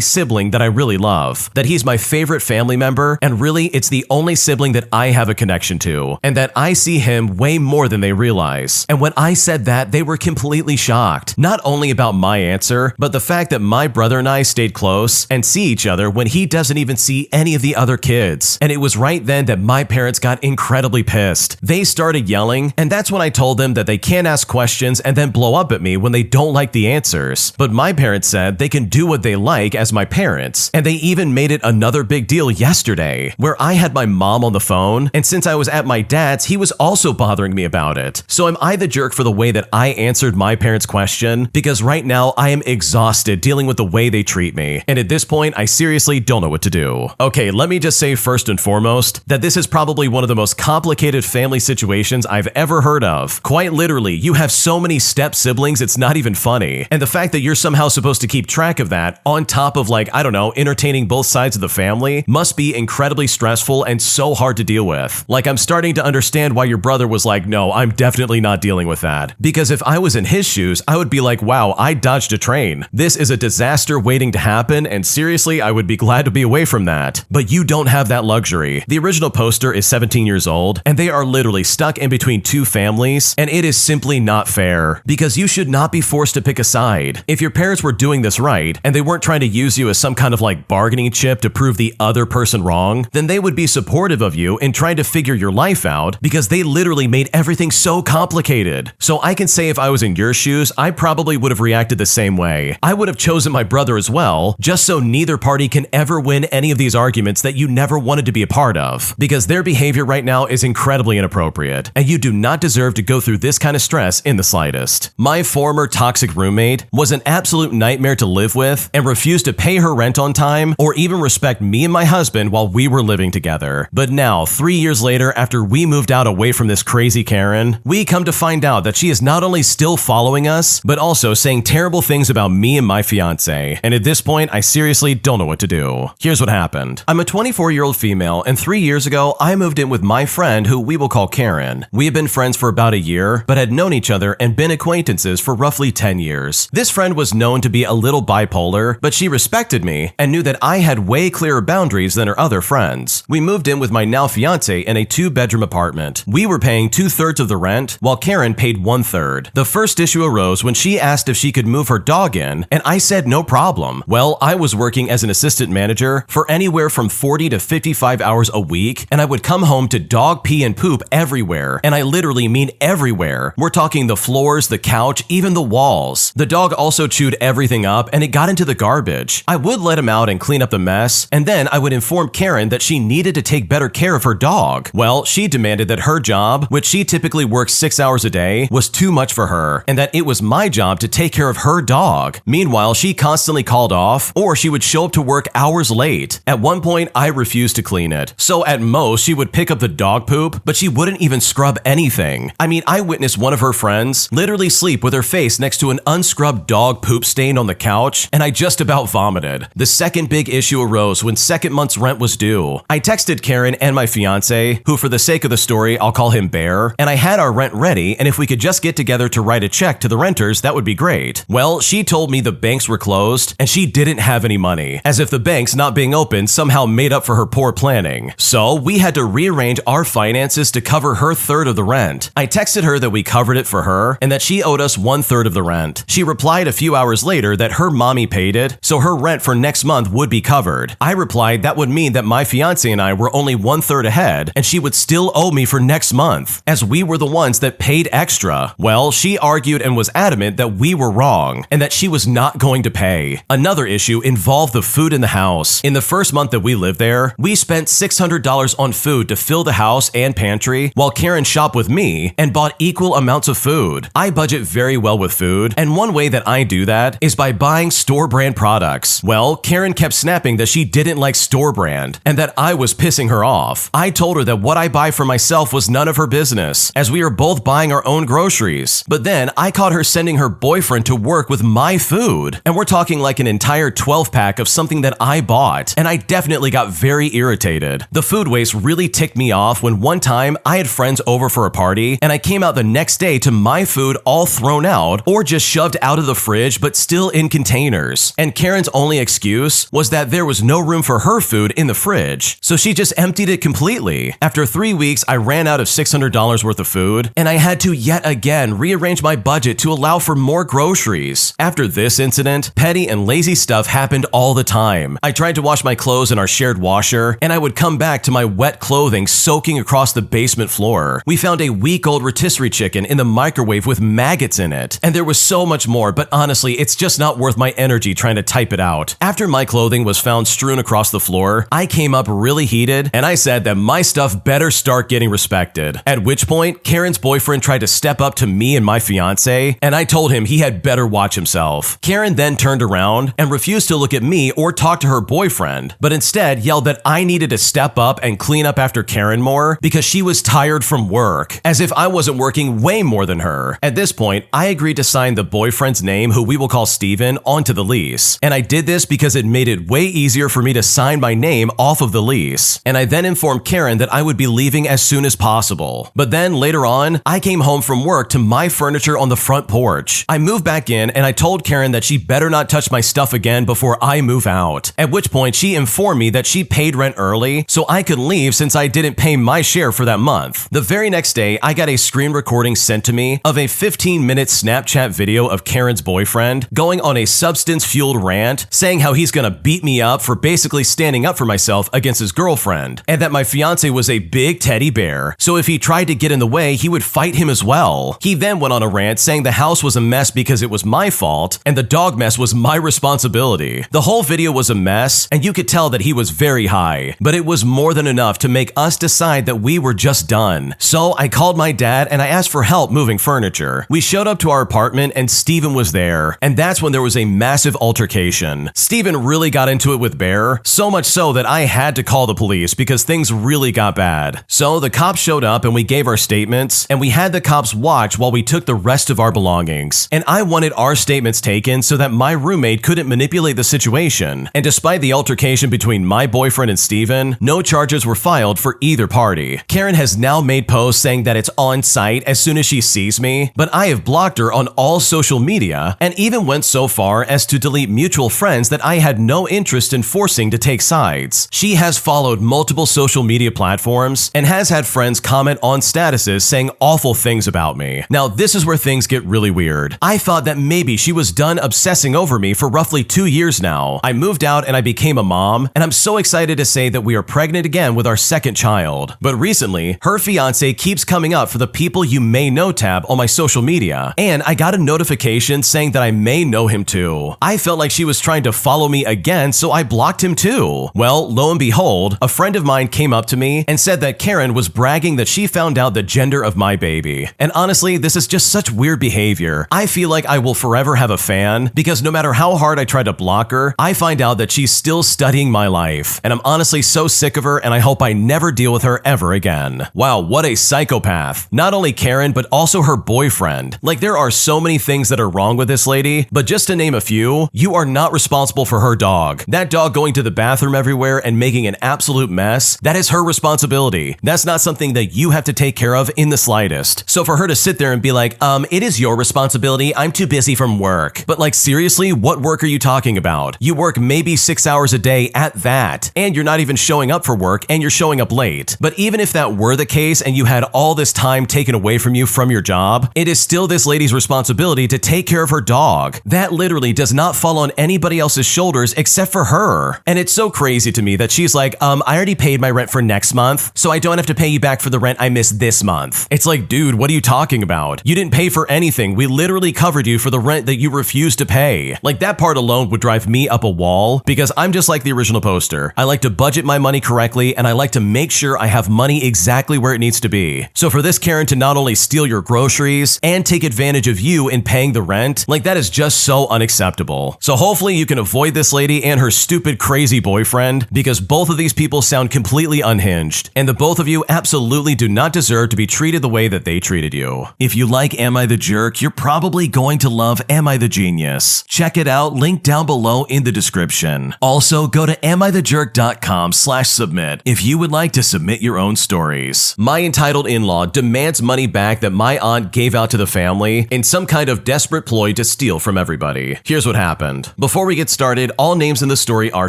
sibling that I really love, that he's my favorite family member, and really it's the only sibling that I have a connection to, and that I see him way more than they realize. And when I said that, they were completely shocked, not only about my answer, but the fact that my brother and I stayed close and see each other when he doesn't even see any of the other kids. And it was right then that my parents got incredibly pissed. They started yelling, and that's when I told them that they can't ask questions and then blow up at me when they don't like the answers. But my parents said they can do what they like as my parents, and they even made it another big deal yesterday, where I had my mom on the phone, and since I was at my dad's, he was also bothering me about it. So am I the jerk for the way that I answered my parents' question? Because right now I am exhausted dealing with the way they treat me, and at this point I seriously don't know what to do. Okay, let me just say first and foremost that this is probably one of the most complicated family situations I've ever heard of. Quite literally, you have so many step siblings it's not even funny, and the fact that you're somehow supposed to keep track of that on top of like, I don't know, entertaining both sides of the family must be incredibly stressful and so hard to deal with. Like I'm starting to understand why your brother was like, no, I'm definitely not dealing with that. Because if I was in his shoes, I would be like, wow, I dodged a train. This is a disaster waiting to happen, and seriously, I would be glad to be away from that. But you don't have that luxury. The original poster is 17 years old, and they are literally stuck in between 2 families, and it is simply not fair. Because you should not be forced to pick a side. If your parents were doing this right, and they weren't trying to use you as some kind of like bargaining chip to prove the other person wrong, then they would be supportive of you in trying to figure your life out, because they literally made everything so complicated. So I can say if I was in your shoes, I probably would have reacted the same way. I would have chosen my brother as well, just so neither party can ever win any of these arguments that you never wanted to be a part of, because their behavior right now is incredibly inappropriate, and you do not deserve to go through this kind of stress in the slightest. My former toxic roommate was an absolute nightmare to live with and refused to pay her rent on time or even respect me and my husband while we were living together. But now, 3 years later, after we moved out away from this crazy Karen, we come to find out that she is not only still following us, but also saying terrible things about me and my fiance. And at this point, I seriously don't know what to do. Here's what happened. I'm a 24-year-old female, and 3 years ago, I moved in with my friend who we will call Karen. We have been friends for about a year, but had known each other and been acquaintances for roughly 10 years. This friend was known to be a little bipolar, but she respected me and knew that I had way clearer boundaries than her other friends. We moved in with my now fiance in a 2-bedroom apartment. We were paying 2/3 of the rent, while Karen paid 1/3. The first issue arose when she asked if she could move her dog in, and I said no problem. Well, I was working as an assistant manager for anywhere from 40 to 55 hours a week, and I would come home to dog pee and poop everywhere, and I literally mean everywhere. We're talking the floors, the couch, even the walls. The dog also chewed everything up, and it got into the garbage. I would let him out and clean up the mess, and then I would inform Karen that she needed to take better care of her dog. Well, she demanded that her job, which she typically works 6 hours a day, was too much for her, and that it was my job to take care of her dog. Meanwhile, she constantly called off, or she would show up to work hours late. At one point, I refused to clean it. So at most, she would pick up the dog poop, but she wouldn't even scrub anything. I mean, I witnessed one of her friends literally sleep with her face next to an unscrubbed dog poop stain on the couch, and I just about vomited. The second big issue arose when second month's rent was due. I texted Karen and my fiance, who for the sake of the story, I'll call him Bear, there, and I had our rent ready, and if we could just get together to write a check to the renters, that would be great. Well, she told me the banks were closed, and she didn't have any money, as if the banks not being open somehow made up for her poor planning. So we had to rearrange our finances to cover her third of the rent. I texted her that we covered it for her, and that she owed us 1/3 of the rent. She replied a few hours later that her mommy paid it, so her rent for next month would be covered. I replied that would mean that my fiance and I were only 1/3 ahead, and she would still owe me for next month, as we were the ones that paid extra. Well, she argued and was adamant that we were wrong, and that she was not going to pay. Another issue involved the food in the house. In the first month that we lived there, we spent $600 on food to fill the house and pantry, while Karen shopped with me and bought equal amounts of food. I budget very well with food, and one way that I do that is by buying store brand products. Well, Karen kept snapping that she didn't like store brand, and that I was pissing her off. I told her that what I buy for myself was none of her business, as we are both buying our own groceries. But then I caught her sending her boyfriend to work with my food, and we're talking like an entire 12-pack of something that I bought, and I definitely got very irritated. The food waste really ticked me off when one time I had friends over for a party, and I came out the next day to my food all thrown out or just shoved out of the fridge but still in containers. And Karen's only excuse was that there was no room for her food in the fridge, so she just emptied it completely. After 3 weeks, I ran out of $600 worth of food, and I had to yet again rearrange my budget to allow for more groceries. After this incident, petty and lazy stuff happened all the time. I tried to wash my clothes in our shared washer, and I would come back to my wet clothing soaking across the basement floor. We found a week-old rotisserie chicken in the microwave with maggots in it, and there was so much more, but honestly, it's just not worth my energy trying to type it out. After my clothing was found strewn across the floor, I came up really heated, and I said that my stuff better start getting respected. At which point, Karen's boyfriend tried to step up to me and my fiance, and I told him he had better watch himself. Karen then turned around and refused to look at me or talk to her boyfriend, but instead yelled that I needed to step up and clean up after Karen more because she was tired from work, as if I wasn't working way more than her. At this point, I agreed to sign the boyfriend's name, who we will call Steven, onto the lease, and I did this because it made it way easier for me to sign my name off of the lease. And I then informed Karen that I would be leaving as soon as possible. But then later on, I came home from work to my furniture on the front porch. I moved back in, and I told Karen that she better not touch my stuff again before I move out. At which point, she informed me that she paid rent early so I could leave since I didn't pay my share for that month. The very next day, I got a screen recording sent to me of a 15-minute Snapchat video of Karen's boyfriend going on a substance-fueled rant saying how he's gonna beat me up for basically standing up for myself against his girlfriend, and that my fiance was a big teddy bear, so if he tried to get in the way, he would fight him as well. He then went on a rant saying the house was a mess because it was my fault, and the dog mess was my responsibility. The whole video was a mess, and you could tell that he was very high, but it was more than enough to make us decide that we were just done. So I called my dad and I asked for help moving furniture. We showed up to our apartment and Steven was there, and that's when there was a massive altercation. Steven really got into it with Bear, so much so that I had to call the police because things really got bad. So the cops showed up and we gave our statements, and we had the cops watch while we took the rest of our belongings. And I wanted our statements taken so that my roommate couldn't manipulate the situation. And despite the altercation between my boyfriend and Steven, no charges were filed for either party. Karen has now made posts saying that it's on site as soon as she sees me, but I have blocked her on all social media and even went so far as to delete mutual friends that I had no interest in forcing to take sides. She has followed multiple social media platforms and has had friends comment on statuses saying awful things about me. Now, this is where things get really weird. I thought that maybe she was done obsessing over me for roughly 2 years now. I moved out and I became a mom, and I'm so excited to say that we are pregnant again with our second child. But recently, her fiance keeps coming up for the people you may know tab on my social media, and I got a notification saying that I may know him too. I felt like she was trying to follow me again, so I blocked him too. Well, lo and behold, a friend of mine came up to me and said that Karen was bragging that she found out the gender of my baby. And honestly, this is just such weird behavior. I feel like I will forever have a fan because no matter how hard I try to block her, I find out that she's still studying my life. And I'm honestly so sick of her, and I hope I never deal with her ever again. Wow, what a psychopath. Not only Karen, but also her boyfriend. Like, there are so many things that are wrong with this lady, but just to name a few, you are not responsible for her dog. That dog going to the bathroom everywhere and making an absolute mess, that is her responsibility. That's not something that you have to take care of in the slightest. So for her to sit there and be like, it is your responsibility, I'm too busy from work. But like, seriously, what work are you talking about? You work maybe 6 hours a day at that, and you're not even showing up for work, and you're showing up late. But even if that were the case and you had all this time taken away from you from your job, it is still this lady's responsibility to take care of her dog. That literally does not fall on anybody else's shoulders except for her. And it's so crazy to me that she's like, I already paid my rent for next month, so I don't have to pay you back for the rent I missed this month. It's like, dude, what are you talking about? You didn't pay for anything. We literally covered you for the rent that you refused to pay. Like, that part alone would drive me up a wall, because I'm just like the original poster. I like to budget my money correctly, and I like to make sure I have money exactly where it needs to be. So for this Karen to not only steal your groceries and take advantage of you in paying the rent, like, that is just so unacceptable. So hopefully you can avoid this lady and her stupid crazy boyfriend, because both of these people sound completely unhinged, and the both of you absolutely do not deserve to be treated the way that they treated you. If you like Am I the Jerk, you're probably going to love Am I the Genius. Check it out, link down below in the description. Also, go to amithejerk.com/submit if you would like to submit your own stories. My entitled in-law demands money back that my aunt gave out to the family in some kind of desperate ploy to steal from everybody. Here's what happened. Before we get started, all names in the story are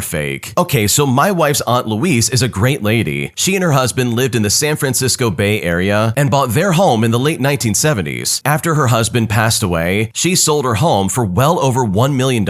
fake. Okay, so my wife's Aunt Louise is a great lady. She and her husband lived in the San Francisco Bay Area and bought their home in the late 1970s. After her husband passed away, she sold her home for well over $1 million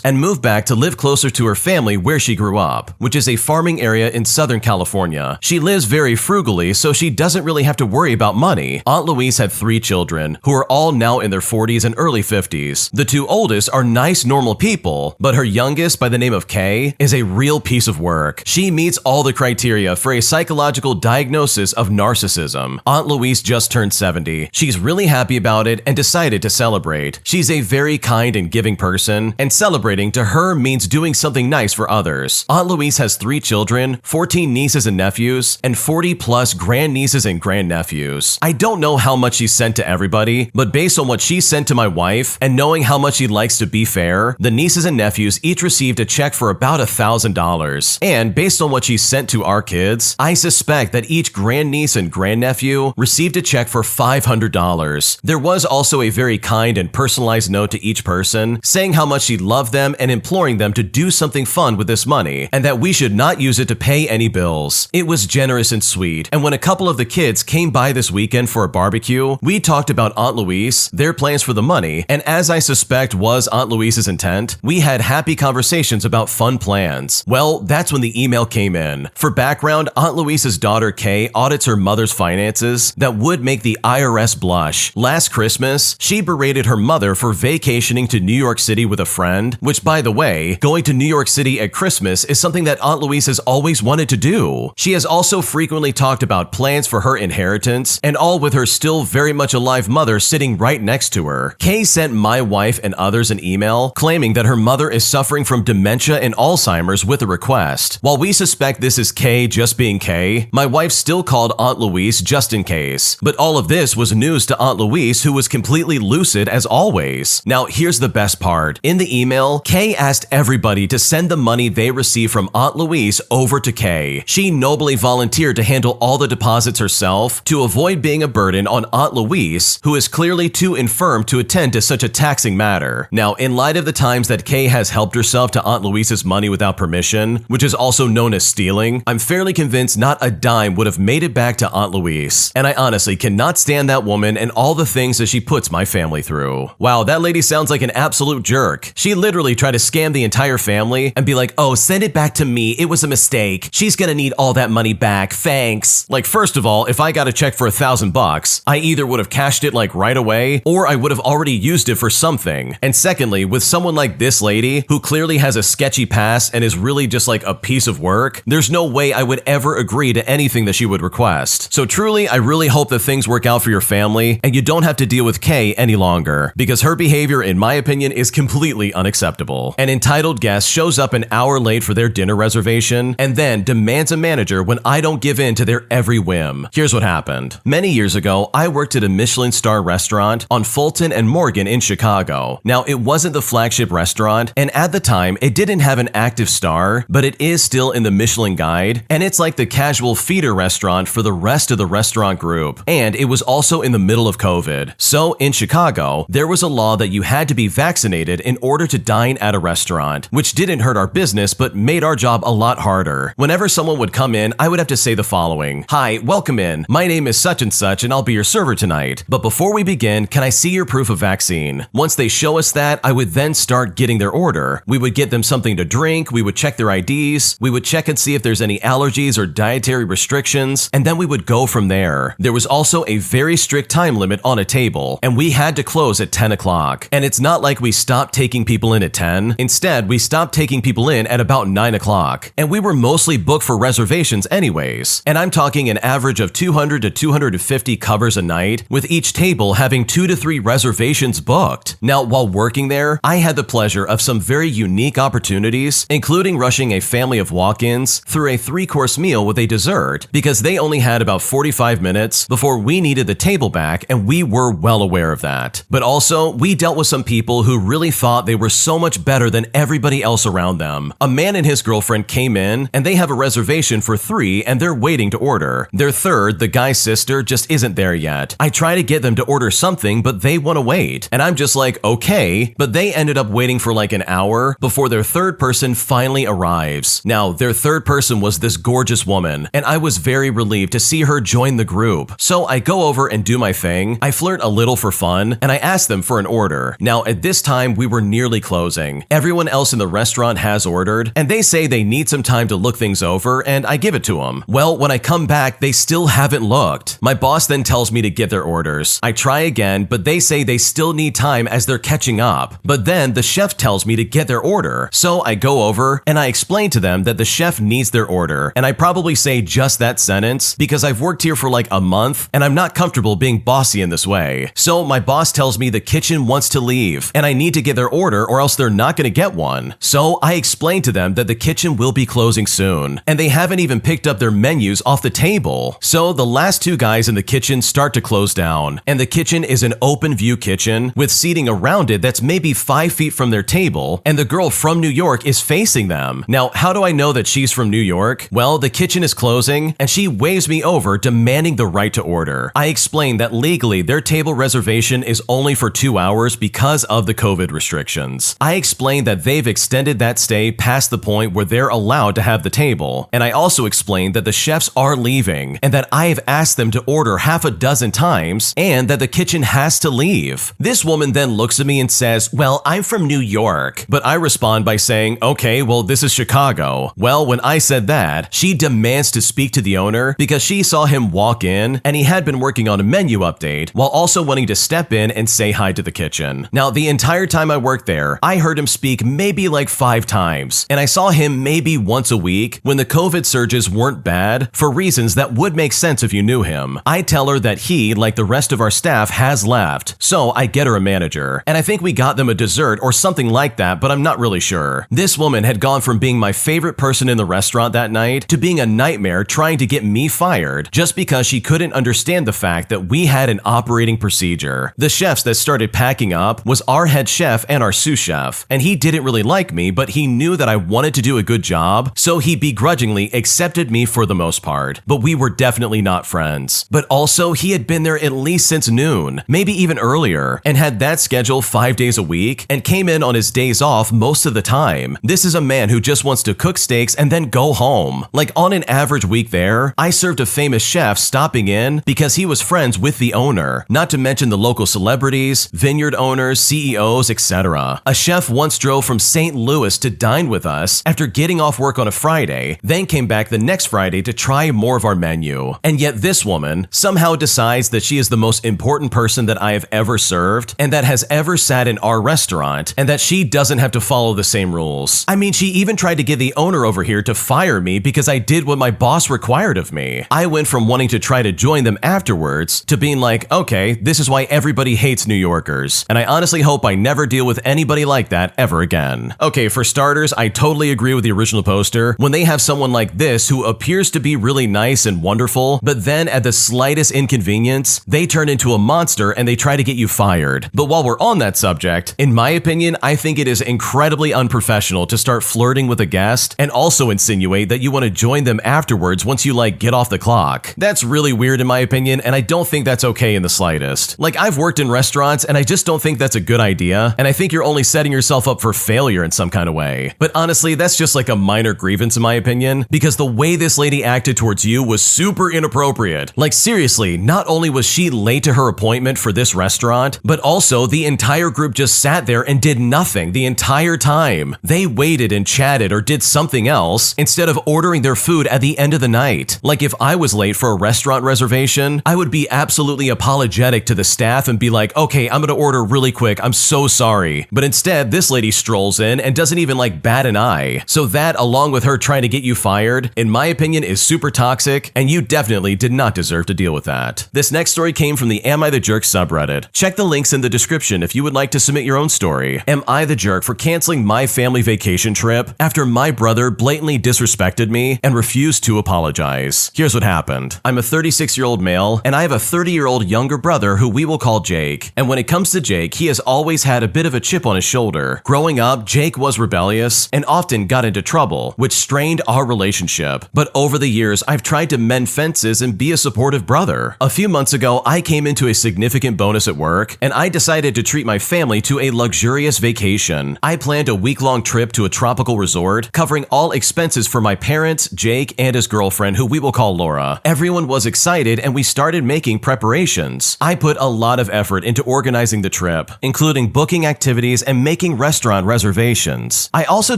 and moved back to live closer to her family where she grew up, which is a farming area in Southern California. She lives very frugally, so she doesn't really have to worry about money. Aunt Louise had 3 children, who are all now in their 40s and early 50s. The 2 oldest are nice, normal people, but her youngest, by the name of Kay, is a real piece of work. She meets all the criteria for a psychological diagnosis of narcissism. Aunt Louise just turned 70. She's really happy about it and decided to celebrate. She's a very kind and giving person, and celebrating to her means doing something nice for others. Aunt Louise has 3 children, 14 nieces and nephews, and 40 plus grandnieces and grandnephews. I don't know how much she sent to everybody, but based on what she sent to my wife, and knowing how much she likes to be fair, the nieces and nephews each received a check for about $1,000. And based on what she sent to our kids, I suspect that each grandniece and grandnephew received a check for $500. There was also a very kind and personalized note to each person, saying how much she loved them and imploring them to do something fun with this money, and that we should not use it to pay any bills. It was generous and sweet, and when a couple of the kids came by this weekend for a barbecue, we talked about Aunt Louise, their plans for the money, and as I suspect was Aunt Louise's intent, we had happy conversations about fun plans. Well, that's when the email came in. For background, Aunt Louise's daughter Kay audits her mother's finances that would make the IRS blush. Last Christmas, she berated her mother for vacationing to New York City with a friend, which, by the way, going to New York City at Christmas is something that Aunt Louise has always wanted to do. She has also frequently talked about plans for her inheritance, and all with her still very much alive mother sitting right next to her. Kay sent my wife and others an email claiming that her mother is suffering from dementia and Alzheimer's with a request. While we suspect this is Kay just being Kay, my wife still called Aunt Louise just in case. But all of this was news to Aunt Louise, who was completely lucid as always. Now, here's the best part. In the email, Kay asked everybody to send the money they received from Aunt Louise over to Kay. She nobly volunteered to handle all the deposits herself to avoid being a burden on Aunt Louise, who is clearly too infirm to attend to such a taxing matter. Now, in light of the times that Kay has helped herself to Aunt Louise's money without permission, which is also known as stealing, I'm fairly convinced not a dime would have made it back to Aunt Louise. And I honestly cannot stand that woman and all the things that she puts my family through. Wow, that lady sounds like an absolute jerk. She literally tried to scam the entire family and be like, oh, send it back to me. It was a mistake. She's gonna need all that money back. Thanks. Like, first of all, if I got a check for $1,000, I either would have cashed it like right away, or I would have already used it for something. And secondly, with someone like this lady, who clearly has a sketchy past and is really just like a piece of work, there's no way I would ever agree to anything that she would request. So truly, I really hope that things work out for your family and you don't have to deal with Kay any longer, because her behavior, in my opinion, is completely unacceptable. An entitled guest shows up an hour late for their dinner reservation and then demands a manager when I don't give in to their every whim. Here's what happened. Many years ago, I worked at a Michelin star restaurant on Fulton and Morgan in Chicago. Now, it wasn't the flagship restaurant, and at the time, it didn't have an active star, but it is still in the Michelin Guide, and it's like the casual feeder restaurant for the rest of the restaurant group, and it was also in the middle of COVID. So in Chicago, there was a law that you had to be vaccinated in order to dine at a restaurant, which didn't hurt our business but made our job a lot harder. Whenever someone would come in, I would have to say the following: "Hi, welcome in. My name is such and such and I'll be your server tonight. But before we begin, can I see your proof of vaccine?" Once they show us that, I would then start getting their order. We would get them something to drink, we would check their IDs, we would check and see if there's any allergies or dietary restrictions, and then we would go from there. There was also a very strict time limit on a table, and we had to close at 10 o'clock. And it's not like we stopped taking people in at 10. Instead, we stopped taking people in at about 9 o'clock. And we were mostly booked for reservations anyways. And I'm talking an average of 200 to 250 covers a night, with each table having 2 to 3 reservations booked. Now, while working there, I had the pleasure of some very unique opportunities, including rushing a family of walk-ins through a 3-course meal with a dessert, because they only had about 45 minutes before we needed the table back, and we were well aware of that. But also, we dealt with some people who really thought they were so much better than everybody else around them. A man and his girlfriend came in, and they have a reservation for 3, and they're waiting to order. Their third, the guy's sister, just isn't there yet. I try to get them to order something, but they want to wait. And I'm just like, okay, but they ended up waiting for like an hour before their third person finally arrives. Now, their third person was this gorgeous woman, and I was very relieved to see her join the group. So I go over and do my thing. I flirt a little for fun, and I ask them for an order. Now, at this time, we were nearly closing. Everyone else in the restaurant has ordered, and they say they need some time to look things over, and I give it to them. Well, when I come back, they still haven't looked. My boss then tells me to get their orders. I try again, but they say they still need time as they're catching up. But then the chef tells me to get their order. So I go over and I explain to them that the chef needs their order. And I probably say just that sentence because I've worked here for like a month and I'm not comfortable being bossy in this way. So my boss tells me the kitchen wants to leave and I need to get their order or else they're not going to get one. So I explain to them that the kitchen will be closing soon and they haven't even picked up their menus off the table. So the last 2 guys in the kitchen start to close down, and the kitchen is an open view kitchen with seating around it that's maybe 5 feet from their table, and the girl from New York is facing them. Now, how do I know that she's from New York? Well, the kitchen is closing, and she waves me over demanding the right to order. I explain that legally their table reservation is only for 2 hours because of the COVID restrictions. I explain that they've extended that stay past the point where they're allowed to have the table, and I also explain that the chefs are leaving, and that I have asked them to order half a dozen times, and that the kitchen has to leave. This woman then looks at me and says, "Well, I'm from New York." But I respond by saying, "Okay, well, this is Chicago." Well, when I said that, she demands to speak to the owner because she saw him walk in and he had been working on a menu update while also wanting to step in and say hi to the kitchen. Now, the entire time I worked there, I heard him speak maybe like 5 times, and I saw him maybe once a week when the COVID surges weren't bad for reasons that would make sense if you knew him. I tell her that he, like the rest of our staff, has left, so I get her a manager, and I think we got them a dessert or something like that, but I'm not really sure. This woman had gone from being my favorite person in the restaurant that night to being a nightmare trying to get me fired just because she couldn't understand the fact that we had an operating procedure. The chefs that started packing up was our head chef and our sous chef, and he didn't really like me, but he knew that I wanted to do a good job, so he begrudgingly accepted me for the most part, but we were definitely not friends. But also, he had been there at least since noon, maybe even earlier, and had that schedule 5 days a week, and came in on his days off most of the time. This is a man who just wants to cook steaks and then go home. Like on an average week there, I served a famous chef stopping in because he was friends with the owner, not to mention the local celebrities, vineyard owners, CEOs, etc. A chef once drove from St. Louis to dine with us after getting off work on a Friday, then came back the next Friday to try more of our menu. And yet this woman somehow decides that she is the most important person that I have ever served and that has ever sat in our restaurant, and that she doesn't have to follow the same rules. I mean, she even tried to get the owner over here to fire me because I did what my boss required of me. I went from wanting to try to join them afterwards to being like, okay, this is why everybody hates New Yorkers, and I honestly hope I never deal with anybody like that ever again. Okay, for starters, I totally agree with the original poster when they have someone like this who appears to be really nice and wonderful, but then at the slightest inconvenience, they turn into a monster and they try to get you fired. But while we're on that subject, in my opinion, I think it is incredibly unprofessional to start flirting with a guest and also insinuate that you want to join them afterwards once you get off the clock. yuck. That's really weird in my opinion, and I don't think that's okay in the slightest. Like, I've worked in restaurants, and I just don't think that's a good idea, and I think you're only setting yourself up for failure in some kind of way. But honestly, that's just like a minor grievance in my opinion, because the way this lady acted towards you was super inappropriate. Like, seriously, not only was she late to her appointment for this restaurant, but also the entire group just sat there and did nothing the entire time. They waited and chatted or did something else instead of ordering their food at the end of the night. Like, if I was late for a restaurant reservation, I would be absolutely apologetic to the staff and be like, okay, I'm gonna order really quick, I'm so sorry. But instead, this lady strolls in and doesn't even like bat an eye. So that, along with her trying to get you fired, in my opinion is super toxic, and you definitely did not deserve to deal with that. This next story came from the Am I the Jerk subreddit. Check the links in the description if you would like to submit your own story. Am I the jerk for canceling my family vacation trip after my brother blatantly disrespected me and refused to apologize? Here's what happened. I'm a 36-year-old male, and I have a 30-year-old younger brother who we will call Jake. And when it comes to Jake, he has always had a bit of a chip on his shoulder. Growing up, Jake was rebellious and often got into trouble, which strained our relationship. But over the years, I've tried to mend fences and be a supportive brother. A few months ago, I came into a significant bonus at work, and I decided to treat my family to a luxurious vacation. I planned a week-long trip to a tropical resort, covering all expenses for my parents, Jake, and his girlfriend, who we will call Laura. Everyone was excited, and we started making preparations. I put a lot of effort into organizing the trip, including booking activities and making restaurant reservations. I also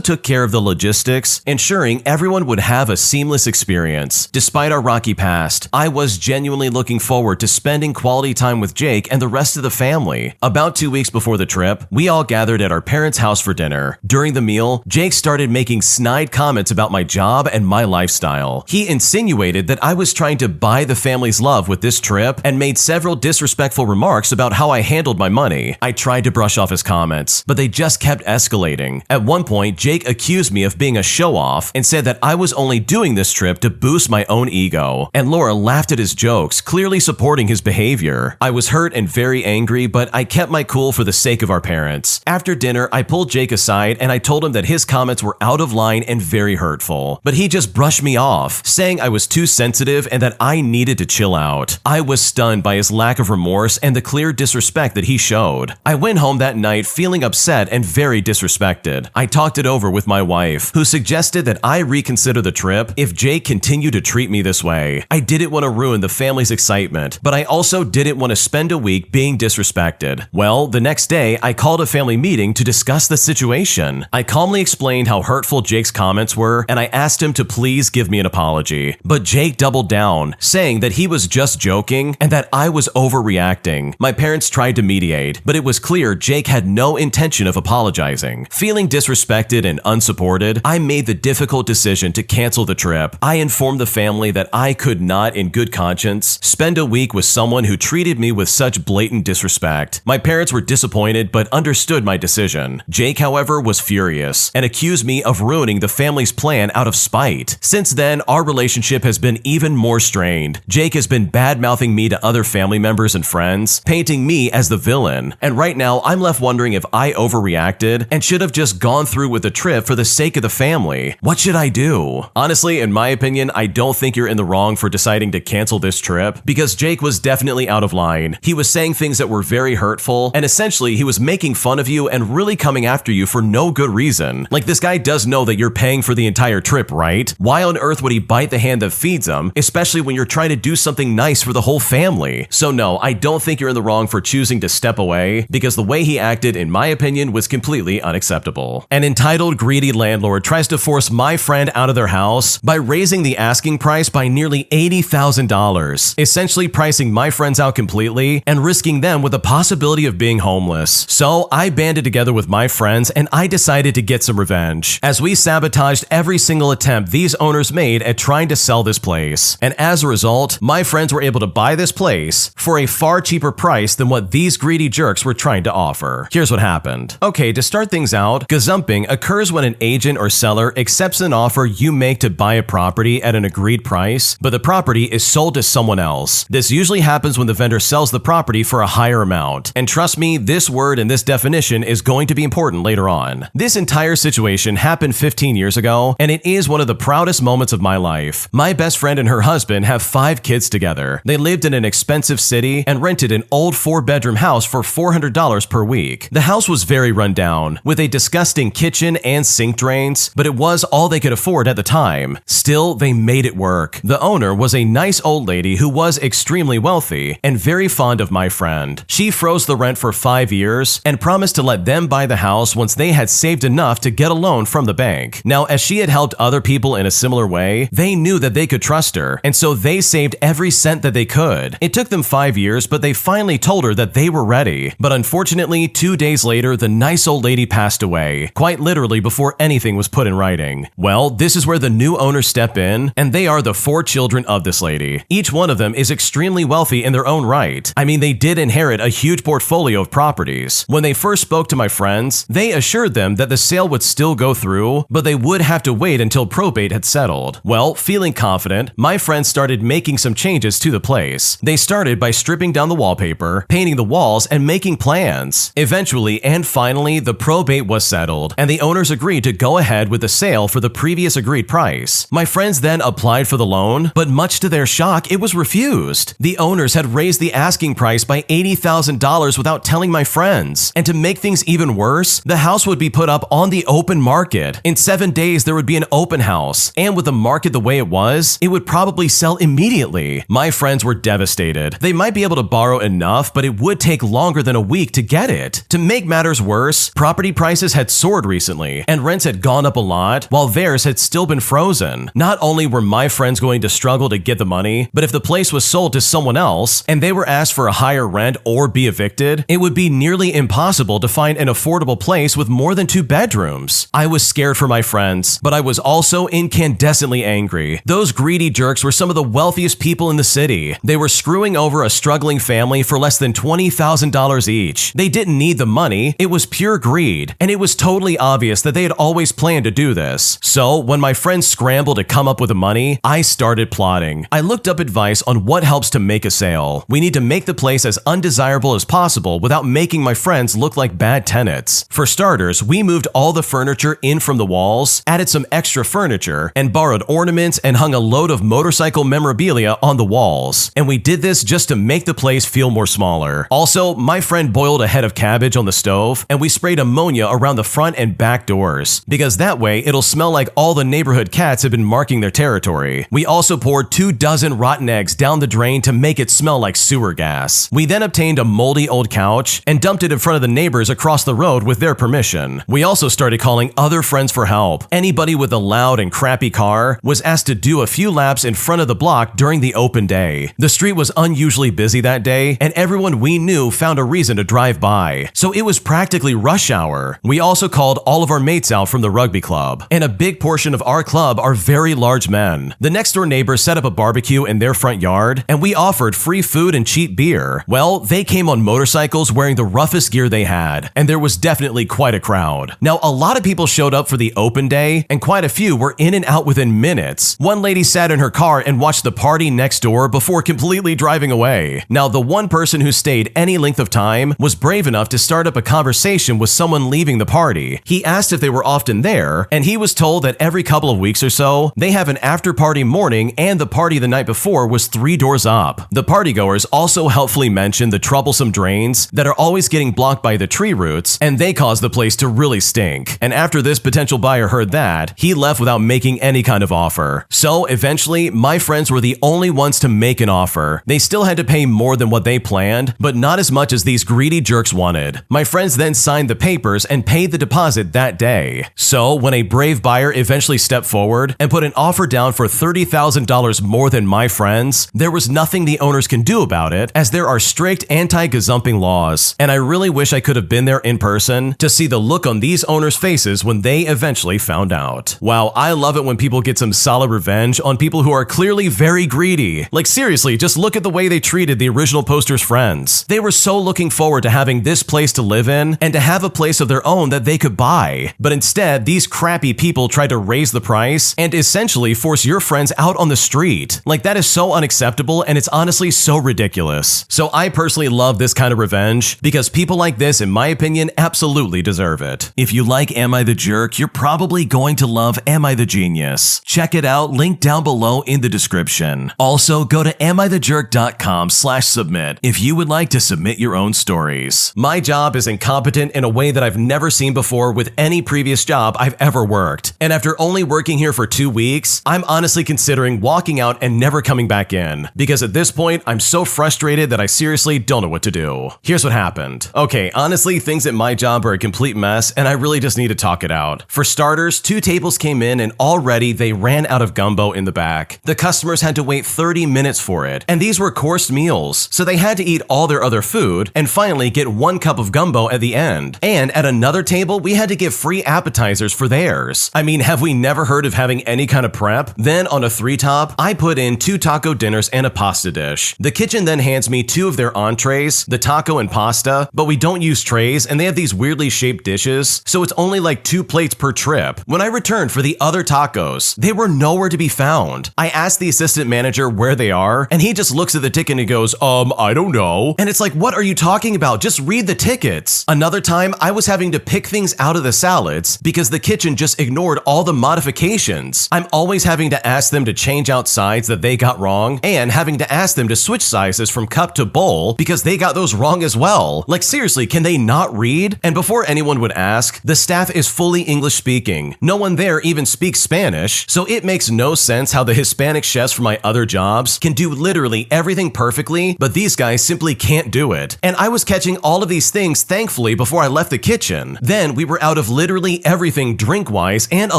took care of the logistics, ensuring everyone would have a seamless experience. Despite our rocky past, I was genuinely looking forward to spending quality time with Jake and the rest of the family. About 2 weeks before the trip, we all gathered at our parents' house for dinner. During the meal, Jake started making snide comments about my job and my lifestyle. He insinuated that I was trying to buy the family's love with this trip and made several disrespectful remarks about how I handled my money. I tried to brush off his comments, but they just kept escalating. At one point, Jake accused me of being a show-off and said that I was only doing this trip to boost my own ego. And Laura laughed at his jokes, clearly supporting his behavior. I was hurt and very angry, but I kept my cool for the sake of our parents. After dinner, I pulled Jake aside and I told him that his comments were out of line and very hurtful. But he just brushed me off, saying I was too sensitive and that I needed to chill out. I was stunned by his lack of remorse and the clear disrespect that he showed. I went home that night feeling upset and very disrespected. I talked it over with my wife, who suggested that I reconsider the trip if Jake continued to treat me this way. I didn't want to ruin the family's excitement, but I also didn't want to spend a week being disrespected. Well, the next day, I called a family meeting to discuss the situation. I calmly explained how hurtful Jake's comments were, and I asked him to please give me an apology. But Jake doubled down, saying that he was just joking and that I was overreacting. My parents tried to mediate, but it was clear Jake had no intention of apologizing. Feeling disrespected and unsupported, I made the difficult decision to cancel the trip. I informed the family that I could not, in good conscience, spend a week with someone who treated me with such blatant disrespect. My parents were disappointed but understood my decision. Jake, however, was furious and accused me of ruining the family's plan out of spite. Since then, our relationship has been even more strained. Jake has been bad-mouthing me to other family members and friends, painting me as the villain. And right now, I'm left wondering if I overreacted and should have just gone through with the trip for the sake of the family. What should I do? Honestly, in my opinion, I don't think you're in the wrong for deciding to cancel this trip, because Jake was definitely out of line. He was saying things that were very hurtful, and essentially he was making fun of you and really coming after you for no good reason. Like, this guy does know that you're paying for the entire trip, right? Why on earth would he bite the hand that feeds him, especially when you're trying to do something nice for the whole family? So no, I don't think you're in the wrong for choosing to step away, because the way he acted, in my opinion, was completely unacceptable. An entitled, greedy landlord tries to force my friend out of their house by raising the asking price by nearly $80,000, essentially pricing my friends out completely and risking them with the possibility of being homeless. So I banded together with my friends and I decided to get some revenge, as we sabotaged every single attempt these owners made at trying to sell this place. And as a result, my friends were able to buy this place for a far cheaper price than what these greedy jerks were trying to offer. Here's what happened. Okay, to start things out, gazumping occurs when an agent or seller accepts an offer you make to buy a property at an agreed price, but the property is sold to someone else. This usually happens when the vendor sells the property for a higher amount. And trust me, this word and this definition is going to be important later on. This entire situation happened 15 years ago, and it is one of the proudest moments of my life. My best friend and her husband husband have 5 kids together. They lived in an expensive city and rented an old 4-bedroom house for $400 per week. The house was very run down, with a disgusting kitchen and sink drains, but it was all they could afford at the time. Still, they made it work. The owner was a nice old lady who was extremely wealthy and very fond of my friend. She froze the rent for 5 years and promised to let them buy the house once they had saved enough to get a loan from the bank. Now, as she had helped other people in a similar way, they knew that they could trust her, and so they saved every cent that they could. It took them 5 years, but they finally told her that they were ready. But unfortunately, 2 days later, the nice old lady passed away, quite literally before anything was put in writing. Well, this is where the new owners step in, and they are the 4 children of this lady. Each one of them is extremely wealthy in their own right. I mean, they did inherit a huge portfolio of properties. When they first spoke to my friends, they assured them that the sale would still go through, but they would have to wait until probate had settled. Well, feeling confident, my friends started making some changes to the place. They started by stripping down the wallpaper, painting the walls, and making plans. Eventually and finally, the probate was settled, and the owners agreed to go ahead with the sale for the previous agreed price. My friends then applied for the loan, but much to their shock, it was refused. The owners had raised the asking price by $80,000 without telling my friends. And to make things even worse, the house would be put up on the open market. In 7 days, there would be an open house, and with the market the way it was, it would probably sell immediately. My friends were devastated. They might be able to borrow enough, but it would take longer than a week to get it. To make matters worse, property prices had soared recently, and rents had gone up a lot, while theirs had still been frozen. Not only were my friends going to struggle to get the money, but if the place was sold to someone else, and they were asked for a higher rent or be evicted, it would be nearly impossible to find an affordable place with more than 2 bedrooms. I was scared for my friends, but I was also incandescently angry. Those greedy jerks were some of the wealthiest people in the city. They were screwing over a struggling family for less than $20,000 each. They didn't need the money, it was pure greed, and it was totally obvious that they had always planned to do this. So, when my friends scrambled to come up with the money, I started plotting. I looked up advice on what helps to make a sale. We need to make the place as undesirable as possible without making my friends look like bad tenants. For starters, we moved all the furniture in from the walls, added some extra furniture, and borrowed ornaments and hung a load of motorcycle memorabilia on the walls. And we did this just to make the place feel more smaller. Also, my friend boiled a head of cabbage on the stove, and we sprayed ammonia around the front and back doors, because that way it'll smell like all the neighborhood cats have been marking their territory. We also poured 24 rotten eggs down the drain to make it smell like sewer gas. We then obtained a moldy old couch and dumped it in front of the neighbors across the road with their permission. We also started calling other friends for help. Anybody with a loud and crappy car was asked to do a few laps in front of the block during the open day. The street was unusually busy that day, and everyone we knew found a reason to drive by, so it was practically rush hour. We also called all of our mates out from the rugby club, and a big portion of our club are very large men. The next door neighbors set up a barbecue in their front yard, and we offered free food and cheap beer. Well, they came on motorcycles wearing the roughest gear they had, and there was definitely quite a crowd. Now, a lot of people showed up for the open day, and quite a few were in and out within minutes. One lady sat in her car and watched the party next door before completely driving away. Now, the one person who stayed any length of time was brave enough to start up a conversation with someone leaving the party. He asked if they were often there, and he was told that every couple of weeks or so, they have an after-party morning, and the party the night before was 3 doors up. The partygoers also helpfully mentioned the troublesome drains that are always getting blocked by the tree roots, and they cause the place to really stink. And after this potential buyer heard that, he left without making any kind of offer. So eventually, my friends were the only ones to make an offer. They still had to pay more than what they planned, but not as much as these greedy jerks wanted. My friends then signed the papers and paid the deposit that day. So when a brave buyer eventually stepped forward and put an offer down for $30,000 more than my friends, there was nothing the owners can do about it, as there are strict anti-gazumping laws. And I really wish I could have been there in person to see the look on these owners' faces when they eventually found out. Wow, I love it when people get some solid revenge on people who are clearly very greedy. Like seriously, just look at the way they treated the original poster's friends. They were so looking forward to having this place to live in and to have a place of their own that they could buy. But instead, these crappy people tried to raise the price and essentially force your friends out on the street. Like that is so unacceptable, and it's honestly so ridiculous. So I personally love this kind of revenge because people like this, in my opinion, absolutely deserve it. If you like Am I the Jerk, you're probably going to love Am I the Genius. Check it out, link down below in the description. Also, go to amithejerk.com/submit if you would like to submit your own stories. My job is incompetent in a way that I've never seen before with any previous job I've ever worked. And after only working here for 2 weeks, I'm honestly considering walking out and never coming back in. Because at this point, I'm so frustrated that I seriously don't know what to do. Here's what happened. Okay, honestly, things at my job are a complete mess and I really just need to talk it out. For starters, 2 tables came in and already they ran out of gumbo in the back. The customers had to wait 30 minutes for it. And these were coursed meals, so they had to eat all their other food and finally get 1 cup of gumbo at the end. And at another table, we had to give free appetizers for theirs. I mean, have we never heard of having any kind of prep? Then on a 3-top, I put in 2 taco dinners and a pasta dish. The kitchen then hands me 2 of their entrees, the taco and pasta, but we don't use trays and they have these weirdly shaped dishes, so it's only like 2 plates per trip. When I returned for the other tacos, they were nowhere to be found. I asked the assistant manager where they are, and he just looks at the ticket and he goes, I don't know. And it's like, what are you talking about? Just read the tickets. Another time, I was having to pick things out of the salads because the kitchen just ignored all the modifications. I'm always having to ask them to change out sides that they got wrong, and having to ask them to switch sizes from cup to bowl because they got those wrong as well. Like seriously, can they not read? And before anyone would ask, the staff is fully English speaking. No one there even speaks Spanish, so it makes no sense how the Hispanic chefs from my other jobs can do literally everything perfectly, but these guys simply can't do it. And I was catching all of these things thankfully before I left the kitchen. Then we were out of literally everything drink-wise and a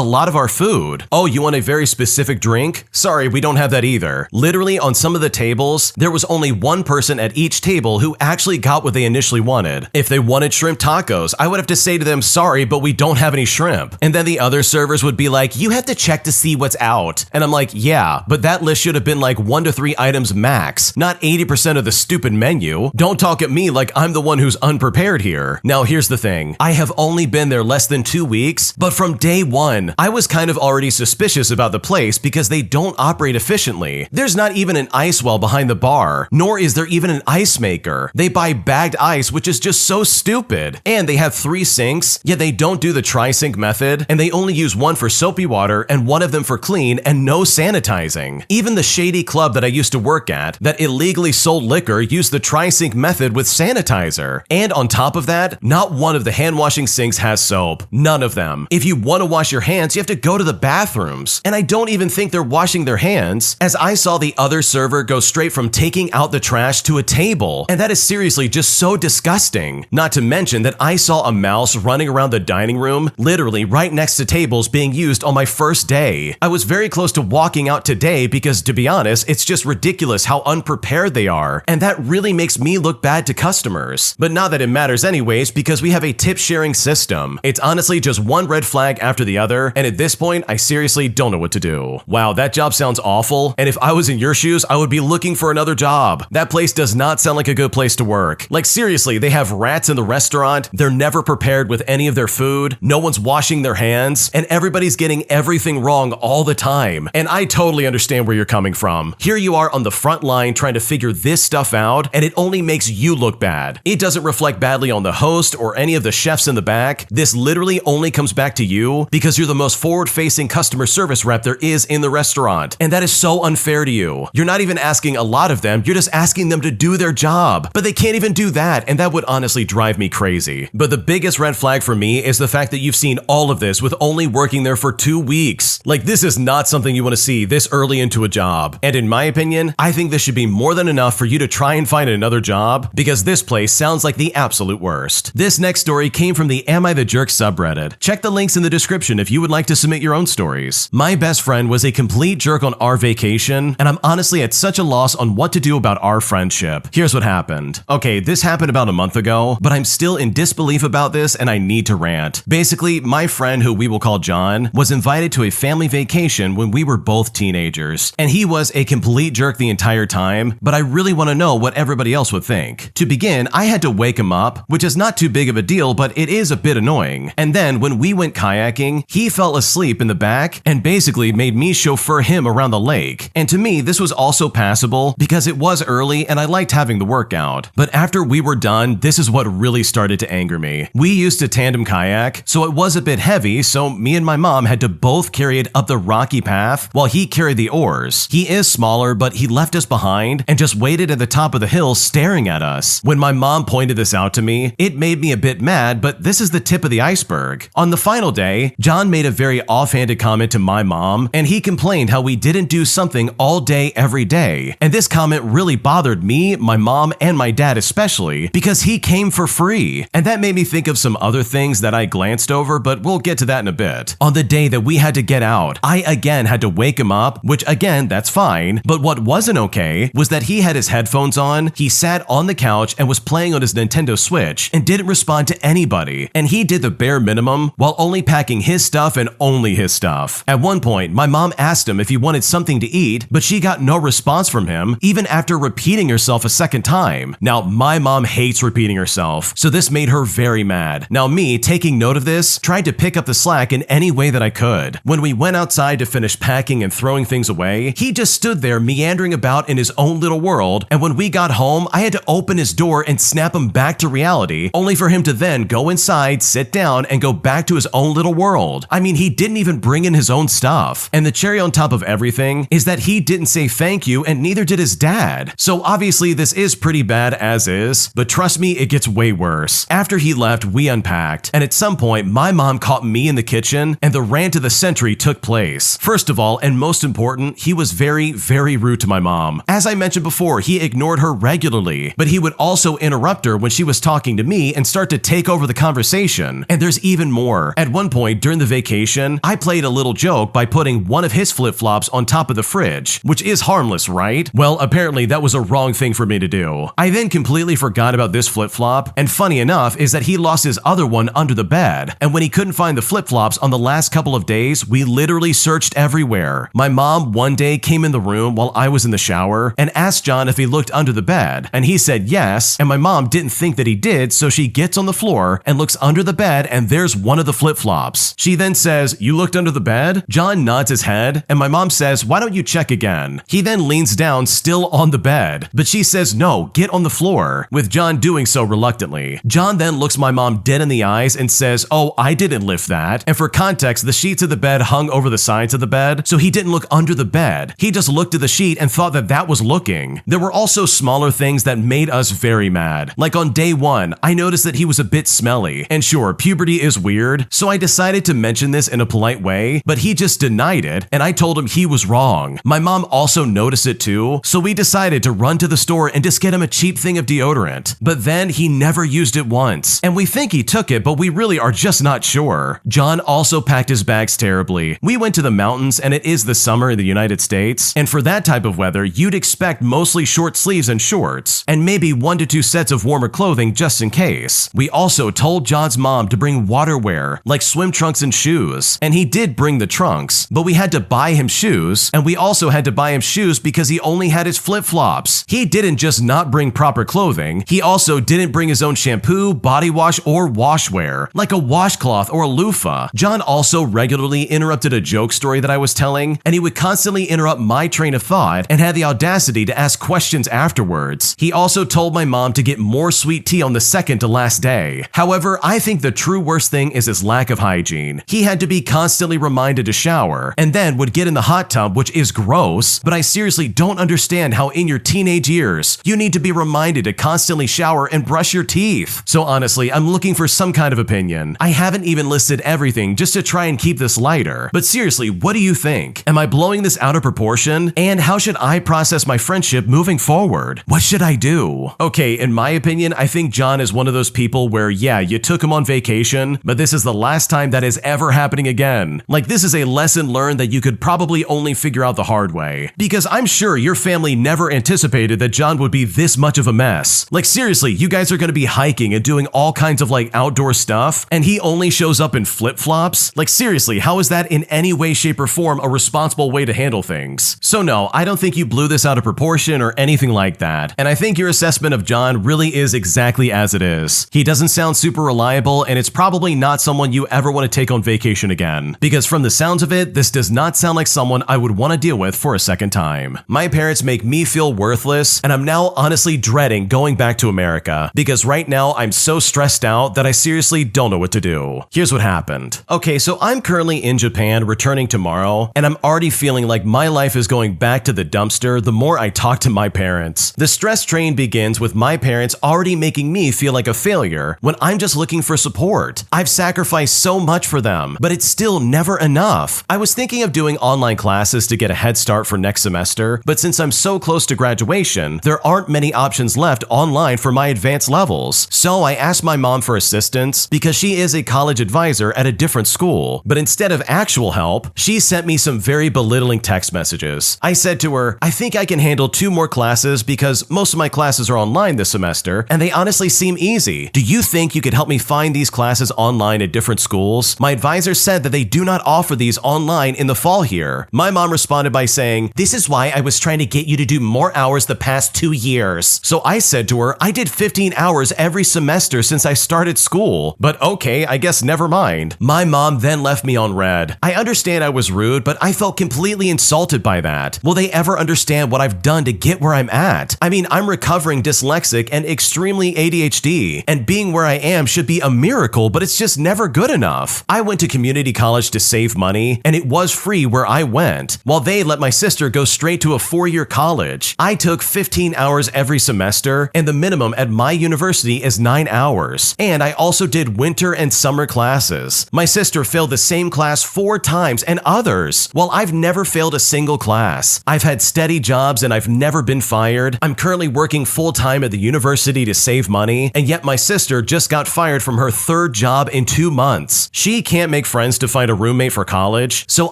lot of our food. Oh, you want a very specific drink? Sorry, we don't have that either. Literally on some of the tables, there was only 1 person at each table who actually got what they initially wanted. If they wanted shrimp tacos, I would have to say to them, sorry, but we don't have any shrimp. And then the other servers would be like, you have to check to see what's out. And I'm like, yeah, but that list should have been like 1 to 3 items max, not 80% of the stupid menu. Don't talk at me like I'm the one who's unprepared here. Now here's the thing. I have only been there less than 2 weeks, but from day 1, I was kind of already suspicious about the place because they don't operate efficiently. There's not even an ice well behind the bar, nor is there even an ice maker. They buy bagged ice, which is just so stupid. And they have 3 sinks, yet they don't do the tri-sink method, and they only use 1 for soapy water and 1 of them for clean and no sanitizing. Even the shady club that I used to work at that illegally sold liquor used the tri-sink method with sanitizer. And on top of that, not 1 of the hand washing sinks has soap. None of them. If you want to wash your hands, you have to go to the bathrooms. And I don't even think they're washing their hands, as I saw the other server go straight from taking out the trash to a table. And that is seriously just so disgusting. Not to mention that I saw a mouse running around the dining room, literally right next to tables being used on my first day. I was very close to walking out today because, to be honest, it's just ridiculous how unprepared they are. And that really makes me look bad to customers. But not that it matters anyways, because we have a tip sharing system. It's honestly just one red flag after the other, and at this point, I seriously don't know what to do. Wow, that job sounds awful, and if I was in your shoes, I would be looking for another job. That place does not sound like a good place to work. Like seriously, they have rats in the restaurant, they're never prepared with any of their food, no one's washing their hands, and everybody's getting everything wrong all the time. And I totally understand where you're coming from. Here you are on the front line trying to figure this stuff out, and it only makes you look bad. It doesn't reflect badly on the host or any of the chefs in the back. This literally only comes back to you because you're the most forward-facing customer service rep there is in the restaurant. And that is so unfair to you. You're not even asking a lot of them, you're just asking them to do their job. But they can't even do that, and that would honestly drive me crazy. But the biggest red flag for me is the fact that you've seen all of this with only working there for 2 weeks. Like, this is not something you want to see this early into a job. And in my opinion, I think this should be more than enough for you to try and find another job, because this place sounds like the absolute worst. This next story came from the Am I the Jerk subreddit. Check the links in the description if you would like to submit your own stories. My best friend was a complete jerk on our vacation, and I'm honestly at such a loss on what to do about our friendship. Here's what happened. Okay, this happened about a month ago, but I'm still in disbelief about this and I need to rant. Basically, my friend, who we will call John, was invited to a family vacation when we were both teenagers, and he was a complete jerk the entire time, but I really want to know what everybody else would think. To begin, I had to wake him up, which is not too big of a deal, but it is a bit annoying. And then when we went kayaking, he fell asleep in the back and basically made me chauffeur him around the lake. And to me, this was also passable because it was early and I liked having the workout. But after we were done, this is what really started to anger me. We used to tandem kayak, so it was a bit heavy, so me and my mom had to both carry it up the rocky path while he carried carry the oars. He is smaller, but he left us behind and just waited at the top of the hill staring at us. When my mom pointed this out to me, it made me a bit mad, but this is the tip of the iceberg. On the final day, John made a very offhanded comment to my mom, and he complained how we didn't do something all day every day. And this comment really bothered me, my mom, and my dad especially, because he came for free. And that made me think of some other things that I glanced over, but we'll get to that in a bit. On the day that we had to get out, I again had to wake him up, which again, that's fine. But what wasn't okay was that he had his headphones on, he sat on the couch and was playing on his Nintendo Switch and didn't respond to anybody. And he did the bare minimum while only packing his stuff and only his stuff. At one point, my mom asked him if he wanted something to eat, but she got no response from him, even after repeating herself a second time. Now, my mom hates repeating herself, so this made her very mad. Now, me, taking note of this, tried to pick up the slack in any way that I could. When we went outside to finish packing and throwing things away, he just stood there meandering about in his own little world, and when we got home, I had to open his door and snap him back to reality, only for him to then go inside, sit down, and go back to his own little world. I mean, he didn't even bring in his own stuff. And the cherry on top of everything is that he didn't say thank you, and neither did his dad. So obviously this is pretty bad as is, but trust me, it gets way worse. After he left, we unpacked, and at some point, my mom caught me in the kitchen, and the rant of the century took place. First of all, and most important, he was very, very rude to my mom. As I mentioned before, he ignored her regularly, but he would also interrupt her when she was talking to me and start to take over the conversation. And there's even more. At one point during the vacation, I played a little joke by putting one of his flip-flops on top of the fridge, which is harmless, right? Well, apparently that was a wrong thing for me to do. I then completely forgot about this flip-flop, and funny enough is that he lost his other one under the bed, and when he couldn't find the flip-flops on the last couple of days, we literally searched everywhere. My mom one day came in the room while I was in the shower and asked John if he looked under the bed, and he said yes, and my mom didn't think that he did, so she gets on the floor and looks under the bed, and there's one of the flip-flops. She then says, "You looked under the bed?" John nods his head, and my mom says, "Why don't you check again?" He then leans down, still on the bed, but she says, "No, get on the floor," with John doing so reluctantly. John then looks my mom dead in the eyes and says, "Oh, I didn't lift that." And for context, the sheets of the bed hung over the sides of the bed, so he didn't look under the bed. He just looked at the sheet and thought that that was looking. There were also smaller things that made us very mad. Like on day one, I noticed that he was a bit smelly. And sure, puberty is weird, so I decided to mention this in a polite way, but he just denied it, and I told him he was wrong. My mom also noticed it too, so we decided to run to the store and just get him a cheap thing of deodorant. But then he never used it once, and we think he took it, but we really are just not sure. John also packed his bags terribly. We went to the mountains, and it is the summer in the United States, and for that type of weather, you'd expect mostly short sleeves and shorts, and maybe 1 to 2 sets of warmer clothing just in case. We also told John's mom to bring waterwear, like swim trunks and shoes, and he did bring the trunks, but we had to buy him shoes, and we also had to buy him shoes because he only had his flip-flops. He didn't just not bring proper clothing, he also didn't bring his own shampoo, body wash, or washwear, like a washcloth or a loofah. John also regularly interrupted a joke story that I was telling, and he would constantly interrupt my train of thought and had the audacity to ask questions afterwards. He also told my mom to get more sweet tea on the second to last day. However, I think the true worst thing is his lack of hygiene. He had to be constantly reminded to shower, and then would get in the hot tub, which is gross, but I seriously don't understand how in your teenage years, you need to be reminded to constantly shower and brush your teeth. So honestly, I'm looking for some kind of opinion. I haven't even listed everything just to try and keep this lighter, but seriously, what do you think? Am I blowing this out of proportion? And how should I process my friendship moving forward? What should I do? Okay, in my opinion, I think John is one of those people where, yeah, you took him on vacation, but this is the last time that is ever happening again. Like, this is a lesson learned that you could probably only figure out the hard way. Because I'm sure your family never anticipated that John would be this much of a mess. Like, seriously, you guys are gonna be hiking and doing all kinds of like outdoor stuff, and he only shows up in flip-flops? Like, seriously, how is that in any way, shape, or form a responsible way to handle things? So no, I don't think you blew this out of proportion or anything like that, and I think your assessment of John really is exactly as it is. He doesn't sound super reliable, and it's probably not someone you ever want to take on vacation again, because from the sounds of it, this does not sound like someone I would want to deal with for a second time. My parents make me feel worthless, and I'm now honestly dreading going back to America, because right now I'm so stressed out that I seriously don't know what to do. Here's what happened. Okay, so I'm currently in Japan, returning tomorrow, and I'm already feeling like my life is going back to the dumpster the more I talk to my parents. The stress train begins with my parents already making me feel like a failure when I'm just looking for support. I've sacrificed so much for them, but it's still never enough. I was thinking of doing online classes to get a head start for next semester, but since I'm so close to graduation, there aren't many options left online for my advanced levels. So I asked my mom for assistance because she is a college advisor at a different school, but instead of actual help, she sent me some very belittling text messages. I said to her, I think I can handle 2 more classes because most of my classes are online this semester and they honestly seem easy. Do you think you could help me find these classes online at different schools? My advisor said that they do not offer these online in the fall here. My mom responded by saying, this is why I was trying to get you to do more hours the past 2 years. So I said to her, I did 15 hours every semester since I started school, but okay, I guess never mind. My mom then left me on red. I understand I was rude, but I felt completely insulted by that. Will they ever understand what I've done to get where I'm at? I mean, I'm recovering dyslexic and extremely ADHD, and being where I am should be a miracle, but it's just never good enough. I went to community college to save money, and it was free where I went, while they let my sister go straight to a 4-year college. I took 15 hours every semester, and the minimum at my university is 9 hours. And I also did winter and summer classes. My sister failed the same class 4 times and others, while I've never failed a single class. I've had steady jobs and I've never been fired. I'm currently working full-time at the university to save money, and yet my sister just got fired from her 3rd job in 2 months. She can't make friends to find a roommate for college, so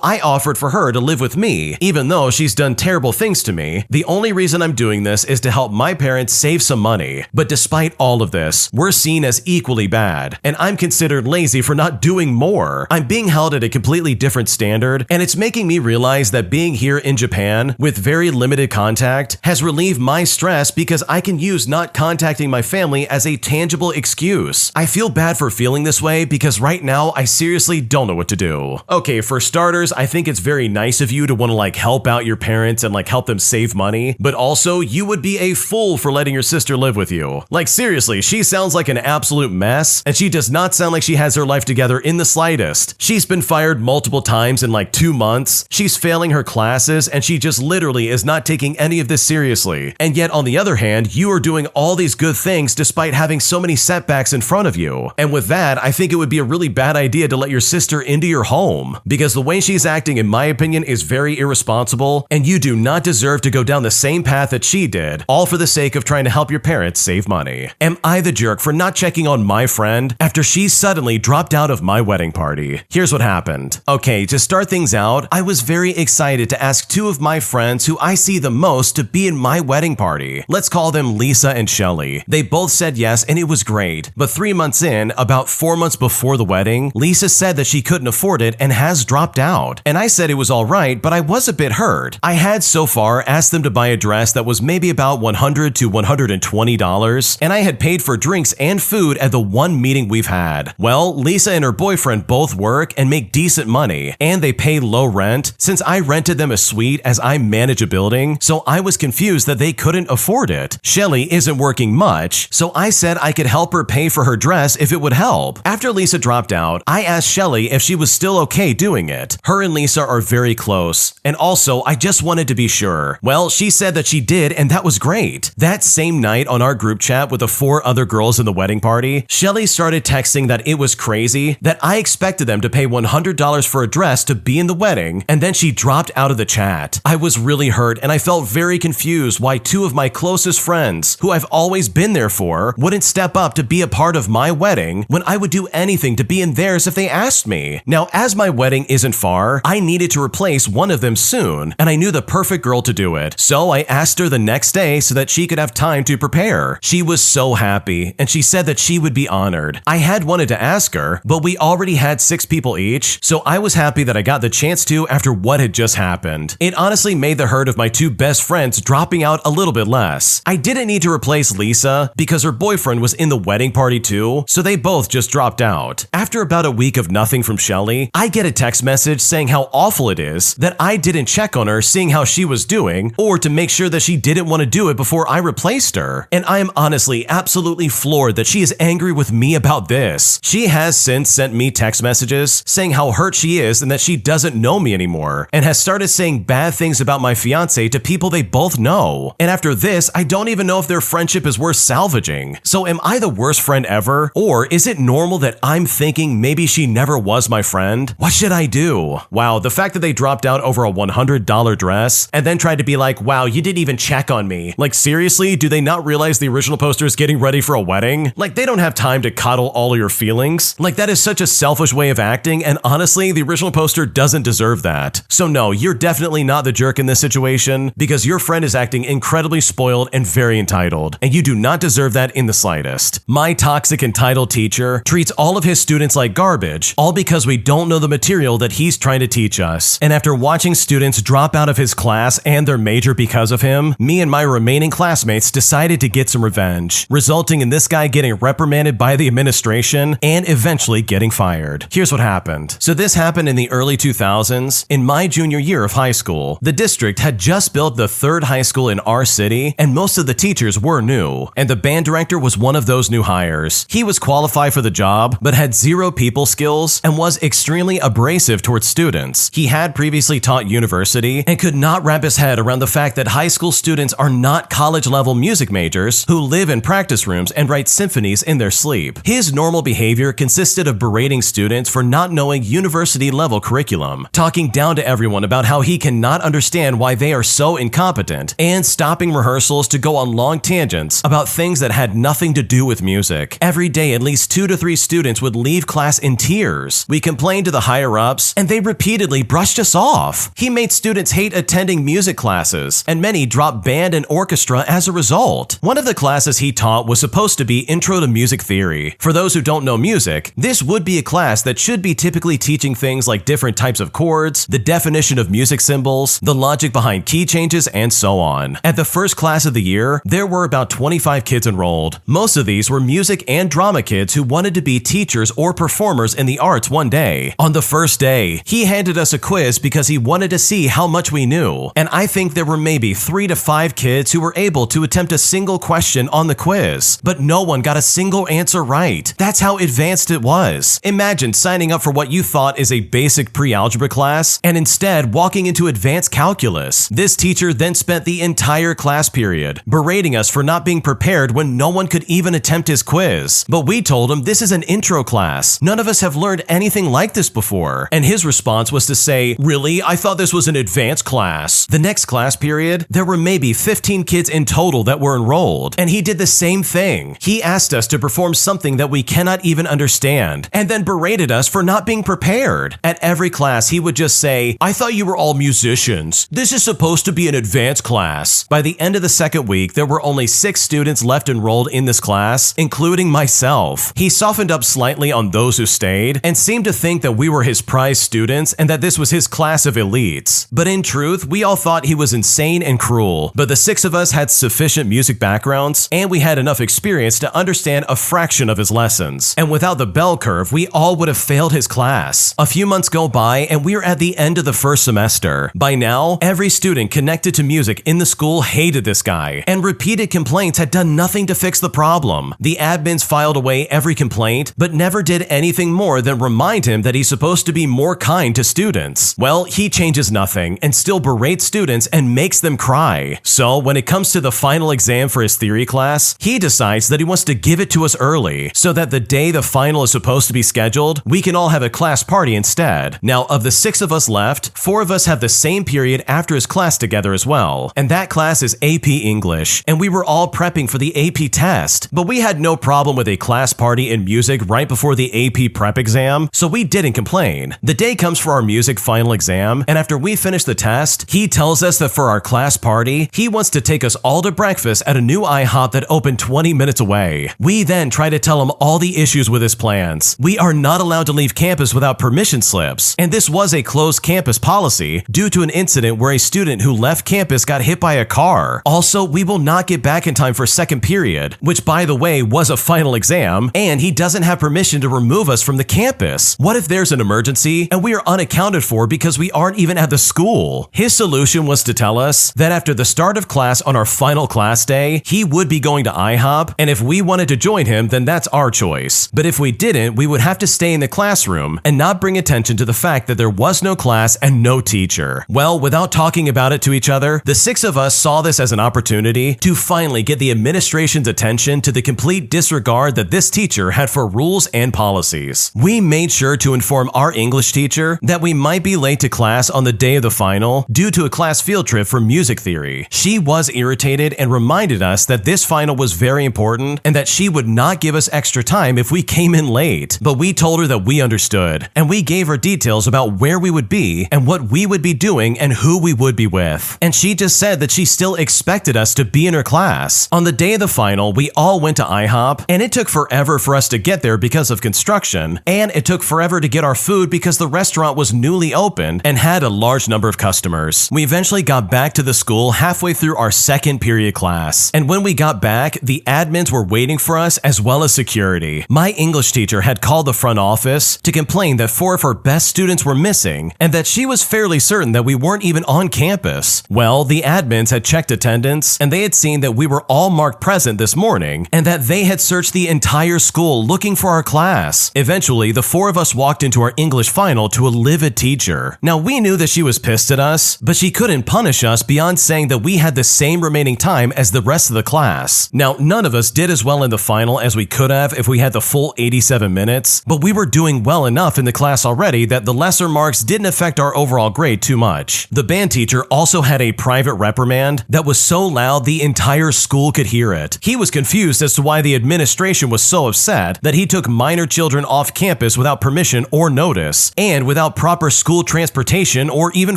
I offered for her to live with me, even though she's done terrible things to me. The only reason I'm doing this is to help my parents save some money. But despite all of this, we're seen as equally bad, and I'm considered lazy for not doing more. I'm being held at a completely different standard, and it's making me realize that being here in Japan with very limited contact has relieved my stress because I can use not contacting my family as a tangible excuse. I feel bad for feeling this way because right now I seriously don't know what to do. Okay, for starters, I think it's very nice of you to want to help out your parents and help them save money, but also you would be a fool for letting your sister live with you. Seriously, she sounds like an absolute mess, and she does not sound like she has her life together in the slightest. She's been fired multiple times in 2 months, she's failing her classes, and she just literally is not taking any of this seriously. And yet on the other hand, you are doing all these good things despite having so many setbacks in front of you. And with that, I think it would be a really bad idea to let your sister into your home, because the way she's acting, in my opinion, is very irresponsible, and you do not deserve to go down the same path that she did, all for the sake of trying to help your parents save money. Am I the jerk for not checking on my friend after she suddenly dropped out of my wedding party? Here's what happened. Okay, to start things out, I was very excited to ask 2 of my friends who I see the most to be in my wedding party. Let's call them Lisa and Shelly. They both said yes, and it was great. But 3 months in, about 4 months before the wedding, Lisa said that she couldn't afford it and has dropped out. And I said it was alright, but I was a bit hurt. I had so far asked them to buy a dress that was maybe about $100 to $120, and I had paid for drinks and food at the one meeting we've had. Well, Lisa and her boyfriend both work and make decent money, and they pay low rent since I rented them a suite as I manage a building, so I was confused that they couldn't afford it. Shelly isn't working much, so I said I could help her pay for her dress if it would help. After Lisa dropped out, I asked Shelly if she was still okay doing it. Her and Lisa are very close, and also I just wanted to be sure. Well, she said that she did, and that was great. That same night on our group chat with the 4 other girls in the wedding party, Shelly started texting that it was crazy that I expected them to pay $100 for a dress to be in the wedding, and then she dropped out of the chat. I was really hurt, and I felt very confused why 2 of my closest friends, who I've always been there for, wouldn't step up to be a part of my wedding when I would do anything to be in theirs if they asked me. Now, as my wedding isn't far, I needed to replace one of them soon, and I knew the perfect girl to do it. So I asked her the next day so that she could have time to prepare. She was so happy, and she said that she would be honored. I had wanted to ask her, but we already had 6 people each, so I was happy that I got the chance to after what had just happened. It honestly made the hurt of my 2 best friends dropping out a little bit less. I didn't need to replace Lisa because her boyfriend was in the wedding party too, so they both just dropped out. After about a week of nothing from Shelly, I get a text message saying how awful it is that I didn't check on her seeing how she was doing, or to make sure that she didn't want to do it before I replaced her. And I am honestly absolutely floored that she is angry with me about this. She has since sent me text messages saying how hurt she is and that she doesn't know me anymore. her and has started saying bad things about my fiance to people they both know. And after this, I don't even know if their friendship is worth salvaging. So am I the worst friend ever? Or is it normal that I'm thinking maybe she never was my friend? What should I do? Wow, the fact that they dropped out over a $100 dress and then tried to be like, wow, you didn't even check on me. Like seriously, do they not realize the original poster is getting ready for a wedding? Like they don't have time to coddle all your feelings. Like that is such a selfish way of acting, and honestly, the original poster doesn't deserve that. So no, you're definitely not the jerk in this situation because your friend is acting incredibly spoiled and very entitled, and you do not deserve that in the slightest. My toxic entitled teacher treats all of his students like garbage, all because we don't know the material that he's trying to teach us. And after watching students drop out of his class and their major because of him, me and my remaining classmates decided to get some revenge, resulting in this guy getting reprimanded by the administration and eventually getting fired. Here's what happened. So this happened in the early 2000s, in my junior year of high school. The district had just built the third high school in our city, and most of the teachers were new, and the band director was one of those new hires. He was qualified for the job, but had zero people skills and was extremely abrasive towards students. He had previously taught university and could not wrap his head around the fact that high school students are not college-level music majors who live in practice rooms and write symphonies in their sleep. His normal behavior consisted of berating students for not knowing university-level curriculum, talking down to everyone about how he cannot understand why they are so incompetent, and stopping rehearsals to go on long tangents about things that had nothing to do with music. Every day, at least 2 to 3 students would leave class in tears. We complained to the higher-ups, and they repeatedly brushed us off. He made students hate attending music classes, and many dropped band and orchestra as a result. One of the classes he taught was supposed to be Intro to Music Theory. For those who don't know music, this would be a class that should be typically teaching things like different types of chords, the definition of music symbols, the logic behind key changes, and so on. At the first class of the year, there were about 25 kids enrolled. Most of these were music and drama kids who wanted to be teachers or performers in the arts one day. On the first day, he handed us a quiz because he wanted to see how much we knew, and I think there were maybe 3 to 5 kids who were able to attempt a single question on the quiz, but no one got a single answer right. That's how advanced it was. Imagine signing up for what you thought is a basic pre-algebra class and instead walking into advanced calculus. This teacher then spent the entire class period berating us for not being prepared when no one could even attempt his quiz. But we told him this is an intro class. None of us have learned anything like this before. And his response was to say, "Really? I thought this was an advanced class." The next class period, there were maybe 15 kids in total that were enrolled, and he did the same thing. He asked us to perform something that we cannot even understand, and then berated us for not being prepared. At every class, he would just say, "I thought you were all musicians. This is supposed to be an advanced class." By the end of the second week, there were only 6 students left enrolled in this class, including myself. He softened up slightly on those who stayed and seemed to think that we were his prize students and that this was his class of elites. But in truth, we all thought he was insane and cruel. But the 6 of us had sufficient music backgrounds, and we had enough experience to understand a fraction of his lessons. And without the bell curve, we all would have failed his class. A few months go by, and we're at the end of the first semester. By now, every student connected to music in the school hated this guy, and repeated complaints had done nothing to fix the problem. The admins filed away every complaint, but never did anything more than remind him that he's supposed to be more kind to students. Well, he changes nothing and still berates students and makes them cry. So when it comes to the final exam for his theory class, he decides that he wants to give it to us early so that the day the final is supposed to be scheduled, we can all have a class party instead. Now, of the 6 of us left, 4 of us have the same period after his class together as well, and that class is AP English, and we were all prepping for the AP test, but we had no problem with a class party in music right before the AP prep exam, so we didn't complain. The day comes for our music final exam, and after we finish the test, he tells us that for our class party, he wants to take us all to breakfast at a new IHOP that opened 20 minutes away. We then try to tell him all the issues with his plans. We are not allowed to leave campus without permission slips, and this was a closed campus policy due to an incident where a student who left campus got hit by a car. Also, we will not get back in time for second period, which by the way was a final exam, and he doesn't have permission to remove us from the campus. What if there's an emergency and we are unaccounted for because we aren't even at the school? His solution was to tell us that after the start of class on our final class day, he would be going to IHOP, and if we wanted to join him, then that's our choice. But if we didn't, we would have to stay in the classroom and not bring attention to the fact that there was no class class and no teacher. Well, without talking about it to each other, the 6 of us saw this as an opportunity to finally get the administration's attention to the complete disregard that this teacher had for rules and policies. We made sure to inform our English teacher that we might be late to class on the day of the final due to a class field trip for music theory. She was irritated and reminded us that this final was very important and that she would not give us extra time if we came in late. But we told her that we understood, and we gave her details about where we would be and what we would be doing and who we would be with. And she just said that she still expected us to be in her class. On the day of the final, we all went to IHOP, and it took forever for us to get there because of construction, and it took forever to get our food because the restaurant was newly opened and had a large number of customers. We eventually got back to the school halfway through our second period class, and when we got back, the admins were waiting for us as well as security. My English teacher had called the front office to complain that 4 of her best students were missing and that she was fairly certain that we weren't even on campus. Well, the admins had checked attendance and they had seen that we were all marked present this morning and that they had searched the entire school looking for our class. Eventually, the 4 of us walked into our English final to a livid teacher. Now, we knew that she was pissed at us, but she couldn't punish us beyond saying that we had the same remaining time as the rest of the class. Now, none of us did as well in the final as we could have if we had the full 87 minutes, but we were doing well enough in the class already that the lesser marks didn't affect our overall grade too much. The band teacher also had a private reprimand that was so loud the entire school could hear it. He was confused as to why the administration was so upset that he took minor children off campus without permission or notice, and without proper school transportation or even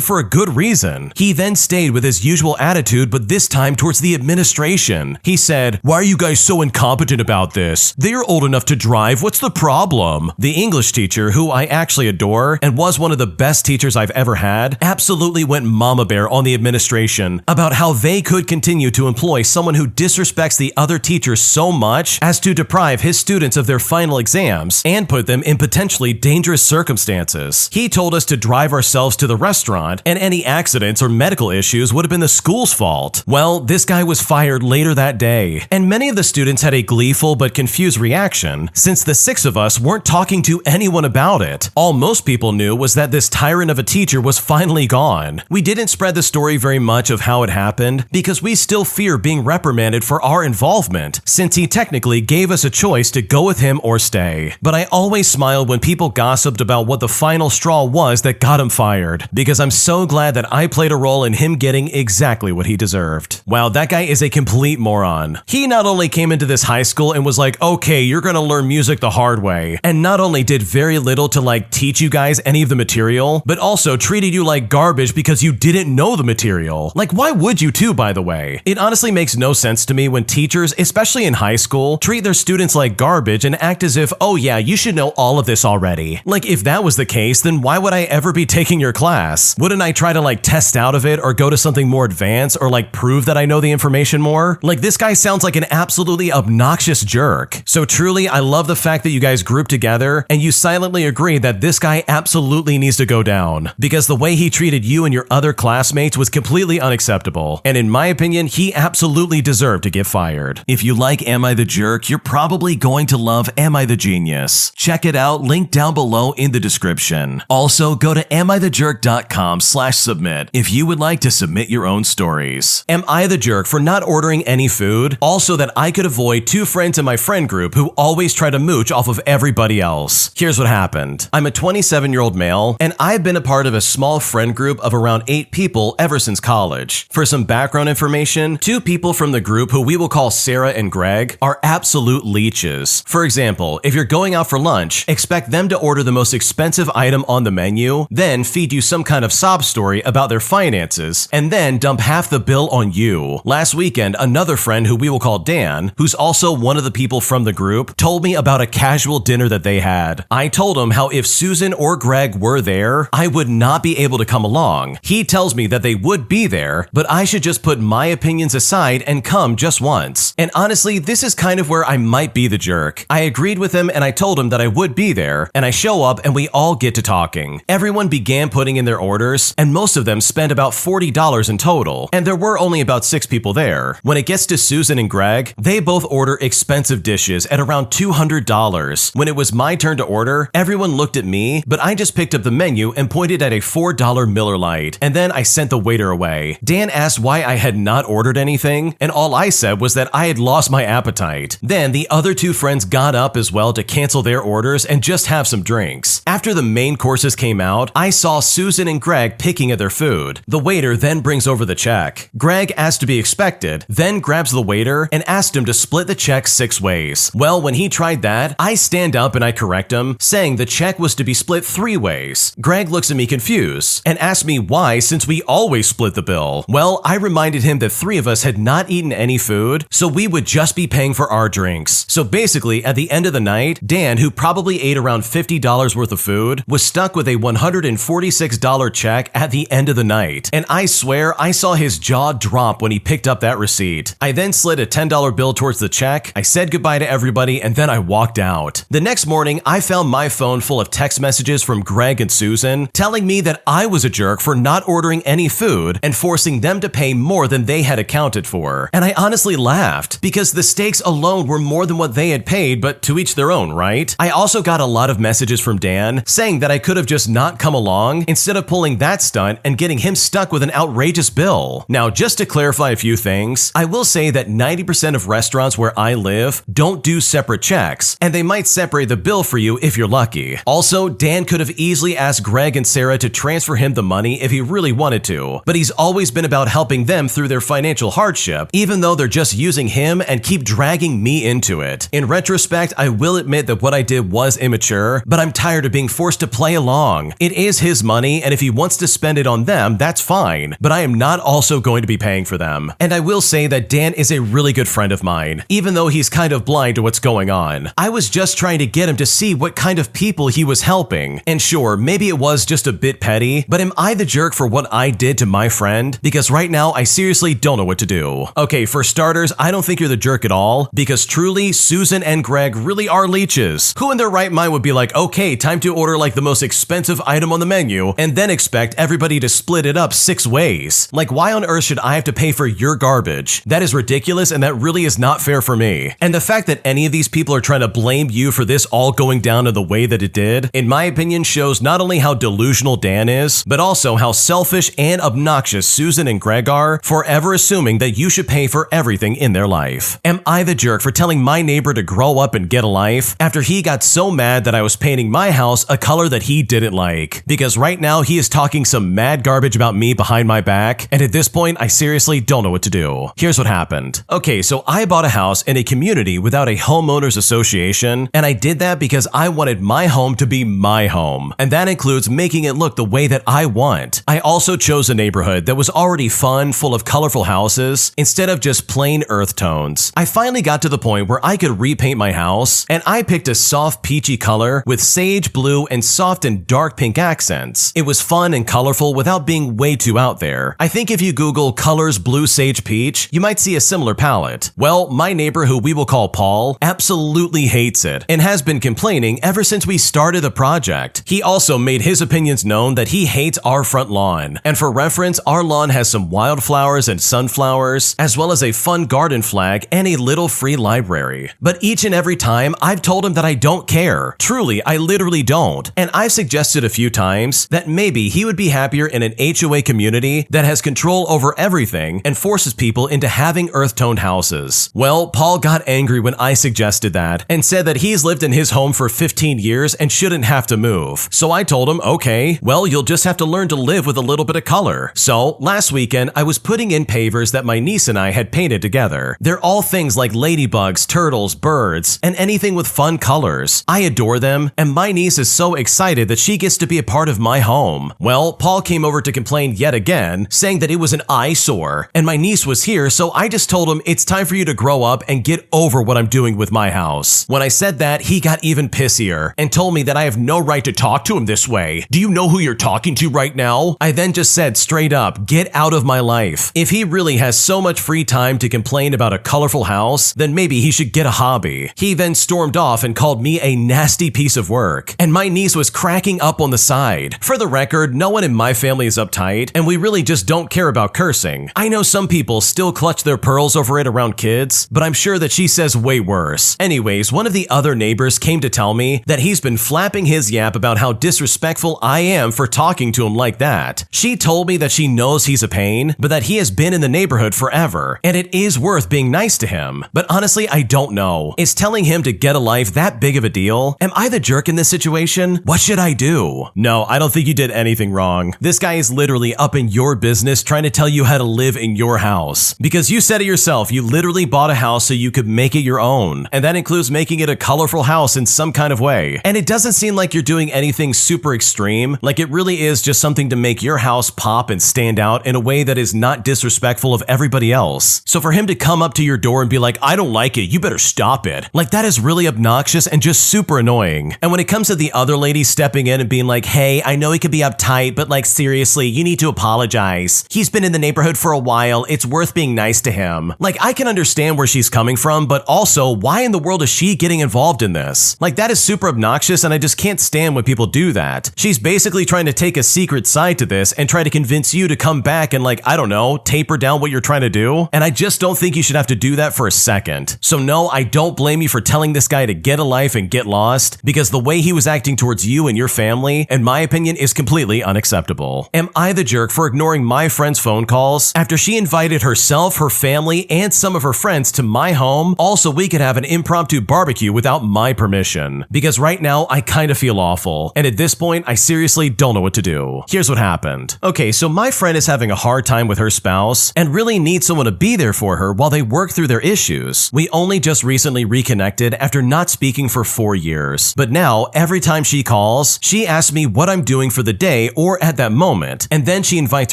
for a good reason. He then stayed with his usual attitude, but this time towards the administration. He said, "Why are you guys so incompetent about this? They're old enough to drive, what's the problem?" The English teacher, who I actually adore and was one of the best teachers I've ever had, absolutely went mama bear on the administration about how they could continue to employ someone who disrespects the other teachers so much as to deprive his students of their final exams and put them in potentially dangerous circumstances. He told us to drive ourselves to the restaurant, and any accidents or medical issues would have been the school's fault. Well, this guy was fired later that day, and many of the students had a gleeful but confused reaction since the 6 of us weren't talking to anyone about it. All most people knew was that this tyrant of a teacher was finally gone. We didn't spread the story very much of how it happened because we still fear being reprimanded for our involvement since he technically gave us a choice to go with him or stay. But I always smiled when people gossiped about what the final straw was that got him fired because I'm so glad that I played a role in him getting exactly what he deserved. Wow, that guy is a complete moron. He not only came into this high school and was like, okay, you're gonna learn music the hard way, and not only did very little to teach you guys any of the material, but also treated you like garbage because you didn't know the material. Why would you too, by the way? It honestly makes no sense to me when teachers, especially in high school, treat their students like garbage and act as if, oh yeah, you should know all of this already. If that was the case, then why would I ever be taking your class? Wouldn't I try to test out of it or go to something more advanced or prove that I know the information more? This guy sounds like an absolutely obnoxious jerk. So truly, I love the fact that you guys grouped together and you silently agree that this guy absolutely needs to go down because the way he treated you and your other classmates was completely unacceptable. And in my opinion, he absolutely deserved to get fired. If you like Am I the Jerk, you're probably going to love Am I the Genius. Check it out, link down below in the description. Also, go to amithejerk.com/submit if you would like to submit your own stories. Am I the jerk for not ordering any food? Also that I could avoid 2 friends in my friend group who always try to mooch off of everybody else. Here's what happened. I'm a 27-year-old male, and I've been a part of a small friend group of around 8 people ever since college. For some background information, 2 people from the group, who we will call Sarah and Greg, are absolute leeches. For example, if you're going out for lunch, expect them to order the most expensive item on the menu, then feed you some kind of sob story about their finances, and then dump half the bill on you. Last weekend, another friend, who we will call Dan, who's also one of the people from the group, told me about a casual dinner that they had. I told him how if Susan or Greg were there, I would not be able to come along. He tells me that they would be there, but I should just put my opinions aside and come just once. And honestly, this is kind of where I might be the jerk. I agreed with him and I told him that I would be there, and I show up and we all get to talking. Everyone began putting in their orders, and most of them spent about $40 in total, and there were only about 6 people there. When it gets to Susan and Greg, they both order expensive dishes at around $200. When it was my turn to order, everyone looked at me, but I just picked up the menu and pointed pointed at a $4 Miller Lite, and then I sent the waiter away. Dan asked why I had not ordered anything, and all I said was that I had lost my appetite. Then the other two friends got up as well to cancel their orders and just have some drinks. After the main courses came out, I saw Susan and Greg picking at their food. The waiter then brings over the check. Greg, as to be expected, then grabs the waiter and asked him to split the check 6 ways. Well, when he tried that, I stand up and I correct him, saying the check was to be split 3 ways. Greg looks at me confused and asks me why, since we always split the bill. Well, I reminded him that 3 of us had not eaten any food, so we would just be paying for our drinks. So basically, at the end of the night, Dan, who probably ate around $50 worth of food, was stuck with a $146 check at the end of the night. And I swear I saw his jaw drop when he picked up that receipt. I then slid a $10 bill towards the check, I said goodbye to everybody, and then I walked out. The next morning, I found my phone full of text messages from Greg and Susan telling me that I was a jerk for not ordering any food and forcing them to pay more than they had accounted for. And I honestly laughed, because the steaks alone were more than what they had paid, but to each their own, right? I also got a lot of messages from Dan saying that I could have just not come along instead of pulling that stunt and getting him stuck with an outrageous bill. Now, just to clarify a few things, I will say that 90% of restaurants where I live don't do separate checks, and they might separate the bill for you if you're lucky. Also, Dan could have easily asked Greg and Sarah to transfer him the money if he really wanted to, but he's always been about helping them through their financial hardship, even though they're just using him and keep dragging me into it. In retrospect, I will admit that what I did was immature, but I'm tired of being forced to play along. It is his money, and if he wants to spend it on them, that's fine, but I am not also going to be paying for them. And I will say that Dan is a really good friend of mine, even though he's kind of blind to what's going on. I was just trying to get him to see what kind of people he was helping. And sure, maybe it was just a bit petty, but am I the jerk for what I did to my friend? Because right now, I seriously don't know what to do. Okay, for starters, I don't think you're the jerk at all, because truly, Susan and Greg really are leeches. Who in their right mind would be like, okay, time to order like the most expensive item on the menu, and then expect everybody to split it up 6 ways? Like, why on earth should I have to pay for your garbage? That is ridiculous, and that really is not fair for me. And the fact that any of these people are trying to blame you for this all going down in the way that it did, in my opinion, shows not only how delusional Dan is, but also how selfish and obnoxious Susan and Greg are, forever assuming that you should pay for everything in their life. Am I the jerk for telling my neighbor to grow up and get a life after he got so mad that I was painting my house a color that he didn't like? Because right now he is talking some mad garbage about me behind my back, and at this point I seriously don't know what to do. Here's what happened. Okay, so I bought a house in a community without a homeowners association, and I did that because I wanted my home to be my home, and that includes making it look the way that I want. I also chose a neighborhood that was already fun, full of colorful houses, instead of just plain earth tones. I finally got to the point where I could repaint my house, and I picked a soft peachy color with sage blue and soft and dark pink accents. It was fun and colorful without being way too out there. I think if you Google colors blue sage peach, you might see a similar palette. Well, my neighbor, who we will call Paul, absolutely hates it and has been complaining ever since we started the project. He also made his opinions known that he hates our front lawn. And for reference, our lawn has some wildflowers and sunflowers, as well as a fun garden flag and a little free library. But each and every time, I've told him that I don't care. Truly, I literally don't. And I've suggested a few times that maybe he would be happier in an HOA community that has control over everything and forces people into having earth-toned houses. Well, Paul got angry when I suggested that and said that he's lived in his home for 15 years and shouldn't have to move. So I told him, okay, well, you'll just have to learn to live with a little bit of color. So last weekend, I was putting in pavers that my niece and I had painted together. They're all things like ladybugs, turtles, birds, and anything with fun colors. I adore them, and my niece is so excited that she gets to be a part of my home. Well, Paul came over to complain yet again, saying that it was an eyesore, and my niece was here, so I just told him it's time for you to grow up and get over what I'm doing with my house. When I said that, he got even pissier and told me that I have no right to talk to him this way. Do you know who you're talking to right now? I then just said straight up, get out of my life. If he really has so much free time to complain about a colorful house, then maybe he should get a hobby. He then stormed off and called me a nasty piece of work, and my niece was cracking up on the side. For the record, no one in my family is uptight, and we really just don't care about cursing. I know some people still clutch their pearls over it around kids, but I'm sure that she says way worse. Anyways, one of the other neighbors came to tell me that he's been flapping his yap about how disrespectful I am for talking to him like that. She told me that she knows he's a pain, but that he has been in the neighborhood forever, and it is worth being nice to him. But honestly, I don't know. Is telling him to get a life that big of a deal? Am I the jerk in this situation? What should I do? No, I don't think you did anything wrong. This guy is literally up in your business trying to tell you how to live in your house. Because you said it yourself, you literally bought a house so you could make it your own. And that includes making it a colorful house in some kind of way. And it doesn't seem like you're doing anything super extreme. Like it really is just something to make your house pop and stand out in a way that is not disrespectful of everybody else. So for him to come up to your door and be like, I don't like it, you better stop it. Like that is really obnoxious and just super annoying. And when it comes to the other lady stepping in and being like, hey, I know he could be uptight, but like seriously, you need to apologize. He's been in the neighborhood for a while. It's worth being nice to him. Like I can understand where she's coming from, but also why in the world is she getting involved in this? Like that is super obnoxious and I just can't stand when people do that. She's basically trying to take a secret side to this and try to convince you to come back and like, I don't know, taper down what you're trying to do. And I just don't think you should have to do that for a second. So no, I don't blame you for telling this guy to get a life and get lost, because the way he was acting towards you and your family, in my opinion, is completely unacceptable. Am I the jerk for ignoring my friend's phone calls after she invited herself, her family, and some of her friends to my home? Also, we could have an impromptu barbecue without my permission. Because right now, I kind of feel awful. And at this point, I seriously don't know what to do. Here's what happened. Okay, so my friend is having a hard time with her spouse and really needs someone to be there for her while they work through their issues. We only just recently reconnected after not speaking for 4 years. But now, every time she calls, she asks me what I'm doing for the day or at that moment. And then she invites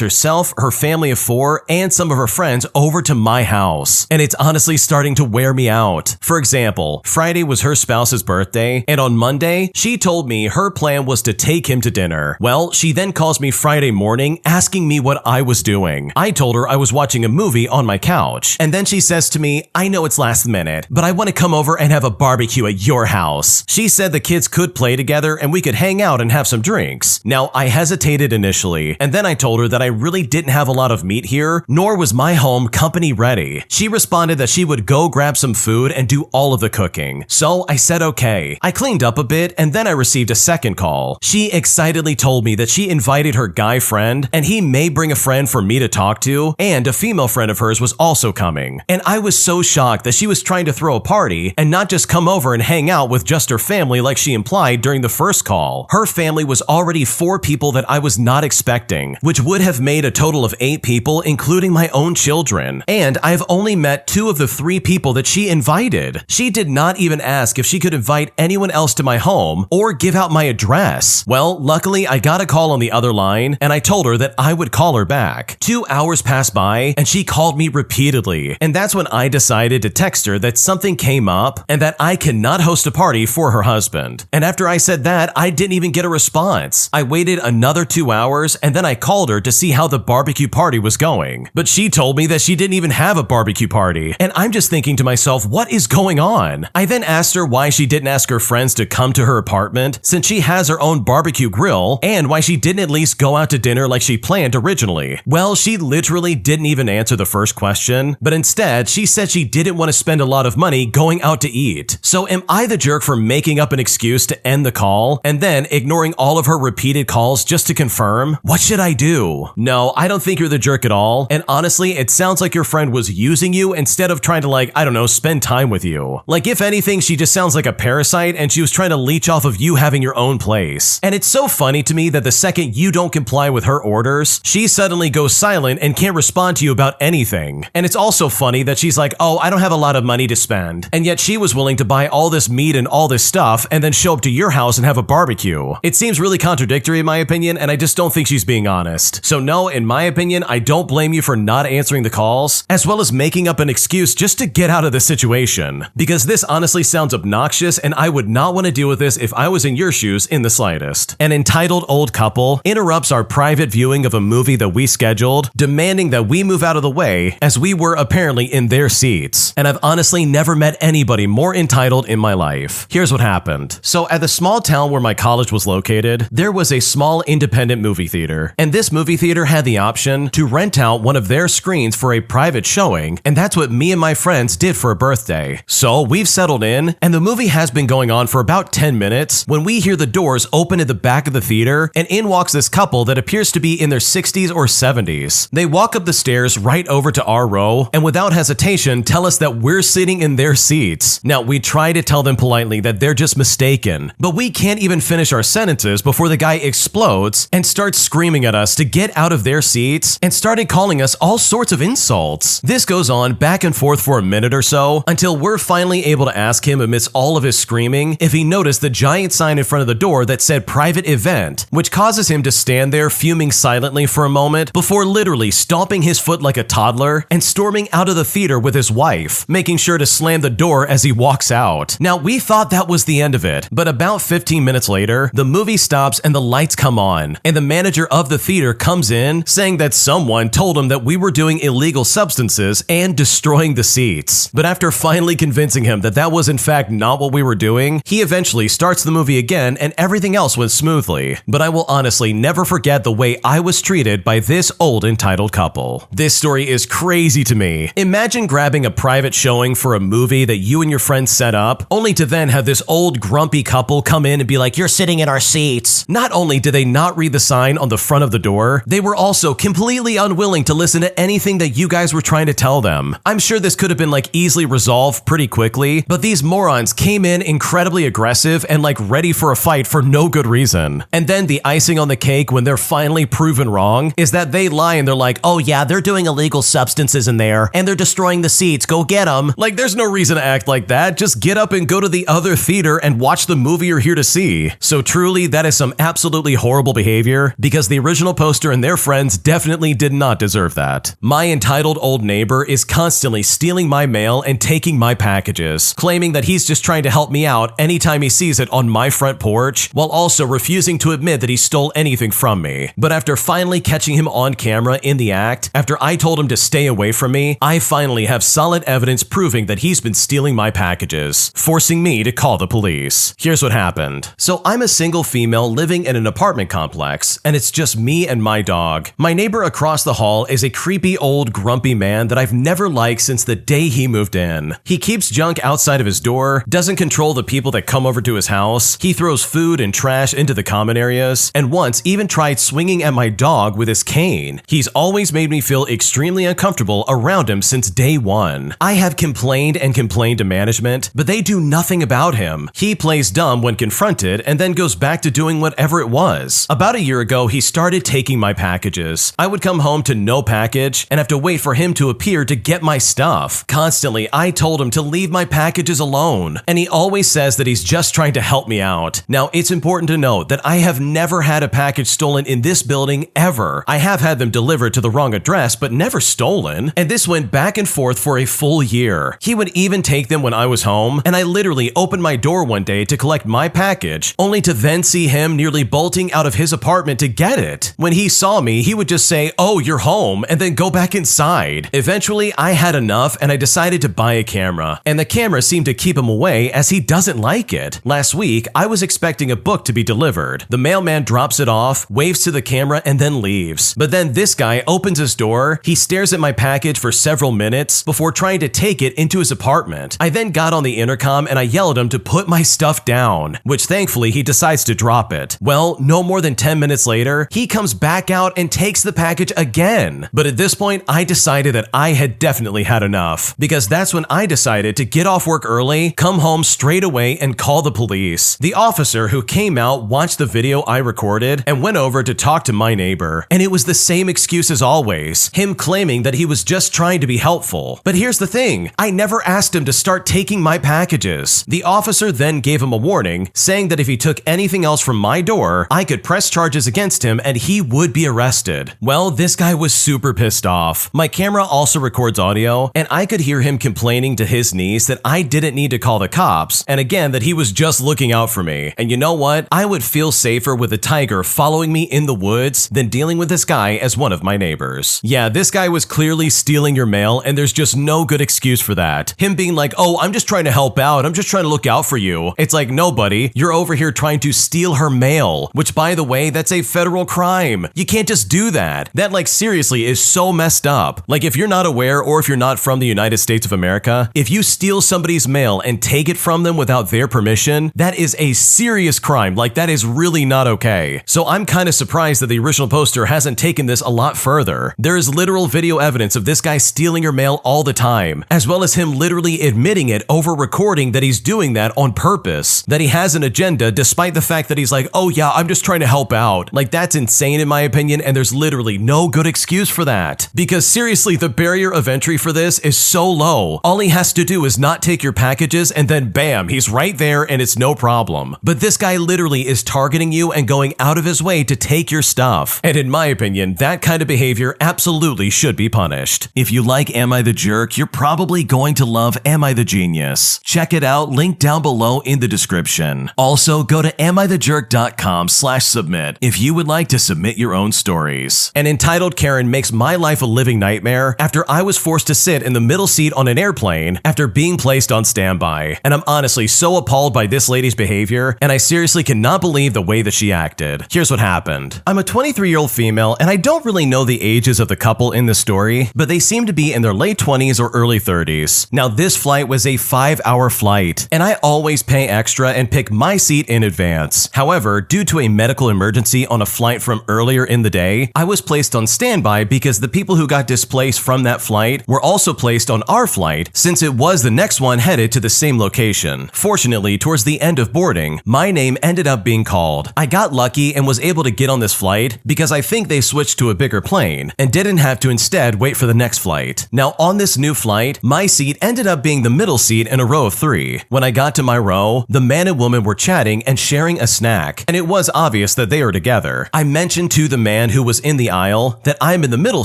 herself, her family of 4, and some of her friends over to my house. And it's honestly starting to wear me out. For example, Friday was her spouse's birthday, and on Monday, she told me her plan was to take him to dinner. Well, she then calls me Friday morning asking me what I was doing. I told her I was watching a movie on my couch. And then she says to me, I know it's last minute, but I want to come over and have a barbecue at your house. She said the kids could play together and we could hang out and have some drinks. Now, I hesitated initially, and then I told her that I really didn't have a lot of meat here, nor was my home company ready. She responded that she would go grab some food and do all of the cooking. So I said okay. I cleaned up a bit and then I received a second call. She excitedly told me that she invited her guy friend and he may bring a friend for me to talk to, and a female friend of hers was also coming. And I was so shocked that she was trying to throw a party and not just come over and hang out with just her family like she implied during the first call. Her family was already 4 people that I was not expecting, which would have made a total of 8 people, including my own children. And I've only met 2 of the 3 people that she invited. She did not even ask if she could invite anyone else to my home or give out my address. Well, luckily I got a call on the other line and I told her that I would call her back. 2 hours passed by and she called me repeatedly. And that's when I decided to text her that something came up and that I cannot host a party for her husband. And after I said that, I didn't even get a response. I waited another 2 hours and then I called her to see how the barbecue party was going. But she told me that she didn't even have a barbecue party. And I'm just thinking to myself, what is going on? I then asked her why she didn't ask her friends to come to her apartment since she has her own barbecue grill, and why she didn't at least go out to dinner like she planned originally. Well, she literally didn't even answer the first question, but instead she said she didn't want to spend a lot of money going out to eat. So am I the jerk for making up an excuse to end the call and then ignoring all of her repeated calls just to confirm? What should I do? No, I don't think you're the jerk at all, and honestly, it sounds like your friend was using you instead of trying to, like, I don't know, spend time with you. Like, if anything, she just sounds like a parasite and she was trying to leech off of you having your own place. And it's so funny to me that the second you don't comply with her orders, she suddenly goes silent and can't respond to you about anything. And it's also funny that she's like, oh, I don't have a lot of money to spend. And yet she was willing to buy all this meat and all this stuff and then show up to your house and have a barbecue. It seems really contradictory in my opinion, and I just don't think she's being honest. So no, in my opinion, I don't blame you for not answering the calls, as well as making up an excuse just to get out of the situation. Because this honestly sounds obnoxious, and I would not want to deal with this if I was in your shoes in the slightest. An entitled old couple interrupts our private viewing of a movie that we scheduled, demanding that we move out of the way as we were apparently in their seats. And I've honestly never met anybody more entitled in my life. Here's what happened. So at the small town where my college was located, there was a small independent movie theater. And this movie theater had the option to rent out one of their screens for a private showing, and that's what me and my friends did for a birthday. So we've settled in, and the movie has been going on for about 10 minutes when we hear the doors open at the back back of the theater, and in walks this couple that appears to be in their 60s or 70s. They walk up the stairs right over to our row, and without hesitation tell us that we're sitting in their seats. Now, we try to tell them politely that they're just mistaken, but we can't even finish our sentences before the guy explodes and starts screaming at us to get out of their seats and started calling us all sorts of insults. This goes on back and forth for a minute or so until we're finally able to ask him amidst all of his screaming if he noticed the giant sign in front of the door that said private event, which causes him to stand there fuming silently for a moment before literally stomping his foot like a toddler and storming out of the theater with his wife, making sure to slam the door as he walks out. Now, we thought that was the end of it, but about 15 minutes later, the movie stops and the lights come on, and the manager of the theater comes in saying that someone told him that we were doing illegal substances and destroying the seats. But after finally convincing him that that was in fact not what we were doing, he eventually starts the movie again and everything else went smoothly. But I will honestly never forget the way I was treated by this old entitled couple. This story is crazy to me. Imagine grabbing a private showing for a movie that you and your friends set up, only to then have this old grumpy couple come in and be like, "You're sitting in our seats." Not only did they not read the sign on the front of the door, they were also completely unwilling to listen to anything that you guys were trying to tell them. I'm sure this could have been easily resolved pretty quickly, but these morons came in incredibly aggressive and ready for a fight for no good reason. And then the icing on the cake when they're finally proven wrong is that they lie and they're like, "Oh yeah, they're doing illegal substances in there and they're destroying the seats, go get them." There's no reason to act like that. Just get up and go to the other theater and watch the movie you're here to see. So truly, that is some absolutely horrible behavior because the original poster and their friends definitely did not deserve that. My entitled old neighbor is constantly stealing my mail and taking my packages, claiming that he's just trying to help me out anytime he sees it on my front porch, while also refusing to admit that he stole anything from me. But after finally catching him on camera in the act, after I told him to stay away from me, I finally have solid evidence proving that he's been stealing my packages, forcing me to call the police. Here's what happened. So I'm a single female living in an apartment complex, and it's just me and my dog. My neighbor across the hall is a creepy old grumpy man that I've never liked since the day he moved in. He keeps junk outside of his door, doesn't control the people that come over to his house, he throws food and trash into the common areas, and once even tried swinging at my dog with his cane. He's always made me feel extremely uncomfortable around him since day one. I have complained and complained to management, but they do nothing about him. He plays dumb when confronted and then goes back to doing whatever it was. About a year ago, he started taking my packages. I would come home to no package and have to wait for him to appear to get my stuff. Constantly, I told him to leave my packages alone, and he always says that he's just trying to help me out. Now, it's important to note that I have never had a package stolen in this building ever. I have had them delivered to the wrong address, but never stolen, and this went back and forth for a full year. He would even take them when I was home, and I literally opened my door one day to collect my package, only to then see him nearly bolting out of his apartment to get it. When he saw me, he would just say, "Oh, you're home," and then go back inside. Eventually, I had enough and I decided to buy a camera, and the camera seemed to keep him away as he doesn't like it. Last week, I was expecting a book to be delivered. The mailman drops it off, waves to the camera, and then leaves. But then this guy opens his door, he stares at my package for several minutes before trying to take it into his apartment. I then got on the intercom and I yelled at him to put my stuff down, which thankfully he decides to drop it. Well, no more than 10 minutes later, he comes back out and takes the package again. But at this point, I decided that I had definitely had enough, because that's when I decided to get off work early, come home straight away, and call the police. The officer who came out watched the video I recorded and went over to talk to my neighbor, and it was the same excuse as always, him claiming that he was just trying to be helpful. But here's the thing, I never asked him to start taking my packages. The officer then gave him a warning, saying that if he took anything else from my door, I could press charges against him and he would be arrested. Well, this guy was super pissed off. My camera also records audio, and I could hear him complaining to his niece that I didn't need to call the cops, and again that he was just looking out for me. And you know what? I would feel safer with a tiger following me in the woods than dealing with this guy as one of my neighbors. Yeah, this guy was clearly stealing your mail, and there's just no good excuse for that. Him being like, "Oh, I'm just trying to help out, I'm just trying to look out for you." It's like, no buddy, you're over here trying to steal her mail, which by the way, that's a federal crime. You can't just do that. That seriously is so messed up. If you're not aware, or if you're not from the United States of America, if you steal somebody's mail and take it from them without their permission, that is a serious crime. That is really not okay. So I'm kind of surprised that the original poster hasn't taken this a lot further. There is literal video evidence of this guy stealing your mail all the time, as well as him literally admitting it over recording that he's doing that on purpose, that he has an agenda despite the fact that he's like, oh yeah, I'm just trying to help out. Like, that's insane in my opinion, and there's literally no good excuse for that. Because seriously, the barrier of entry for this is so low. All he has to do is not take your packages and then bam, he's right there and it's no problem. But this guy literally is targeting you and going out of his way to take your stuff. And in my opinion, that kind of behavior absolutely should be punished. If you like Am I the Jerk, you're probably going to love Am I the Genius. Check it out, link down below in the description. Also, go to amithejurk.com/submit if you would like to submit your own stories. An entitled Karen makes my life a living nightmare after I was forced to sit in the middle seat on an airplane after being placed on standby. And I'm honestly so appalled by this lady's behavior, and I seriously cannot believe the way that she acted. Here's what happened. I'm a 23-year-old female, and I don't really know the ages of the couple in the story, but they seem to be in their late 20s or early 30s. Now, this flight was a 5-hour flight, and I always pay extra and pick my seat in advance. However, due to a medical emergency on a flight from earlier in the day, I was placed on standby because the people who got displaced from that flight were also placed on our flight since it was the next one headed to the same location. Fortunately, towards the end of boarding, my name ended up being called. I got lucky and was able to get on this flight because I think they switched to a bigger plane and didn't have to instead wait for the next flight. Now, on this new flight, my seat ended up being the middle seat in a row of 3. When I got to my row, the man and woman were chatting and sharing a snack, and it was obvious that they were together. I mentioned to the man who was in the aisle that I'm in the middle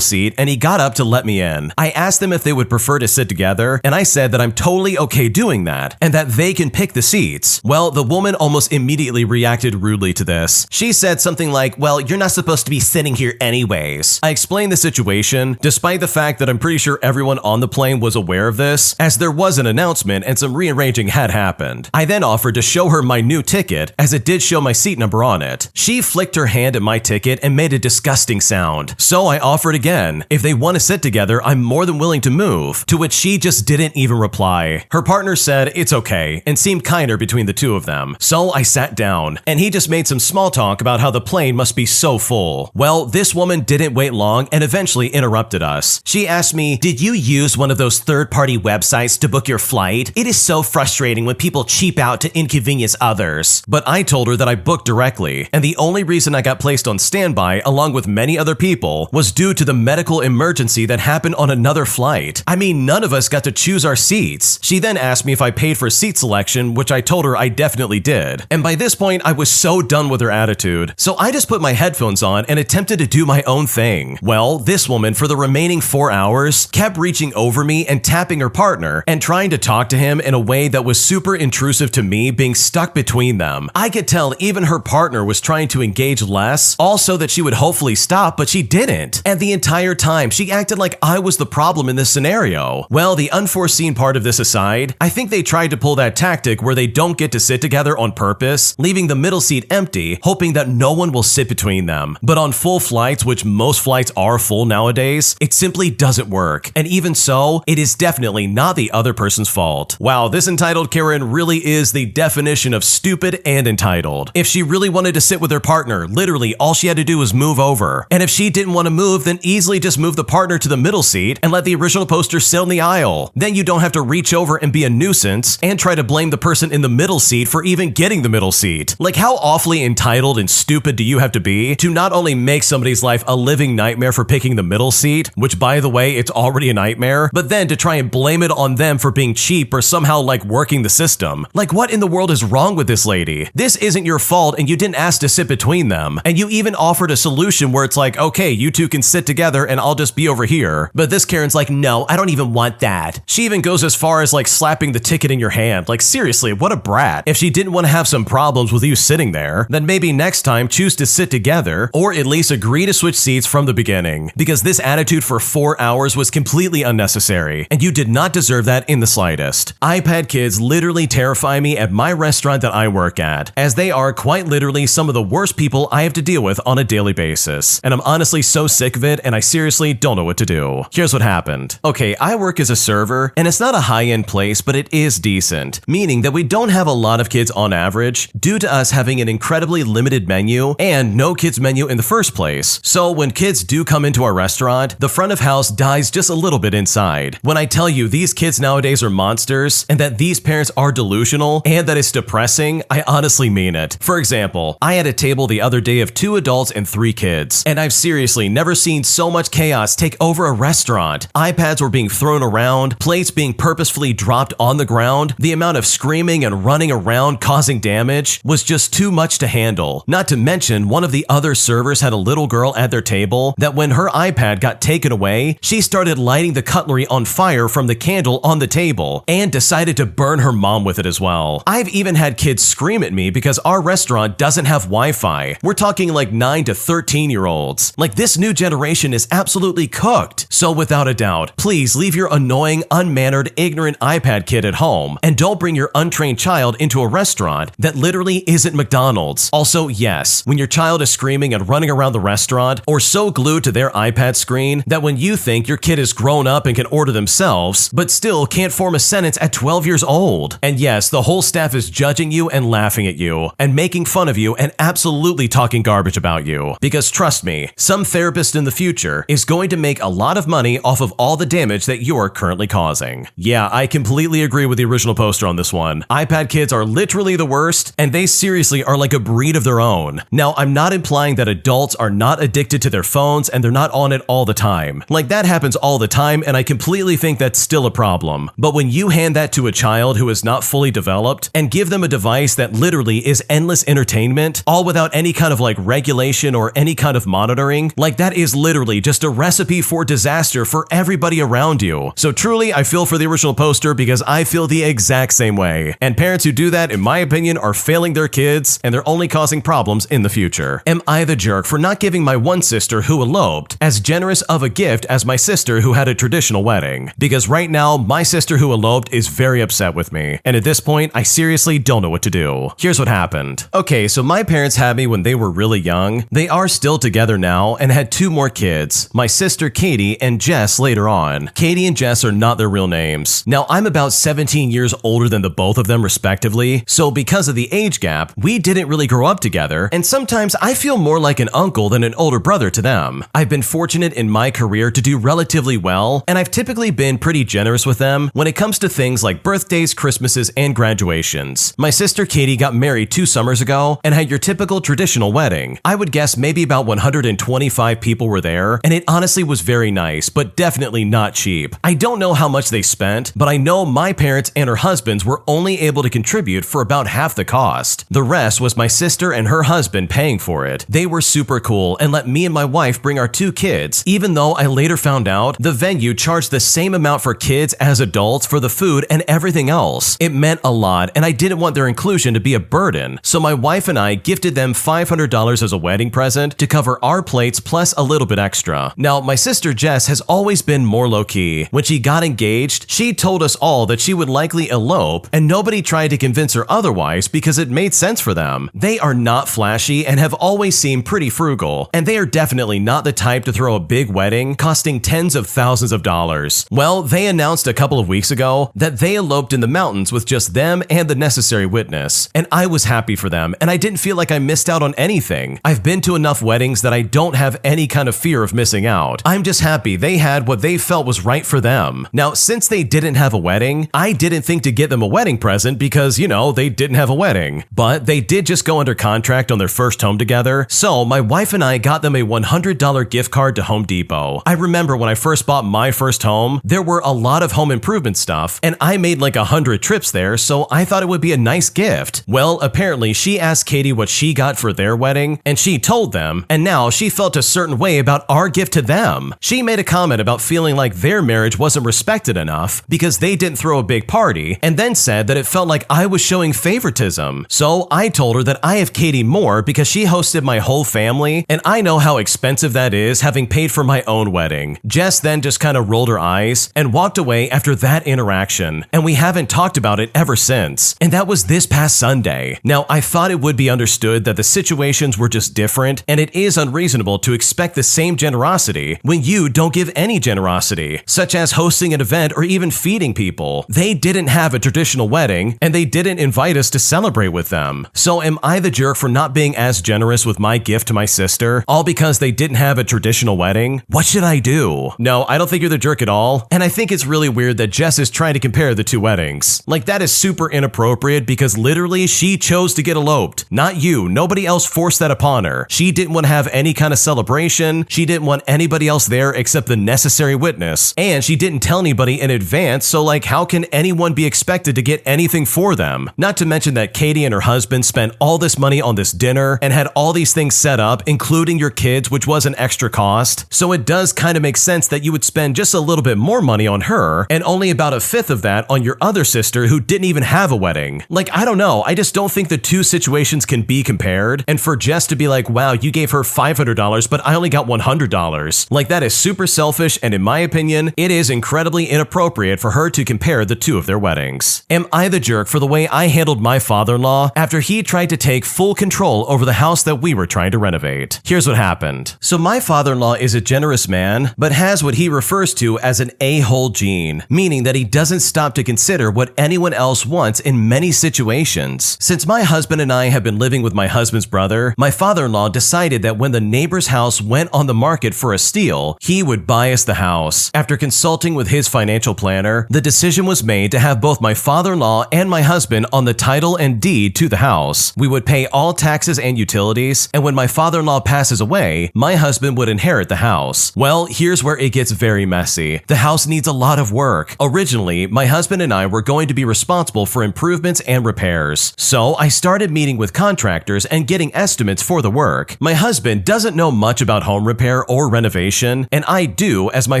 seat, and he got up to let me in. I asked them if they would prefer to sit together, and I said that I'm totally okay doing that, and that they can pick the seats. Well, the woman almost immediately reacted rudely to this. She said something like, well, you're not supposed to be sitting here anyways. I explained the situation, despite the fact that I'm pretty sure everyone on the plane was aware of this, as there was an announcement and some rearranging had happened. I then offered to show her my new ticket, as it did show my seat number on it. She flicked her hand at my ticket and made a disgusting sound. So I offered again. If they want to sit together, I'm more than willing to move, to which she just didn't even reply. Her partner said it's okay and seemed kinder between the two of them. So I sat down, and he just made some small talk about how the plane must be so full. Well, this woman didn't wait long and eventually interrupted us. She asked me, did you use one of those third-party websites to book your flight? It is so frustrating when people cheap out to inconvenience others. But I told her that I booked directly, and the only reason I got placed on standby along with many other people was due to the medical emergency that happened on another flight. I mean, none of us got to choose our seats. She then asked me if I paid for seat selection, which I told her I definitely did. And by this point, I was so done with her attitude. So I just put my headphones on and attempted to do my own thing. Well, this woman, for the remaining 4 hours, kept reaching over me and tapping her partner and trying to talk to him in a way that was super intrusive to me, being stuck between them. I could tell even her partner was trying to engage less, also that she would hopefully stop, but she didn't. And the entire time, she acted like I was the problem in this scenario. Well, the unforeseen part of this aside, I think they tried to pull that tactic where they don't get to sit together on purpose, leaving the middle seat empty, hoping that no one will sit between them. But on full flights, which most flights are full nowadays, it simply doesn't work. And even so, it is definitely not the other person's fault. Wow, this entitled Karen really is the definition of stupid and entitled. If she really wanted to sit with her partner, literally all she had to do was move over. And if she didn't want to move, then easily just move the partner to the middle seat and let the original poster sit in the aisle. Then you don't have to reach over and be a nuisance and try to blame the person in the middle seat for even getting the middle seat. Like, how awfully entitled and stupid do you have to be to not only make somebody's life a living nightmare for picking the middle seat, which by the way, it's already a nightmare, but then to try and blame it on them for being cheap or somehow like working the system. Like, what in the world is wrong with this lady? This isn't your fault and you didn't ask to sit between them. And you even offered a solution where it's like, okay, you two can sit together and I'll just be over here. But this Karen's like, no, I don't even want that. She even goes as far as like slapping the ticket in your hand. Like, seriously, what a brat. If she didn't want to have some problems with you sitting there, then maybe next time choose to sit together or at least agree to switch seats from the beginning, because this attitude for 4 hours was completely unnecessary and you did not deserve that in the slightest. iPad kids literally terrify me at my restaurant that I work at, as they are quite literally some of the worst people I have to deal with on a daily basis. And I'm honestly so sick of it and I seriously don't know what to do. Here's what happened. Okay, I work as a server and it's not a high-end place, but it is decent, meaning that we don't have a lot of kids on average due to us having having an incredibly limited menu and no kids menu in the first place. So when kids do come into our restaurant, the front of house dies just a little bit inside. When I tell you these kids nowadays are monsters and that these parents are delusional and that it's depressing, I honestly mean it. For example, I had a table the other day of 2 adults and 3 kids, and I've seriously never seen so much chaos take over a restaurant. iPads were being thrown around, plates being purposefully dropped on the ground, the amount of screaming and running around causing damage was just too much to handle. Not to mention, one of the other servers had a little girl at their table that when her iPad got taken away, she started lighting the cutlery on fire from the candle on the table and decided to burn her mom with it as well. I've even had kids scream at me because our restaurant doesn't have Wi-Fi. We're talking like 9 to 13-year-olds. Like, this new generation is absolutely cooked. So without a doubt, please leave your annoying, unmannered, ignorant iPad kid at home and don't bring your untrained child into a restaurant that literally isn't McDonald's. Also, yes, when your child is screaming and running around the restaurant or so glued to their iPad screen that when you think your kid is grown up and can order themselves, but still can't form a sentence at 12 years old. And yes, the whole staff is judging you and laughing at you and making fun of you and absolutely talking garbage about you. Because trust me, some therapist in the future is going to make a lot of money off of all the damage that you're currently causing. Yeah, I completely agree with the original poster on this one. iPad kids are literally the worst, and they seriously are like a breed of their own. Now, I'm not implying that adults are not addicted to their phones and they're not on it all the time. Like, that happens all the time, and I completely think that's still a problem. But when you hand that to a child who is not fully developed and give them a device that literally is endless entertainment, all without any kind of like regulation or any kind of monitoring, like, that is literally just a recipe for disaster for everybody around you. So truly, I feel for the original poster because I feel the exact same way. And parents who do that, in my opinion, are failing their kids and they're only causing problems in the future. Am I the jerk for not giving my one sister who eloped as generous of a gift as my sister who had a traditional wedding? Because right now, my sister who eloped is very upset with me. And at this point, I seriously don't know what to do. Here's what happened. Okay, so my parents had me when they were really young. They are still together now and had 2 more kids, my sister Katie and Jess later on. Katie and Jess are not their real names. Now, I'm about 17 years older than the both of them respectively, so because of the age gap, we didn't really grow up together, and sometimes I feel more like an uncle than an older brother to them. I've been fortunate in my career to do relatively well, and I've typically been pretty generous with them when it comes to things like birthdays, Christmases, and graduations. My sister Katie got married 2 summers ago and had your typical traditional wedding. I would guess maybe about 125 people were there, and it honestly was very nice, but definitely not cheap. I don't know how much they spent, but I know my parents and her husbands were only able to contribute for about half the cost. The rest was my sister and her husband paying for it. They were super cool and let me and my wife bring our 2 kids, even though I later found out the venue charged the same amount for kids as adults for the food and everything else. It meant a lot, and I didn't want their inclusion to be a burden, so my wife and I gifted them $500 as a wedding present to cover our plates plus a little bit extra. Now, my sister Jess has always been more low-key. When she got engaged, she told us all that she would likely elope, and nobody tried to convince her otherwise because it made sense for them. They are not flashy and have always seemed pretty frugal, and they are definitely not the type to throw a big wedding costing tens of thousands of dollars. Well, they announced a couple of weeks ago that they eloped in the mountains with just them and the necessary witness, and I was happy for them, and I didn't feel like I missed out on anything. I've been to enough weddings that I don't have any kind of fear of missing out. I'm just happy they had what they felt was right for them. Now, since they didn't have a wedding, I didn't think to get them a wedding present because, you know, they didn't have a wedding. But they did just go under contract on their first home together, so my wife and I got them a $100 gift card to Home Depot. I remember when I first bought my first home, there were a lot of home improvement stuff, and I made like 100 trips there, so I thought it would be a nice gift. Well, apparently she asked Katie what she got for their wedding, and she told them, and now she felt a certain way about our gift to them. She made a comment about feeling like their marriage wasn't respected enough because they didn't throw a big party, and then said that it felt like I was showing favoritism. So I told her that I have Katie more because she hosted my whole family, and I know how expensive that is having paid for my own wedding. Jess then just kind of rolled her eyes and walked away after that interaction, and we haven't talked about it ever since. And that was this past Sunday. Now, I thought it would be understood that the situations were just different, and it is unreasonable to expect the same generosity when you don't give any generosity, such as hosting an event or even feeding people. They didn't have a traditional wedding, and they didn't invite us to celebrate with them. So So am I the jerk for not being as generous with my gift to my sister, all because they didn't have a traditional wedding? What should I do? No, I don't think you're the jerk at all, and I think it's really weird that Jess is trying to compare the two weddings. Like, that is super inappropriate because literally she chose to get eloped, not you. Nobody else forced that upon her. She didn't want to have any kind of celebration. She didn't want anybody else there except the necessary witness, and she didn't tell anybody in advance, so like, how can anyone be expected to get anything for them? Not to mention that Katie and her husband spent all this money on this dinner and had all these things set up, including your kids, which was an extra cost. So it does kind of make sense that you would spend just a little bit more money on her and only about a fifth of that on your other sister who didn't even have a wedding. Like, I don't know. I just don't think the two situations can be compared. And for Jess to be like, wow, you gave her $500, but I only got $100. Like, that is super selfish, and in my opinion, it is incredibly inappropriate for her to compare the two of their weddings. Am I the jerk for the way I handled my father-in-law after he tried to take full control over the house that we were trying to renovate? Here's what happened. So my father-in-law is a generous man, but has what he refers to as an a-hole gene, meaning that he doesn't stop to consider what anyone else wants in many situations. Since my husband and I have been living with my husband's brother, my father-in-law decided that when the neighbor's house went on the market for a steal, he would buy us the house. After consulting with his financial planner, the decision was made to have both my father-in-law and my husband on the title and deed to the house. We would pay all taxes and utilities, and when my father-in-law passes away, my husband would inherit the house. Well, here's where it gets very messy. The house needs a lot of work. Originally, my husband and I were going to be responsible for improvements and repairs. So I started meeting with contractors and getting estimates for the work. My husband doesn't know much about home repair or renovation, and I do, as my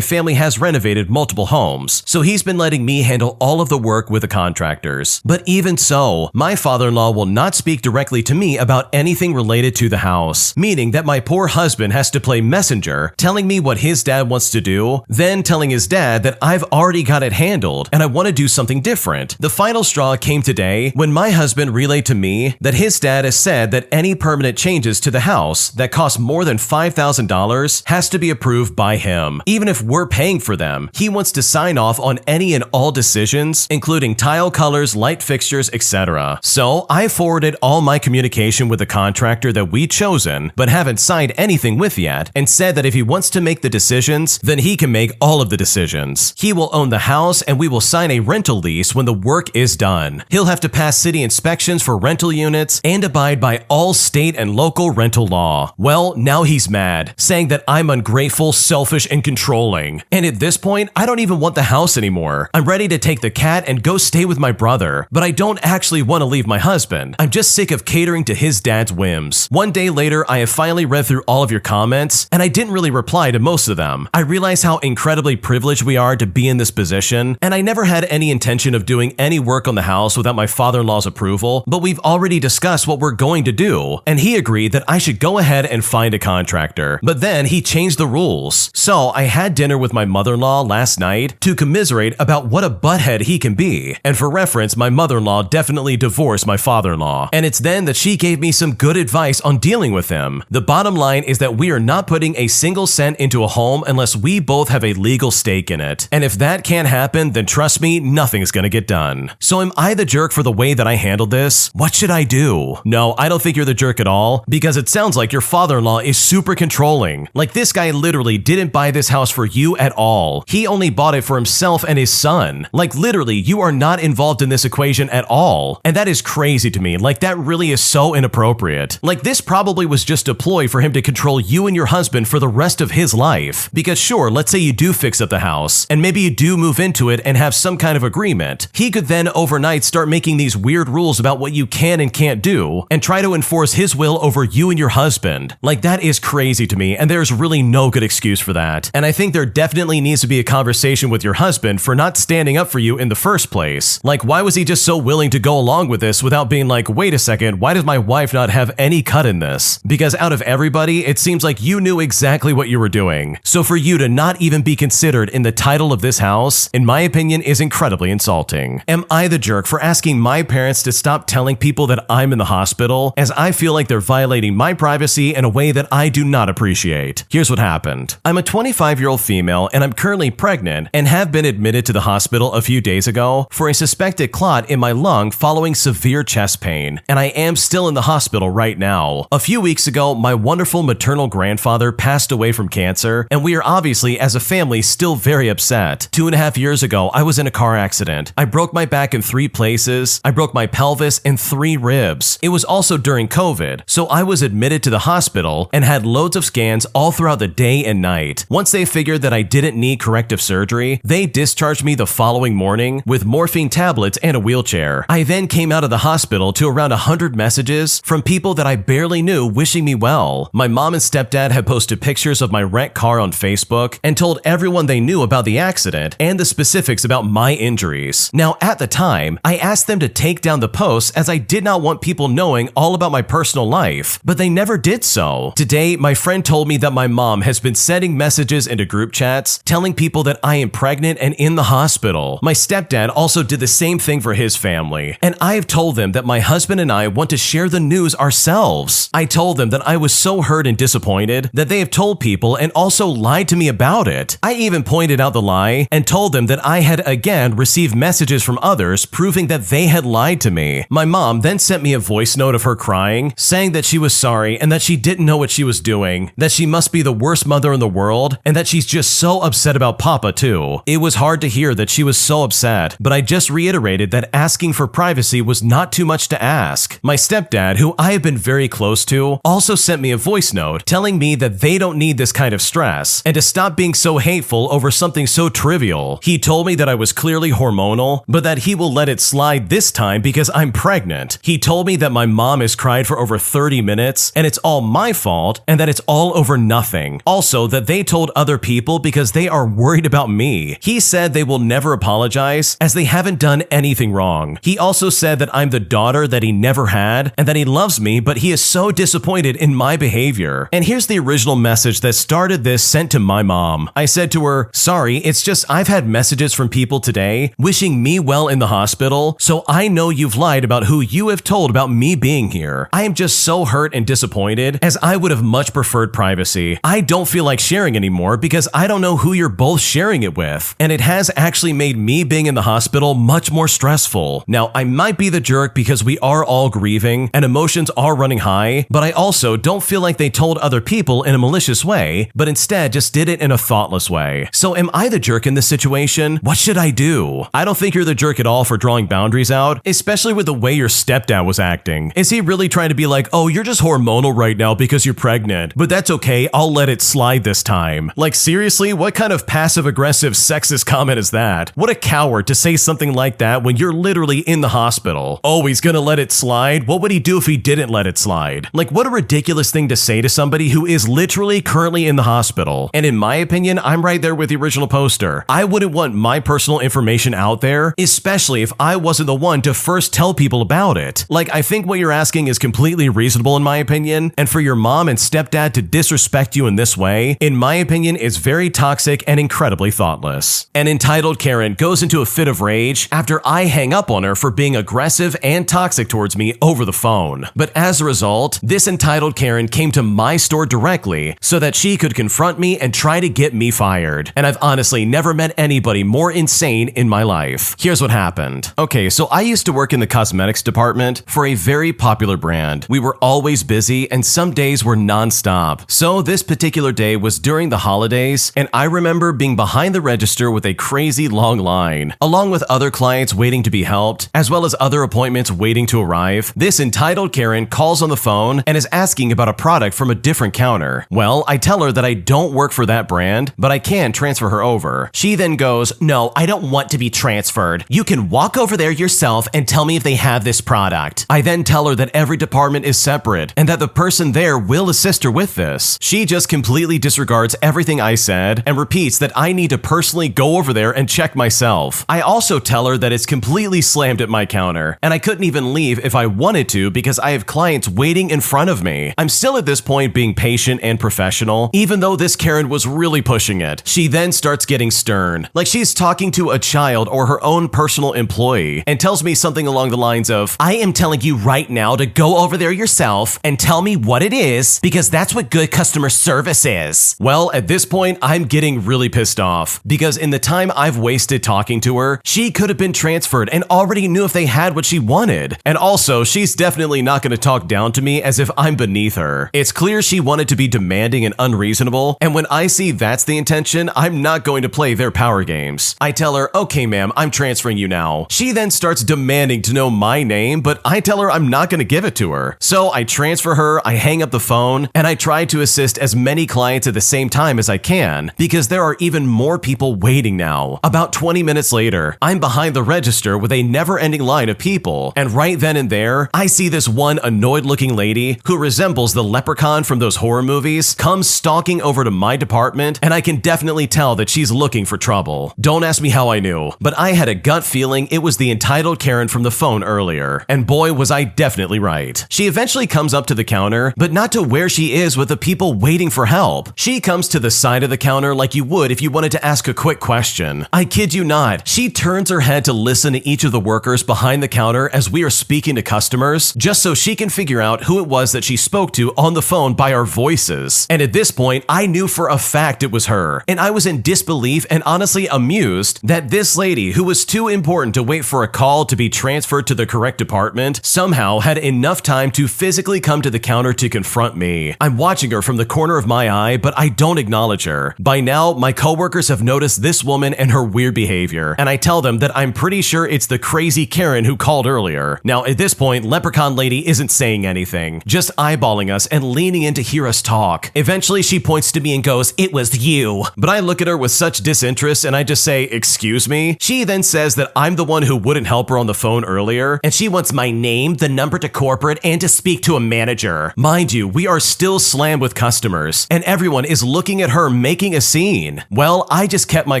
family has renovated multiple homes. So he's been letting me handle all of the work with the contractors. But even so, my father-in-law will not speak directly to me about anything related to the house, meaning that my poor husband has to play messenger, telling me what his dad wants to do, then telling his dad that I've already got it handled and I want to do something different. The final straw came today when my husband relayed to me that his dad has said that any permanent changes to the house that cost more than $5,000 has to be approved by him. Even if we're paying for them, he wants to sign off on any and all decisions, including tile colors, light fixtures, etc. So I forwarded all my communication with the contractor that we'd chosen, but haven't signed anything with yet, and said that if he wants to make the decisions, then he can make all of the decisions. He will own the house and we will sign a rental lease when the work is done. He'll have to pass city inspections for rental units and abide by all state and local rental law. Well, now he's mad, saying that I'm ungrateful, selfish, and controlling. And at this point, I don't even want the house anymore. I'm ready to take the cat and go stay with my brother, but I don't actually want to leave my husband. I'm just sick of catering to his dad's whims. One day later, I have finally read through all of your comments, and I didn't really reply to most of them. I realize how incredibly privileged we are to be in this position, and I never had any intention of doing any work on the house without my father-in-law's approval, but we've already discussed what we're going to do, and he agreed that I should go ahead and find a contractor. But then he changed the rules. So I had dinner with my mother-in-law last night to commiserate about what a butthead he can be. And for reference, my mother-in-law definitely divorced my father-in-law. And it's then that she gave me some good advice on dealing with him. The bottom line is that we are not putting a single cent into a home unless we both have a legal stake in it. And if that can't happen, then trust me, nothing's gonna get done. So am I the jerk for the way that I handled this? What should I do? No, I don't think you're the jerk at all, because it sounds like your father-in-law is super controlling. Like, this guy literally didn't buy this house for you at all. He only bought it for himself and his son. Like, literally, you are not involved in this equation at all. And that is crazy to me. Like, that really is so inappropriate. Like, this probably was just a ploy for him to control you and your husband for the rest of his life. Because sure, let's say you do fix up the house, and maybe you do move into it and have some kind of agreement. He could then overnight start making these weird rules about what you can and can't do, and try to enforce his will over you and your husband. Like, that is crazy to me, and there's really no good excuse for that. And I think there definitely needs to be a conversation with your husband for not standing up for you in the first place. Like, why was he just so willing to go along with this without being like, wait a second, why does my wife not have any cut in this? Because out of everybody, it seems like you knew exactly what you were doing. So for you to not even be considered in the title of this house, in my opinion, is incredibly insulting. Am I the jerk for asking my parents to stop telling people that I'm in the hospital, as I feel like they're violating my privacy in a way that I do not appreciate? Here's what happened. I'm a 25-year-old female and I'm currently pregnant and have been admitted to the hospital a few days ago for a suspected clot in my lung following severe chest pain. insane, and I am still in the hospital right now. A few weeks ago, my wonderful maternal grandfather passed away from cancer, and we are obviously, as a family, still very upset. 2.5 years ago, I was in a car accident. I broke my back in 3 places. I broke my pelvis and 3 ribs. It was also during COVID, so I was admitted to the hospital and had loads of scans all throughout the day and night. Once they figured that I didn't need corrective surgery, they discharged me the following morning with morphine tablets and a wheelchair. I then came out of the hospital to around 100 messages from people that I barely knew wishing me well. My mom and stepdad had posted pictures of my wrecked car on Facebook and told everyone they knew about the accident and the specifics about my injuries. Now, at the time, I asked them to take down the posts as I did not want people knowing all about my personal life, but they never did so. Today, my friend told me that my mom has been sending messages into group chats telling people that I am pregnant and in the hospital. My stepdad also did the same thing for his family, and I have told them that my husband and I want to share the news ourselves. I told them that I was so hurt and disappointed that they have told people and also lied to me about it. I even pointed out the lie and told them that I had again received messages from others proving that they had lied to me. My mom then sent me a voice note of her crying, saying that she was sorry and that she didn't know what she was doing, that she must be the worst mother in the world, and that she's just so upset about Papa too. It was hard to hear that she was so upset, but I just reiterated that asking for privacy was not too much to ask. My stepdad, who I have been very close to, also sent me a voice note telling me that they don't need this kind of stress and to stop being so hateful over something so trivial. He told me that I was clearly hormonal, but that he will let it slide this time because I'm pregnant. He told me that my mom has cried for over 30 minutes and it's all my fault and that it's all over nothing. Also, that they told other people because they are worried about me. He said they will never apologize as they haven't done anything wrong. He also said that I'm the daughter that he never had and that he loves me, but he is so disappointed in my behavior. And here's the original message that started this sent to my mom. I said to her, "Sorry, it's just I've had messages from people today wishing me well in the hospital, so I know you've lied about who you have told about me being here. I am just so hurt and disappointed as I would have much preferred privacy. I don't feel like sharing anymore because I don't know who you're both sharing it with, and it has actually made me being in the hospital much more stressful. Now, I might be the jerk because we are all grieving and emotions are running high, but I also don't feel like they told other people in a malicious way, but instead just did it in a thoughtless way. So am I the jerk in this situation? What should I do?" I don't think you're the jerk at all for drawing boundaries out, especially with the way your stepdad was acting. Is he really trying to be like, "Oh, you're just hormonal right now because you're pregnant, but that's okay, I'll let it slide this time"? Like, seriously, what kind of passive-aggressive sexist comment is that? What a coward to say something like that when you're literally in the hospital. Oh, he's gonna let it slide? What would he do if he didn't let it slide? Like, what a ridiculous thing to say to somebody who is literally currently in the hospital. And in my opinion, I'm right there with the original poster. I wouldn't want my personal information out there, especially if I wasn't the one to first tell people about it. Like, I think what you're asking is completely reasonable in my opinion, and for your mom and stepdad to disrespect you in this way, in my opinion, is very toxic and incredibly thoughtless. An entitled Karen goes into a fit of rage after I hang up on her for being aggressive and toxic towards me over the phone. But as a result, this entitled Karen came to my store directly so that she could confront me and try to get me fired. And I've honestly never met anybody more insane in my life. Here's what happened. Okay, so I used to work in the cosmetics department for a very popular brand. We were always busy and some days were non-stop. So this particular day was during the holidays, and I remember being behind the register with a crazy long line, along with other clients waiting to be helped, as well as other appointments waiting to arrive. This entitled Karen calls on the phone and is asking about a product from a different counter. Well, I tell her that I don't work for that brand, but I can transfer her over. She then goes, "No, I don't want to be transferred. You can walk over there yourself and tell me if they have this product." I then tell her that every department is separate and that the person there will assist her with this. She just completely disregards everything I said and repeats that I need to personally go over there and check myself. I also tell her that it's completely slammed at my counter and I couldn't even leave if I wanted to because I have clients waiting in front of me. I'm still at this point being patient and professional, even though this Karen was really pushing it. She then starts getting stern, like she's talking to a child or her own personal employee, and tells me something along the lines of, "I am telling you right now to go over there yourself and tell me what it is because that's what good customer service is." Well, at this point, I'm getting really pissed off because in the time I've wasted talking to her, she could have been transferred and already knew if they had what she wanted. And also, she's definitely not going to talk down to me as if I'm beneath her. It's clear she wanted to be demanding and unreasonable, and when I see that's the intention, I'm not going to play their power games. I tell her, okay ma'am, I'm transferring you now. She then starts demanding to know my name, but I tell her I'm not going to give it to her. So I transfer her, I hang up the phone, and I try to assist as many clients at the same time as I can, because there are even more people waiting now. About 20 minutes later, I'm behind the register with a never-ending line of people, and right then and there, I see this one annoyed-looking lady who resembles the leprechaun from those horror movies come stalking over to my department, and I can definitely tell that she's looking for trouble. Don't ask me how I knew, but I had a gut feeling it was the entitled Karen from the phone earlier, and boy was I definitely right. She eventually comes up to the counter, but not to where she is with the people waiting for help. She comes to the side of the counter like you would if you wanted to ask a quick question. I kid you not, she turns her head to listen to each of the workers behind the counter as we are speaking to customers, just so she can figure out who it was that she spoke to on the phone by our voices. And at this point, I knew for a fact it was her, and I was in disbelief and honestly amused that this lady, who was too important to wait for a call to be transferred to the correct department, somehow had enough time to physically come to the counter to confront me. I'm watching her from the corner of my eye, but I don't acknowledge her. By now, my coworkers have noticed this woman and her weird behavior, and I tell them that I'm pretty sure it's the crazy Karen who called earlier. Now, at this point, Leprechaun Lady isn't saying anything, just eyeballing us and leaning in to hear us talk. Eventually, she points to me and goes, "It was you." But I look at her with such disinterest and I just say, "Excuse me?" She then says that I'm the one who wouldn't help her on the phone earlier, and she wants my name, the number to corporate, and to speak to a manager. Mind you, we are still slammed with customers, and everyone is looking at her making a scene. Well, I just kept my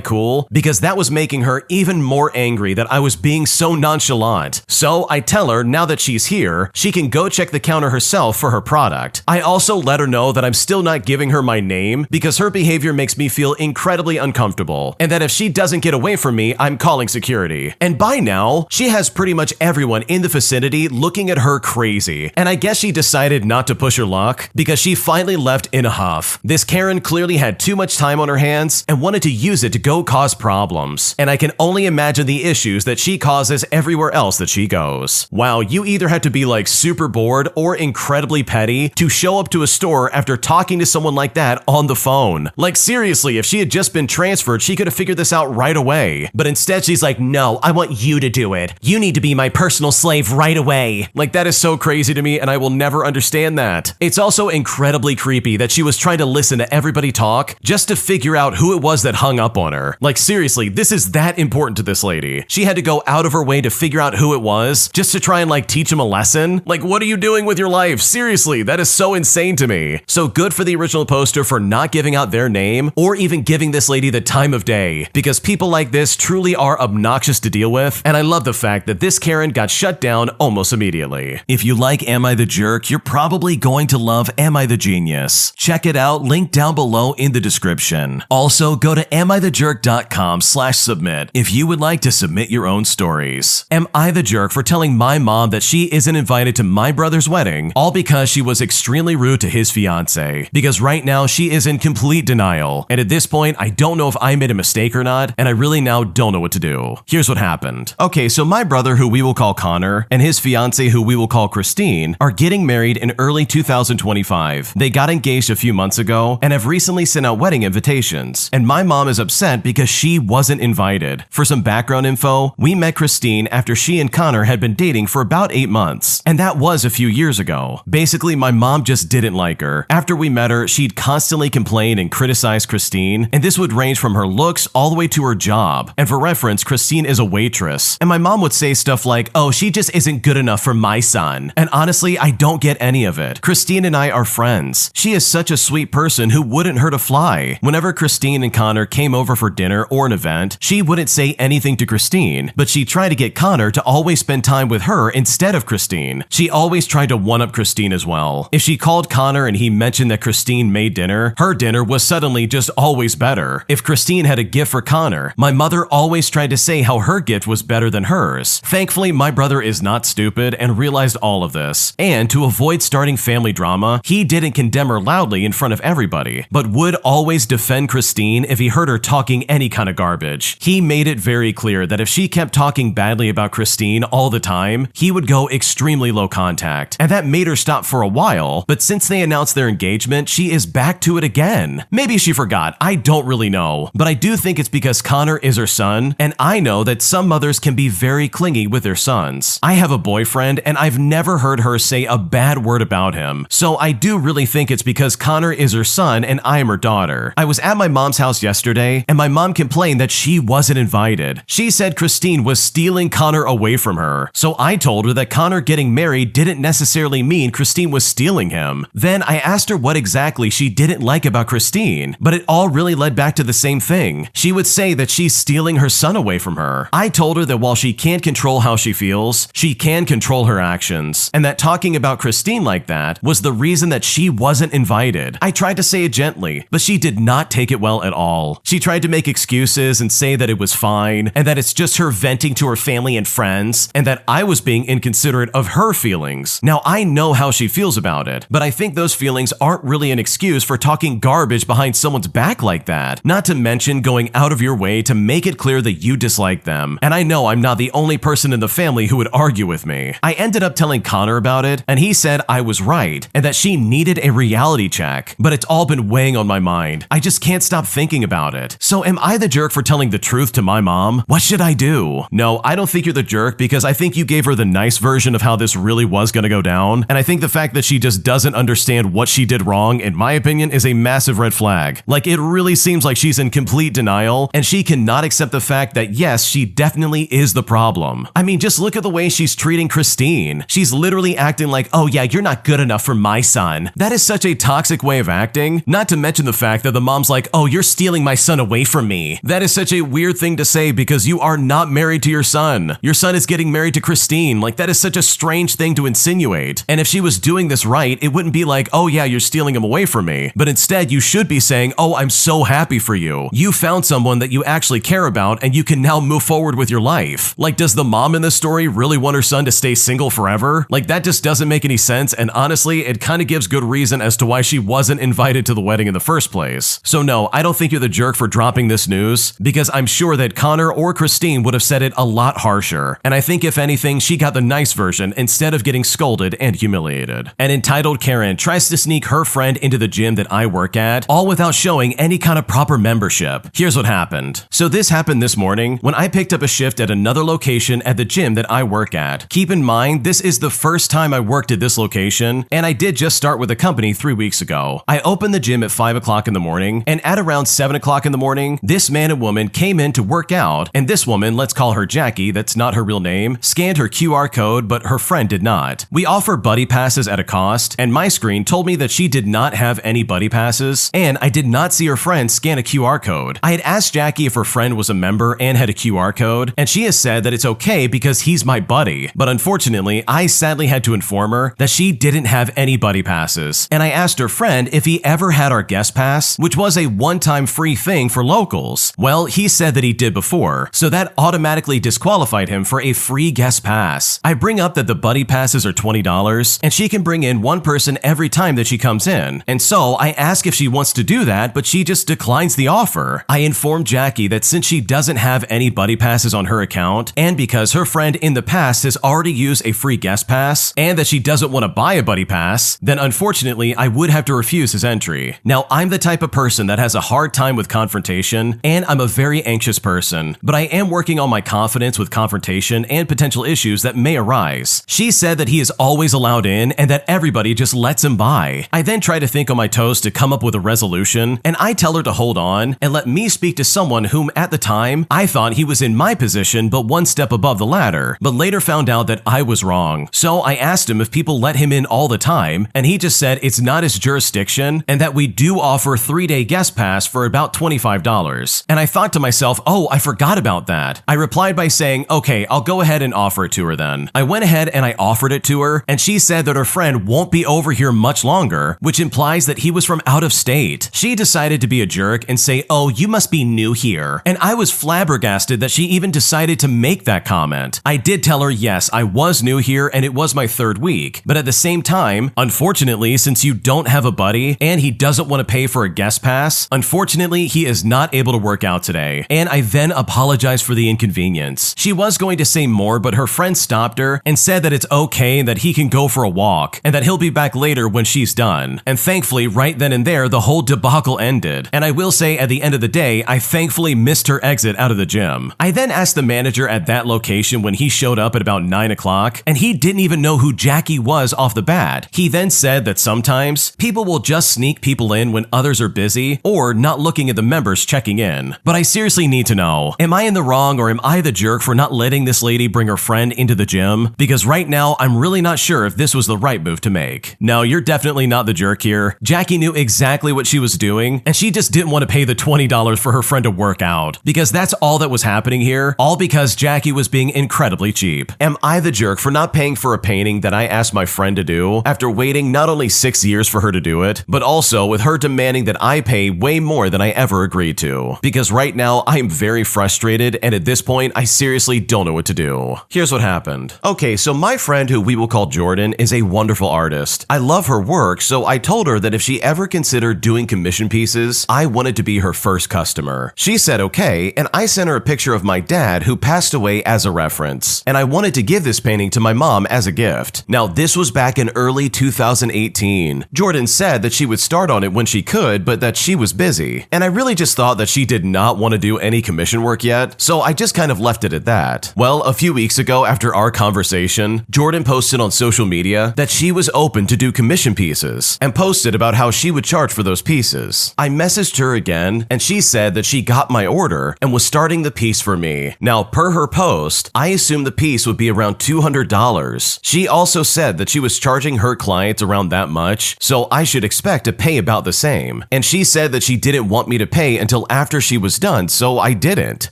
cool because that was making her even more angry that I was being so nonchalant. So I tell her now that she's here, she can go check the counter herself for her product. I also let her know that I'm still not giving her my name because her behavior makes me feel incredibly uncomfortable, and that if she doesn't get away from me, I'm calling security. And by now, she has pretty much everyone in the vicinity looking at her crazy, and I guess she decided not to push her luck because she finally left in a huff. This Karen clearly had too much time on her hands and wanted to use it to go cause problems, and I can only imagine the issues that she causes everywhere else that she goes. Wow, you either have to be like super bored or incredibly petty to show up to a store after talking to someone like that on the phone. Like seriously, if she had just been transferred, she could have figured this out right away. But instead she's like, "No, I want you to do it. You need to be my personal slave right away." Like that is so crazy to me, and I will never understand that. It's also incredibly creepy that she was trying to listen to everybody talk just to figure out who it was that hung up on her. Like seriously, this is that important to this lady. She had to go out of her way to figure out who it was just to try and like teach him a lesson. Like, what are you doing with your life? Seriously, that is so insane to me. So good for the original poster for not giving out their name or even giving this lady the time of day, because people like this truly are obnoxious to deal with, and I love the fact that this Karen got shut down almost immediately. If you like Am I the Jerk, you're probably going to love Am I the Genius. Check it out, link down below in the description. Also, go to amithejerk.com/submit if you would like to submit your own stories. Am I the jerk for telling my mom that she isn't invited to my brother's wedding, all because she was extremely rude to his fiance? Because right now she is in complete denial, and at this point I don't know if I made a mistake or not, and I really now don't know what to do. Here's what happened. Okay, so my brother, who we will call Connor, and his fiance, who we will call Christine, are getting married in early 2025. They got engaged a few months ago and have recently sent out wedding invitations, and my mom is upset because she wasn't invited. For some background info, we met Christine after she and Connor had been dating for about 8 months, and that was a few years ago. Basically, my mom just didn't like her. After we met her, she'd constantly complain and criticize Christine, and this would range from her looks all the way to her job. And for reference, Christine is a waitress, and my mom would say stuff like, "Oh, she just isn't good enough for my son." And honestly, I don't get any of it. Christine and I are friends. She is such a sweet person who wouldn't hurt a fly. Whenever Christine and Connor came over for dinner or an event, she wouldn't say anything to Christine, but she tried to get Connor to always spend time with her instead of Christine. She always tried to one-up Christine as well. If she called Connor and he mentioned that Christine made dinner, her dinner was suddenly just always better. If Christine had a gift for Connor, my mother always tried to say how her gift was better than hers. Thankfully, my brother is not stupid and realized all of this. And to avoid starting family drama, he didn't condemn her loudly in front of everybody, but would always defend Christine if he heard her talking any kind of garbage. He made it very clear that if she kept talking badly about Christine all the time, he would go extremely low contact, and that made her stop for a while, but since they announced their engagement, she is back to it again. Maybe she forgot, I don't really know, but I do think it's because Connor is her son, and I know that some mothers can be very clingy with their sons. I have a boyfriend, and I've never heard her say a bad word about him, so I do really think it's because Connor is her son and I am her daughter. I was at my mom's house yesterday, and my mom complained that she wasn't invited. She said Christine was stealing Connor away from her, so I told her that Connor getting married didn't necessarily mean Christine was stealing him. Then I asked her what exactly she didn't like about Christine, but it all really led back to the same thing. She would say that she's stealing her son away from her. I told her that while she can't control how she feels, she can control her actions, and that talking about Christine like that was the reason that she wasn't invited. I tried to say it gently, but she did not take it well at all. She tried to make excuses and say that it was fine, and that it's just her venting to her family and friends, and that I was being inconsiderate of her feelings. Now, I know how she feels about it, but I think those feelings aren't really an excuse for talking garbage behind someone's back like that, not to mention going out of your way to make it clear that you dislike them. And I know I'm not the only person in the family who would argue with me. I ended up telling Connor about it, and he said I was right, and that she needed a reality check, but it's all been weighing on my mind. I just can't stop thinking about it. So am I the jerk for telling the truth to my mom? What should I do? No, I don't think you're the jerk because I think you gave her the nice version of how this really was gonna go down, and I think the fact that she just doesn't understand what she did wrong, in my opinion, is a massive red flag. Like, it really seems like she's in complete denial, and she cannot accept the fact that yes, she definitely is the problem. I mean, just look at the way she's treating Christine. She's literally acting like, oh yeah, you're not good enough for my son. That is such a toxic way of acting, not to mention the fact that the mom's like, oh, you're stealing my son away from me. That is such a weird thing to say because you are not married to your son. Your son is getting married to Christine. Like, that is such a strange thing to insinuate. And if she was doing this right, it wouldn't be like, oh yeah, you're stealing him away from me. But instead, you should be saying, oh, I'm so happy for you. You found someone that you actually care about and you can now move forward with your life. Like, does the mom in this story really want her son to stay single forever? Like, that just doesn't make any sense, and honestly, it kind of gives good reason as to why she wasn't invited to the wedding in the first place. So no, I don't think you're the jerk for dropping this news, because I'm sure that Connor or Christine would have said it a lot harsher, and I think if anything, she got the nice version instead of getting scolded and humiliated. An entitled Karen tries to sneak her friend into the gym that I work at, all without showing any kind of proper membership. Here's what happened. So this happened this morning when I picked up a shift at another location at the gym that I work at. Keep in mind, this is the first time I worked at this location, and I did just start with the company 3 weeks ago. I opened the gym at 5 o'clock in the morning, and at around 7 o'clock in the morning, this man and woman came in to work out, and this woman, let's call her Jackie, that's not her real name, scanned her QR code, but her friend did not. We offer buddy passes at a cost, and my screen told me that she did not have any buddy passes, and I did not see her friend scan a QR code. I had asked Jackie if her friend was a member and had a QR code, and she has said that it's okay because he's my buddy, but unfortunately, I sadly had to inform her that she didn't have any buddy passes, and I asked her friend if he ever had our guest pass, which was a one-time free thing for locals. Well, he said that he did before, so that automatically disqualified him for a free guest pass. I bring up that the buddy passes are $20, and she can bring in one person every time that she comes in, and so I ask if she wants to do that, but she just declines the offer. I informed Jackie that since she doesn't have any buddy passes on her account, and because her friend in the past has already used a free guest pass, and that she doesn't want to buy a buddy pass, then unfortunately I would have to refuse his entry. Now, I'm the type of person that has a hard time with confrontation, and I'm a very anxious person, but I am working on my confidence with confrontation and potential issues that may arise. She said that he is always allowed in and that everybody just lets him by. I then try to think on my toes to come up with a resolution, and I tell her to hold on and let me speak to someone whom at the time I thought he was in my position but one step above the ladder, but later found out that I was wrong. So I asked him if people let him in all the time, and he just said it's not his jurisdiction and that we do offer 3-day guest pass for about $25. And I thought to myself, oh, I forgot about that. I replied by saying, okay, I'll go ahead and offer it to her then. I went ahead and I offered it to her, and she said that her friend won't be over here much longer, which implies that he was from out of state. She decided to be a jerk and say, oh, you must be new here. And I was flabbergasted that she even decided to make that comment. I did tell her, yes, I was new here and it was my 3rd week, but at the same time, unfortunately, since you don't have a buddy and he doesn't want to pay for a guest pass, unfortunately, he is not able to work out today. And I then apologized for the inconvenience. She was going to say more, but her friend stopped her and said that it's okay and that he can go for a walk and that he'll be back later when she's done. And thankfully, right then and there, the whole debacle ended. And I will say, at the end of the day, I thankfully missed her exit out of the gym. I then asked the manager at that location when he showed up at about 9 o'clock, and he didn't even know who Jackie was off the bat. He then said that sometimes people will just sneak people in when others are busy or not looking at the members checking in. But I seriously need to know, am I in the wrong or am I the jerk for not letting this lady bring her friend into the gym? Because right now, I'm really not sure if this was the right move to make. No, you're definitely not the jerk here. Jackie knew exactly what she was doing, and she just didn't want to pay the $20 for her friend to work out. Because that's all that was happening here, all because Jackie was being incredibly cheap. Am I the jerk for not paying for a painting that I asked my friend to do after waiting not only 6 years for her to do it, but also with her demanding that I pay way more than I ever agreed to? Because right now, I am very frustrated, and at this point, I seriously don't know what to do. Here's what happened. Okay, so my friend, who we will call Jordan, is a wonderful artist. I love her work, so I told her that if she ever considered doing commission pieces, I wanted to be her first customer. She said okay, and I sent her a picture of my dad who passed away as a reference, and I wanted to give this painting to my mom as a gift. Now, this was back in early 2018. Jordan said that she would start on it when she could, but that she was busy, and I really just thought that she did not want to do any commission work yet, so I just kind of left it at that. Well, a few weeks ago, after our conversation, Jordan posted on social media that she was open to do commission pieces and posted about how she would charge for those pieces. I messaged her again, and she said that she got my order and was starting the piece for me. Now, per her post, I assumed the piece would be around $200. She also said that she was charging her clients around that much, so I should expect to pay about the same. And she said that she didn't want me to pay until after she was done, so I didn't.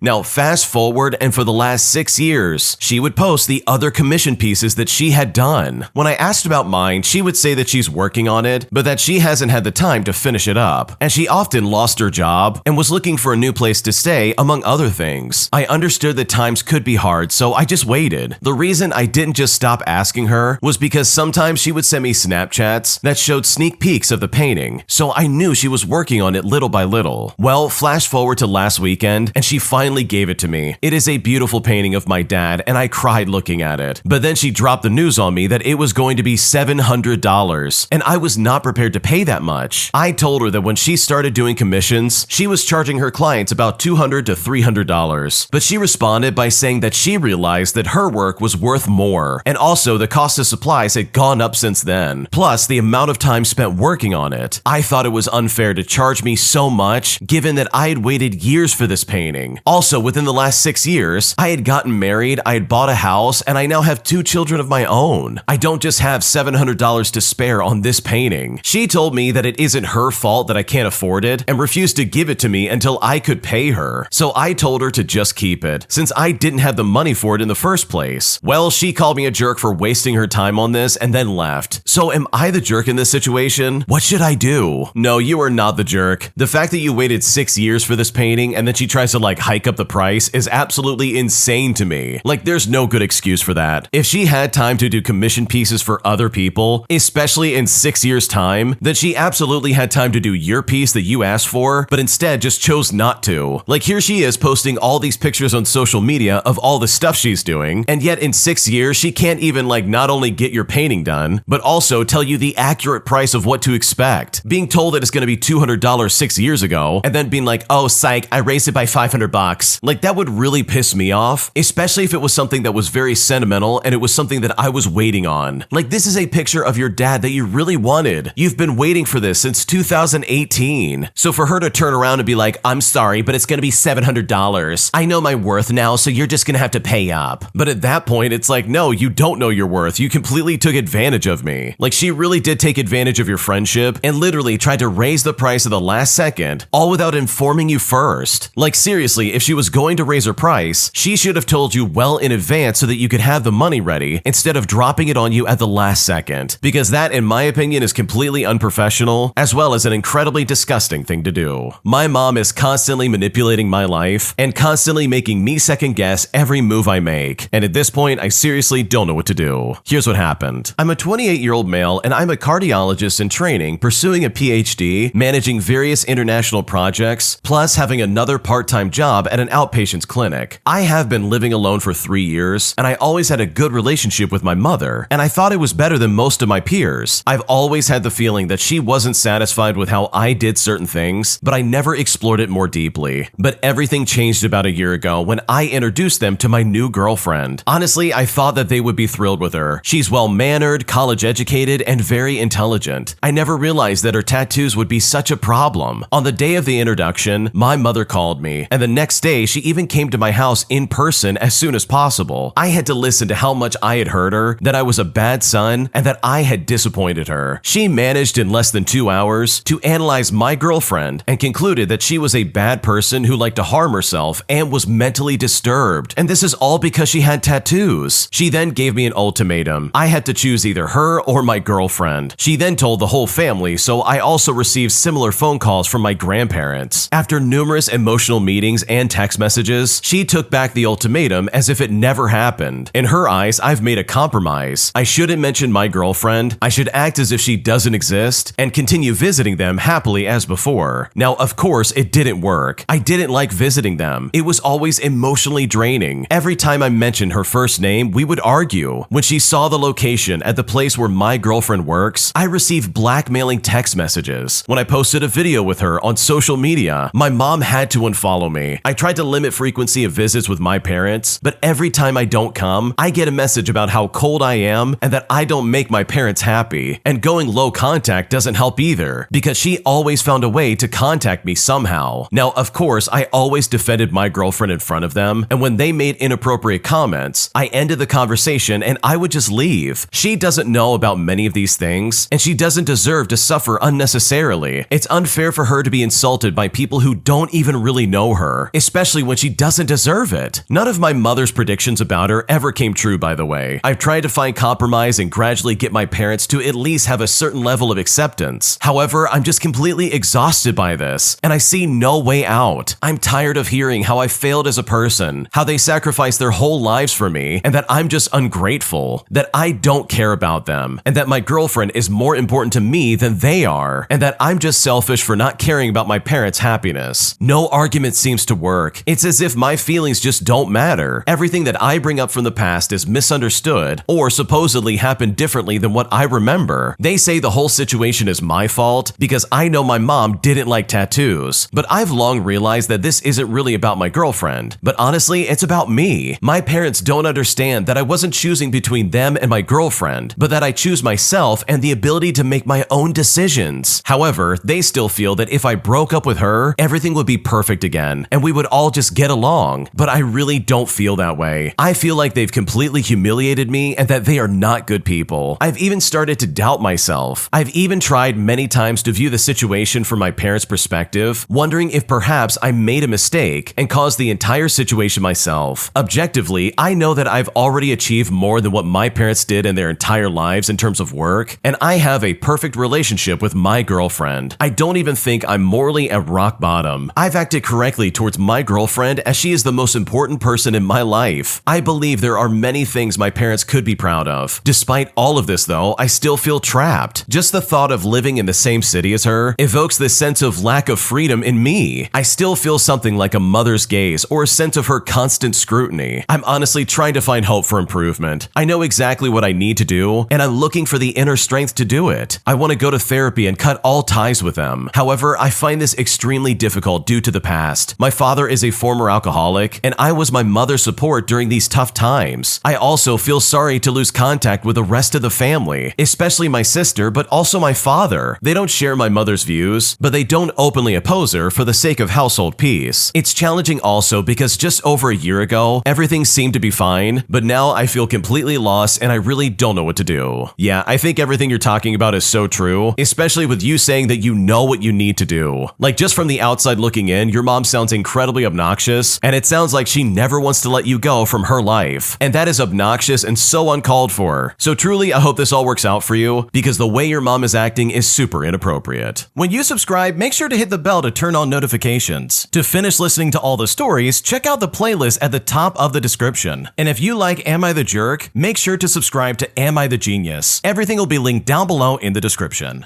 Now, fast forward, and for the last 6 years, she would post the other commission pieces that she had done. When I asked about mine, she would say that she's working on it, but that she hasn't had the time to finish it up. And she often lost her job and was looking for a new place to stay, among other things. I understood that times could be hard, so I just waited. The reason I didn't just stop asking her was because sometimes she would send me Snapchats that showed sneak peeks of the painting, so I knew she was working on it little by little. Well, flash forward to last weekend, and she finally gave it to me. It is a beautiful painting of my dad, and I cried looking at it. But then she dropped the news on me that it was going to be $700, and I was not prepared to pay that much. I told her that when she started doing commissions, she was charging her clients about $200 to $300, but she responded by saying that she realized that her work was worth more, and also the cost of supplies had gone up since then, plus the amount of time spent working on it. I thought it was unfair to charge me so much, given that I had waited years for this painting. Also, within the last 6 years, I had gotten married, I had bought a house, and I now have 2 children of my own. I don't just have $700 to spare on this painting. She told me that it isn't her fault that I can't afford it, and refused to give it to me until I could pay her. So I told her to just keep it, since I didn't have the money for it in the first place. Well, she called me a jerk for wasting her time on this and then left. So am I the jerk in this situation? What should I do? No, you are not the jerk. The fact that you waited 6 years for this painting and then she tries to hike up the price is absolutely insane to me. There's no good excuse for that. If she had time to do commission pieces for other people, especially in 6 years' time, then she absolutely had time to do your piece that you asked for, but instead just chose not to. Here she is posting all these pictures on social media of all the stuff she's doing, and yet in 6 years she can't even not only get your painting done, but also tell you the accurate price of what to expect. Being told that it's going to be $200 6 years ago, and then being like, oh psych, I raised it by $500. That would really piss me off, especially if it was something that was very sentimental and it was something that I was waiting on. This is a picture of your dad that you really wanted. You've been waiting for this since 2018. So for her to turn around and be like, I'm sorry, but it's going to be $700. I know my worth now, so you're just going to have to pay up. But at that point, it's no, you don't know your worth. You completely took advantage of me. She really did take advantage of your friendship and literally tried to raise the price at the last second, all without informing you first. Seriously, if she was going to raise her price, she should have told you well in advance so that you could have the money ready instead of dropping it on you at the last second. Because that, in my opinion, is completely unprofessional, as well as an incredibly disgusting thing to do. My mom is constantly manipulating my life and constantly making me second guess every move I make. And at this point, I seriously don't know what to do. Here's what happened. I'm a 28-year-old male and I'm a cardiologist in training, pursuing a PhD, managing various international projects, plus having another part-time job at an outpatient's clinic. I have been living alone for 3 years, and I always had a good relationship with my mother, and I thought it was better than most of my peers. I've always had the feeling that she wasn't satisfied with how I did certain things, but I never explored it more deeply. But everything changed about a year ago when I introduced them to my new girlfriend. Honestly, I thought that they would be thrilled with her. She's well-mannered, college-educated, and very intelligent. I never realized that her tattoos would be such a problem. On the day of the introduction, my mother called me, and the next day she even came to my house in person as soon as possible. I had to listen to how much I had hurt her, that I was a bad son, and that I had disappointed her. She managed in less than 2 hours to analyze my girlfriend and concluded that she was a bad person who liked to harm herself and was mentally disturbed. And this is all because she had tattoos. She then gave me an ultimatum. I had to choose either her or my girlfriend. She then told the whole family, so I also received similar phone calls from my grandparents. After numerous emotional meetings and text messages, she took back the ultimatum as if it never happened. In her eyes, I've made a compromise. I shouldn't mention my girlfriend. I should act as if she doesn't exist and continue visiting them happily as before. Now, of course, it didn't work. I didn't like visiting them. It was always emotionally draining. Every time I mentioned her first name, we would argue. When she saw the location at the place where my girlfriend works, I received blackmailing text messages. When I posted a video with her on social media, my mom had to unfollow me. I tried to limit frequency of visits with my parents, but every time I don't come, I get a message about how cold I am and that I don't make my parents happy. And going low contact doesn't help either, because she always found a way to contact me somehow. Now, of course, I always defended my girlfriend in front of them, and when they made inappropriate comments, I ended the conversation and I would just leave. She doesn't know about many of these things, and she doesn't deserve to suffer unnecessarily. It's unfair for her to be insulted by people who don't even really know her, especially when she doesn't deserve it. None of my mother's predictions about her ever came true, by the way. I've tried to find compromise and gradually get my parents to at least have a certain level of acceptance. However, I'm just completely exhausted by this, and I see no way out. I'm tired of hearing how I failed as a person, how they sacrificed their whole lives for me, and that I'm just ungrateful, that I don't care about them, and that my girlfriend is more important to me than they are, and that I'm just selfish for not caring about my parents' happiness. No argument seems to work. It's as if my feelings just don't matter. Everything that I bring up from the past is misunderstood or supposedly happened differently than what I remember. They say the whole situation is my fault because I know my mom didn't like tattoos, but I've long realized that this isn't really about my girlfriend, but honestly, it's about me. My parents don't understand that I wasn't choosing between them and my girlfriend, but that I choose myself and the ability to make my own decisions. However, they still feel that if I broke up with her, everything would be perfect again, and we would all just get along, but I really don't feel that way. I feel like they've completely humiliated me and that they are not good people. I've even started to doubt myself. I've even tried many times to view the situation from my parents' perspective, wondering if perhaps I made a mistake and caused the entire situation myself. Objectively, I know that I've already achieved more than what my parents did in their entire lives in terms of work, and I have a perfect relationship with my girlfriend. I don't even think I'm morally at rock bottom. I've acted correctly towards my girlfriend as she is the most important person in my life. I believe there are many things my parents could be proud of. Despite all of this though, I still feel trapped. Just the thought of living in the same city as her evokes this sense of lack of freedom in me. I still feel something like a mother's gaze or a sense of her constant scrutiny. I'm honestly trying to find hope for improvement. I know exactly what I need to do, and I'm looking for the inner strength to do it. I want to go to therapy and cut all ties with them. However, I find this extremely difficult due to the past. My father is a former alcoholic, and I was my mother's support during these tough times. I also feel sorry to lose contact with the rest of the family, especially my sister, but also my father. They don't share my mother's views, but they don't openly oppose her for the sake of household peace. It's challenging also because just over a year ago, everything seemed to be fine, but now I feel completely lost and I really don't know what to do. Yeah, I think everything you're talking about is so true, especially with you saying that you know what you need to do. Like, just from the outside looking in, your mom sounds incredibly obnoxious, and it sounds like she never wants to let you go from her life. And that is obnoxious and so uncalled for. So truly, I hope this all works out for you, because the way your mom is acting is super inappropriate. When you subscribe, make sure to hit the bell to turn on notifications. To finish listening to all the stories, check out the playlist at the top of the description. And if you like Am I the Jerk, make sure to subscribe to Am I the Genius. Everything will be linked down below in the description.